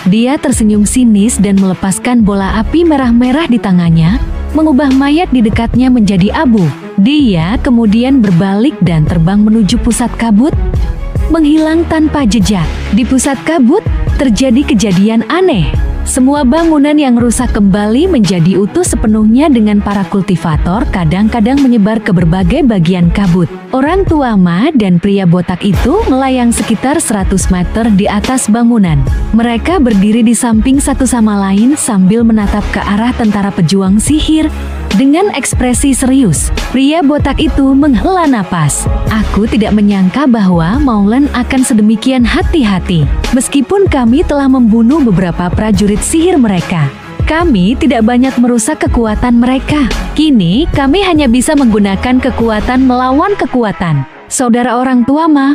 dia tersenyum sinis dan melepaskan bola api merah-merah di tangannya, mengubah mayat di dekatnya menjadi abu. Dia kemudian berbalik dan terbang menuju pusat kabut, menghilang tanpa jejak. Di pusat kabut, terjadi kejadian aneh. Semua bangunan yang rusak kembali menjadi utuh sepenuhnya dengan para kultivator kadang-kadang menyebar ke berbagai bagian kabut. Orang tua Ma dan pria botak itu melayang sekitar 100 meter di atas bangunan. Mereka berdiri di samping satu sama lain sambil menatap ke arah tentara pejuang sihir. Dengan ekspresi serius, pria botak itu menghela napas. Aku tidak menyangka bahwa Maulen akan sedemikian hati-hati. Meskipun kami telah membunuh beberapa prajurit sihir mereka, kami tidak banyak merusak kekuatan mereka. Kini kami hanya bisa menggunakan kekuatan melawan kekuatan. Saudara orang tua Ma,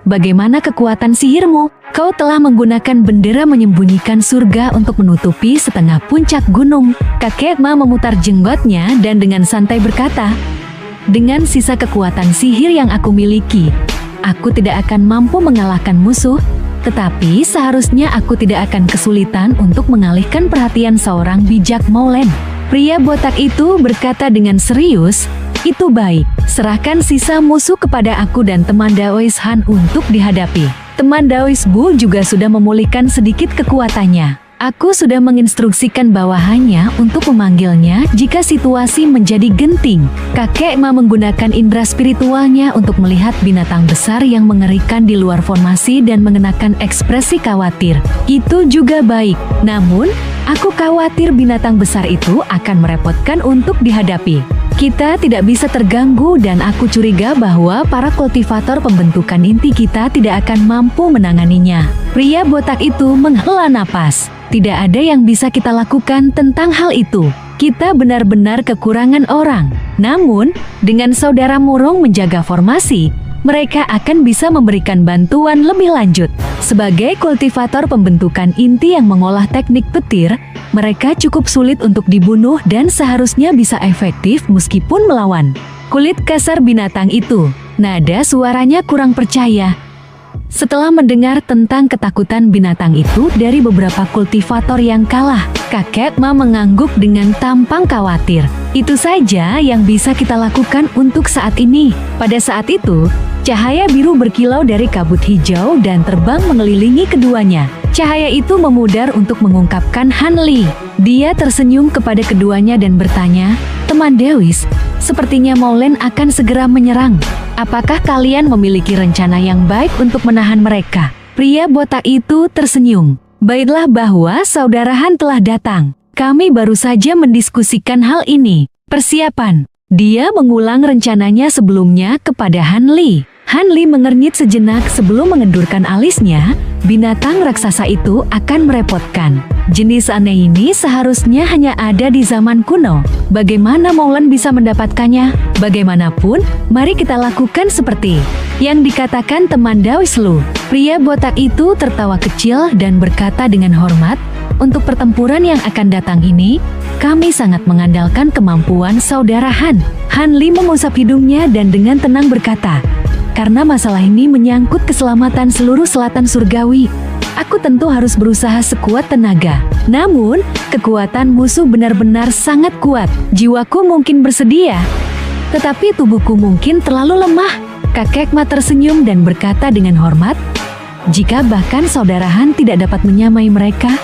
bagaimana kekuatan sihirmu? Kau telah menggunakan bendera menyembunyikan surga untuk menutupi setengah puncak gunung. Kakek Ma memutar jenggotnya dan dengan santai berkata, dengan sisa kekuatan sihir yang aku miliki, aku tidak akan mampu mengalahkan musuh, tetapi seharusnya aku tidak akan kesulitan untuk mengalihkan perhatian seorang bijak Maulen. Pria botak itu berkata dengan serius, itu baik, serahkan sisa musuh kepada aku dan teman Daois Han untuk dihadapi. Teman Daois Bu juga sudah memulihkan sedikit kekuatannya. Aku sudah menginstruksikan bawahannya untuk memanggilnya jika situasi menjadi genting. Kakek Ma menggunakan indera spiritualnya untuk melihat binatang besar yang mengerikan di luar formasi dan mengenakan ekspresi khawatir. Itu juga baik, namun aku khawatir binatang besar itu akan merepotkan untuk dihadapi. Kita tidak bisa terganggu dan aku curiga bahwa para kultivator pembentukan inti kita tidak akan mampu menanganinya. Pria botak itu menghela napas. Tidak ada yang bisa kita lakukan tentang hal itu. Kita benar-benar kekurangan orang. Namun, dengan saudara murung menjaga formasi, mereka akan bisa memberikan bantuan lebih lanjut. Sebagai kultivator pembentukan inti yang mengolah teknik petir, mereka cukup sulit untuk dibunuh dan seharusnya bisa efektif meskipun melawan kulit kasar binatang itu. Nada suaranya kurang percaya. Setelah mendengar tentang ketakutan binatang itu dari beberapa kultivator yang kalah, kakek Ma mengangguk dengan tampang khawatir. Itu saja yang bisa kita lakukan untuk saat ini. Pada saat itu, cahaya biru berkilau dari kabut hijau dan terbang mengelilingi keduanya. Cahaya itu memudar untuk mengungkapkan Han Li. Dia tersenyum kepada keduanya dan bertanya, teman Daois, sepertinya Maulen akan segera menyerang. Apakah kalian memiliki rencana yang baik untuk menahan mereka? Pria botak itu tersenyum. Baiklah bahwa saudara Han telah datang. Kami baru saja mendiskusikan hal ini. Persiapan. Dia mengulang rencananya sebelumnya kepada Han Li. Han Li mengernyit sejenak sebelum mengendurkan alisnya. Binatang raksasa itu akan merepotkan. Jenis aneh ini seharusnya hanya ada di zaman kuno. Bagaimana Maulen bisa mendapatkannya? Bagaimanapun, mari kita lakukan seperti yang dikatakan teman Daois Lu. Pria botak itu tertawa kecil dan berkata dengan hormat, untuk pertempuran yang akan datang ini, kami sangat mengandalkan kemampuan saudara Han. Han Li mengusap hidungnya dan dengan tenang berkata, karena masalah ini menyangkut keselamatan seluruh selatan surgawi, aku tentu harus berusaha sekuat tenaga. Namun, kekuatan musuh benar-benar sangat kuat. Jiwaku mungkin bersedia, tetapi tubuhku mungkin terlalu lemah. Kakek Ma tersenyum dan berkata dengan hormat, jika bahkan saudara Han tidak dapat menyamai mereka,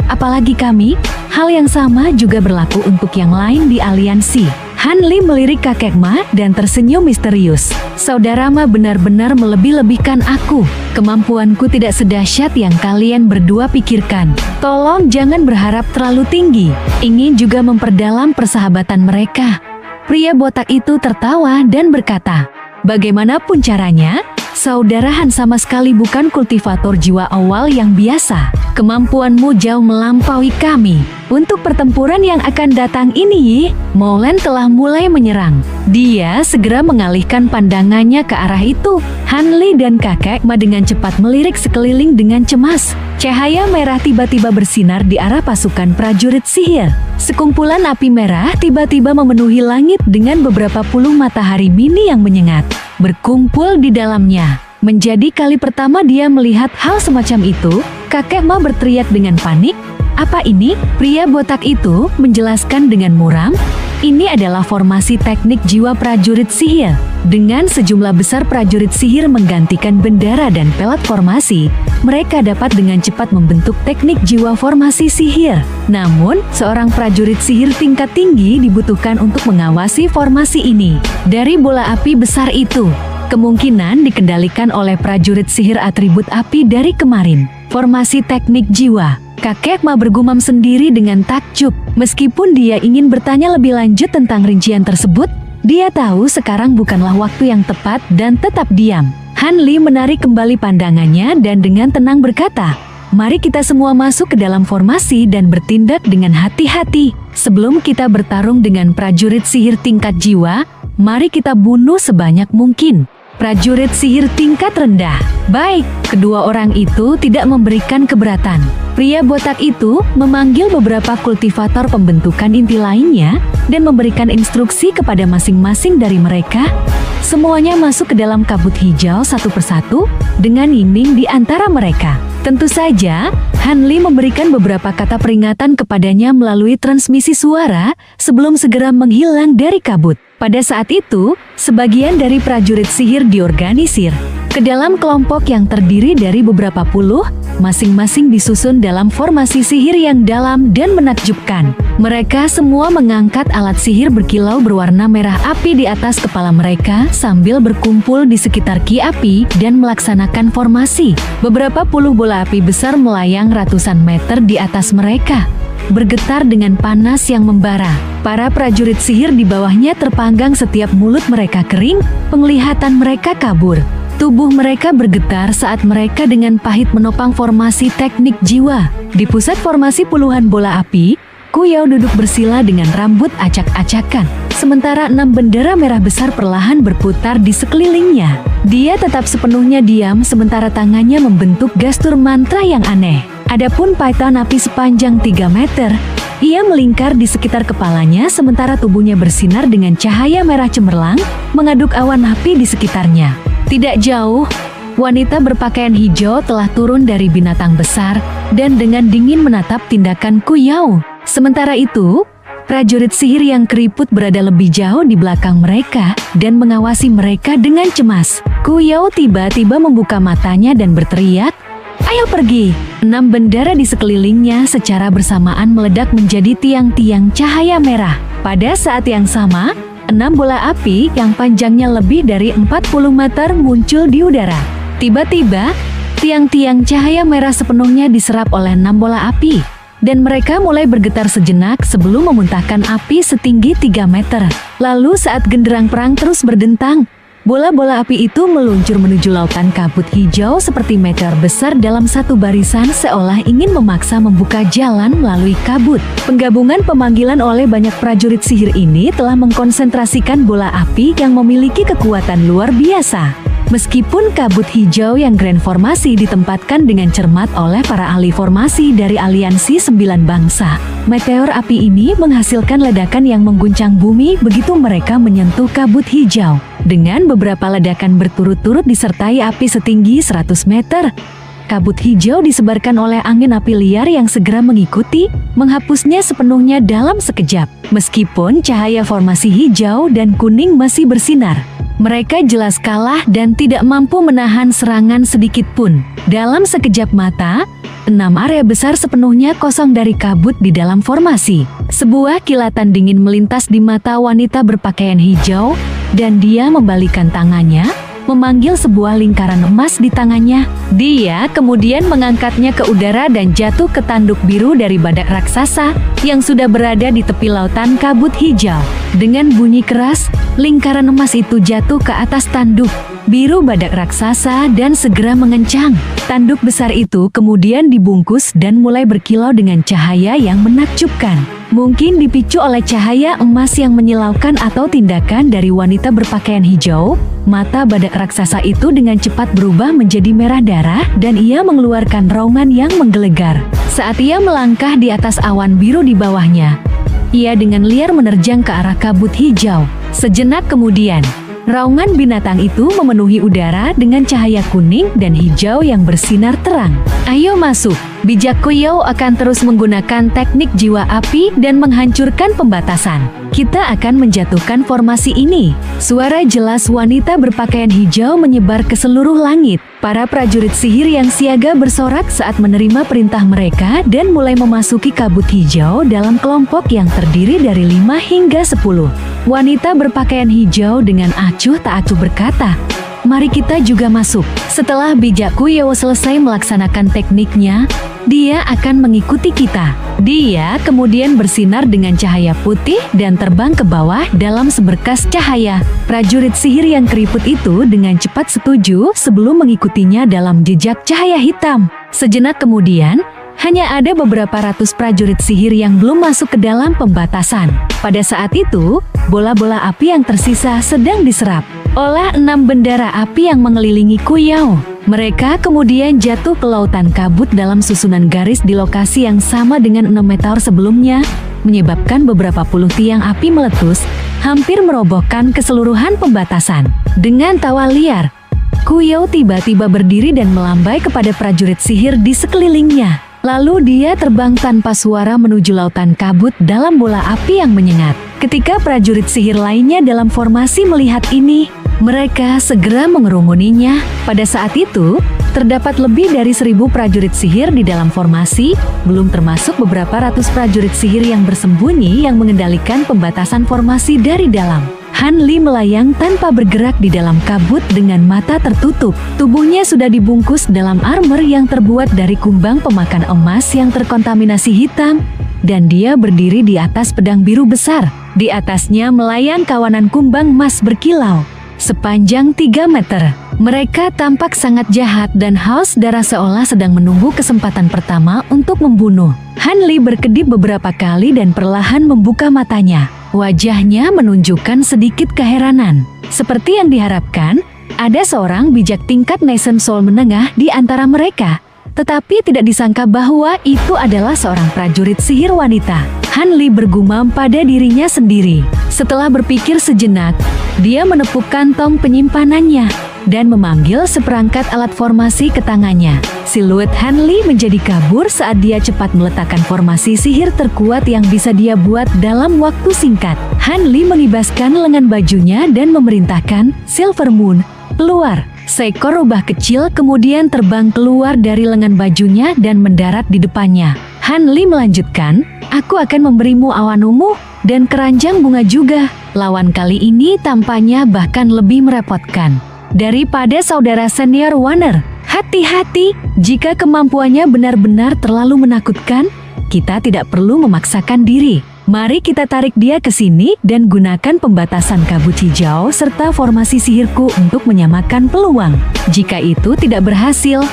apalagi kami, hal yang sama juga berlaku untuk yang lain di aliansi. Han Li melirik kakek Ma dan tersenyum misterius. Saudara Ma benar-benar melebih-lebihkan aku. Kemampuanku tidak sedahsyat yang kalian berdua pikirkan. Tolong jangan berharap terlalu tinggi. Ingin juga memperdalam persahabatan mereka. Pria botak itu tertawa dan berkata, bagaimanapun caranya, Saudara Han sama sekali bukan kultivator jiwa awal yang biasa. Kemampuanmu jauh melampaui kami. Untuk pertempuran yang akan datang ini, Molen telah mulai menyerang. Dia segera mengalihkan pandangannya ke arah itu. Han Li dan kakek Ma dengan cepat melirik sekeliling dengan cemas. Cahaya merah tiba-tiba bersinar di arah pasukan prajurit sihir. Sekumpulan api merah tiba-tiba memenuhi langit dengan beberapa puluh matahari mini yang menyengat berkumpul di dalamnya. Menjadi kali pertama dia melihat hal semacam itu, kakek Ma berteriak dengan panik. Apa ini? Pria botak itu menjelaskan dengan muram. Ini adalah formasi teknik jiwa prajurit sihir. Dengan sejumlah besar prajurit sihir menggantikan bendera dan pelat formasi, mereka dapat dengan cepat membentuk teknik jiwa formasi sihir. Namun, seorang prajurit sihir tingkat tinggi dibutuhkan untuk mengawasi formasi ini. Dari bola api besar itu, kemungkinan dikendalikan oleh prajurit sihir atribut api dari kemarin. Formasi teknik jiwa. Kakek Ma bergumam sendiri dengan takjub. Meskipun dia ingin bertanya lebih lanjut tentang rincian tersebut, dia tahu sekarang bukanlah waktu yang tepat dan tetap diam. Han Li menarik kembali pandangannya dan dengan tenang berkata, "Mari kita semua masuk ke dalam formasi dan bertindak dengan hati-hati. Sebelum kita bertarung dengan prajurit sihir tingkat jiwa, mari kita bunuh sebanyak mungkin." Prajurit sihir tingkat rendah. Baik, kedua orang itu tidak memberikan keberatan. Pria botak itu memanggil beberapa kultivator pembentukan inti lainnya dan memberikan instruksi kepada masing-masing dari mereka. Semuanya masuk ke dalam kabut hijau satu persatu dengan Yingning di antara mereka. Tentu saja, Han Li memberikan beberapa kata peringatan kepadanya melalui transmisi suara sebelum segera menghilang dari kabut. Pada saat itu, sebagian dari prajurit sihir diorganisir ke dalam kelompok yang terdiri dari beberapa puluh, masing-masing disusun dalam formasi sihir yang dalam dan menakjubkan. Mereka semua mengangkat alat sihir berkilau berwarna merah api di atas kepala mereka sambil berkumpul di sekitar ki api dan melaksanakan formasi. Beberapa puluh bola api besar melayang ratusan meter di atas mereka, bergetar dengan panas yang membara. Para prajurit sihir di bawahnya terpanggang setiap mulut mereka kering, penglihatan mereka kabur. Tubuh mereka bergetar saat mereka dengan pahit menopang formasi teknik jiwa. Di pusat formasi puluhan bola api, Ku Yao duduk bersila dengan rambut acak-acakan. Sementara 6 bendera merah besar perlahan berputar di sekelilingnya. Dia tetap sepenuhnya diam sementara tangannya membentuk gestur mantra yang aneh. Adapun python api sepanjang 3 meter, ia melingkar di sekitar kepalanya sementara tubuhnya bersinar dengan cahaya merah cemerlang, mengaduk awan api di sekitarnya. Tidak jauh, wanita berpakaian hijau telah turun dari binatang besar dan dengan dingin menatap tindakan Ku Yao. Sementara itu, prajurit sihir yang keriput berada lebih jauh di belakang mereka dan mengawasi mereka dengan cemas. Ku Yao tiba-tiba membuka matanya dan berteriak, "Ayo pergi!" 6 bendera di sekelilingnya secara bersamaan meledak menjadi tiang-tiang cahaya merah. Pada saat yang sama, 6 bola api yang panjangnya lebih dari 40 meter muncul di udara. Tiba-tiba, tiang-tiang cahaya merah sepenuhnya diserap oleh 6 bola api, dan mereka mulai bergetar sejenak sebelum memuntahkan api setinggi 3 meter. Lalu saat genderang perang terus berdentang, bola-bola api itu meluncur menuju lautan kabut hijau seperti meteor besar dalam satu barisan seolah ingin memaksa membuka jalan melalui kabut. Penggabungan pemanggilan oleh banyak prajurit sihir ini telah mengkonsentrasikan bola api yang memiliki kekuatan luar biasa. Meskipun kabut hijau yang grand formasi ditempatkan dengan cermat oleh para ahli formasi dari aliansi 9 bangsa, meteor api ini menghasilkan ledakan yang mengguncang bumi begitu mereka menyentuh kabut hijau. Dengan beberapa ledakan berturut-turut disertai api setinggi 100 meter, kabut hijau disebarkan oleh angin api liar yang segera mengikuti, menghapusnya sepenuhnya dalam sekejap. Meskipun cahaya formasi hijau dan kuning masih bersinar, mereka jelas kalah dan tidak mampu menahan serangan sedikit pun. Dalam sekejap mata, 6 area besar sepenuhnya kosong dari kabut di dalam formasi. Sebuah kilatan dingin melintas di mata wanita berpakaian hijau, dan dia membalikkan tangannya, memanggil sebuah lingkaran emas di tangannya. Dia kemudian mengangkatnya ke udara dan jatuh ke tanduk biru dari badak raksasa yang sudah berada di tepi lautan kabut hijau. Dengan bunyi keras, lingkaran emas itu jatuh ke atas tanduk biru badak raksasa dan segera mengencang. Tanduk besar itu kemudian dibungkus dan mulai berkilau dengan cahaya yang menakjubkan. Mungkin dipicu oleh cahaya emas yang menyilaukan atau tindakan dari wanita berpakaian hijau, mata badak raksasa itu dengan cepat berubah menjadi merah darah dan ia mengeluarkan raungan yang menggelegar. Saat ia melangkah di atas awan biru di bawahnya, ia dengan liar menerjang ke arah kabut hijau. Sejenak kemudian, raungan binatang itu memenuhi udara dengan cahaya kuning dan hijau yang bersinar terang. Ayo masuk. Bijak Kuyou akan terus menggunakan teknik jiwa api dan menghancurkan pembatasan. Kita akan menjatuhkan formasi ini. Suara jelas wanita berpakaian hijau menyebar ke seluruh langit. Para prajurit sihir yang siaga bersorak saat menerima perintah mereka dan mulai memasuki kabut hijau dalam kelompok yang terdiri dari 5 hingga 10. Wanita berpakaian hijau dengan acuh tak acuh berkata, "Mari kita juga masuk." Setelah Bijak Kuyou selesai melaksanakan tekniknya, dia akan mengikuti kita. Dia kemudian bersinar dengan cahaya putih dan terbang ke bawah dalam seberkas cahaya. Prajurit sihir yang keriput itu dengan cepat setuju sebelum mengikutinya dalam jejak cahaya hitam. Sejenak kemudian, hanya ada beberapa ratus prajurit sihir yang belum masuk ke dalam pembatasan. Pada saat itu, bola-bola api yang tersisa sedang diserap oleh 6 bendera api yang mengelilingi Kuyou. Mereka kemudian jatuh ke lautan kabut dalam susunan garis di lokasi yang sama dengan 6 meteor sebelumnya, menyebabkan beberapa puluh tiang api meletus, hampir merobohkan keseluruhan pembatasan. Dengan tawa liar, Kuyou tiba-tiba berdiri dan melambai kepada prajurit sihir di sekelilingnya. Lalu dia terbang tanpa suara menuju lautan kabut dalam bola api yang menyengat. Ketika prajurit sihir lainnya dalam formasi melihat ini, mereka segera mengerumuninya. Pada saat itu, terdapat lebih dari 1000 prajurit sihir di dalam formasi, belum termasuk beberapa ratus prajurit sihir yang bersembunyi yang mengendalikan pembatasan formasi dari dalam. Han Li melayang tanpa bergerak di dalam kabut dengan mata tertutup. Tubuhnya sudah dibungkus dalam armor yang terbuat dari kumbang pemakan emas yang terkontaminasi hitam, dan dia berdiri di atas pedang biru besar. Di atasnya melayang kawanan kumbang emas berkilau sepanjang 3 meter. Mereka tampak sangat jahat dan haus darah seolah sedang menunggu kesempatan pertama untuk membunuh. Han Li berkedip beberapa kali dan perlahan membuka matanya. Wajahnya menunjukkan sedikit keheranan. Seperti yang diharapkan, ada seorang bijak tingkat Nation Soul menengah di antara mereka. Tetapi tidak disangka bahwa itu adalah seorang prajurit sihir wanita. Han Li bergumam pada dirinya sendiri. Setelah berpikir sejenak, dia menepuk kantong penyimpanannya dan memanggil seperangkat alat formasi ke tangannya. Siluet Han Li menjadi kabur saat dia cepat meletakkan formasi sihir terkuat yang bisa dia buat dalam waktu singkat. Han Li mengibaskan lengan bajunya dan memerintahkan Silver Moon, keluar. Seekor rubah kecil kemudian terbang keluar dari lengan bajunya dan mendarat di depannya. Han Li melanjutkan, "Aku akan memberimu awan ungu dan keranjang bunga juga." Lawan kali ini tampaknya bahkan lebih merepotkan daripada saudara senior Warner. Hati-hati, jika kemampuannya benar-benar terlalu menakutkan, kita tidak perlu memaksakan diri. Mari kita tarik dia ke sini dan gunakan pembatasan kabut hijau serta formasi sihirku untuk menyamakan peluang. Jika itu tidak berhasil,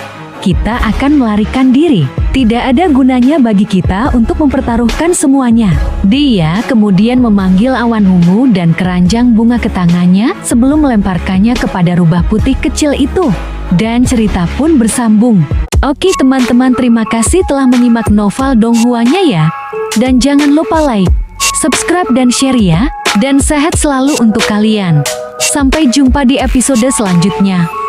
kita akan melarikan diri. Tidak ada gunanya bagi kita untuk mempertaruhkan semuanya. Dia kemudian memanggil awan ungu dan keranjang bunga ke tangannya sebelum melemparkannya kepada rubah putih kecil itu. Dan cerita pun bersambung. Oke teman-teman, terima kasih telah menyimak novel Donghuanya ya. Dan jangan lupa like, subscribe dan share ya. Dan sehat selalu untuk kalian. Sampai jumpa di episode selanjutnya.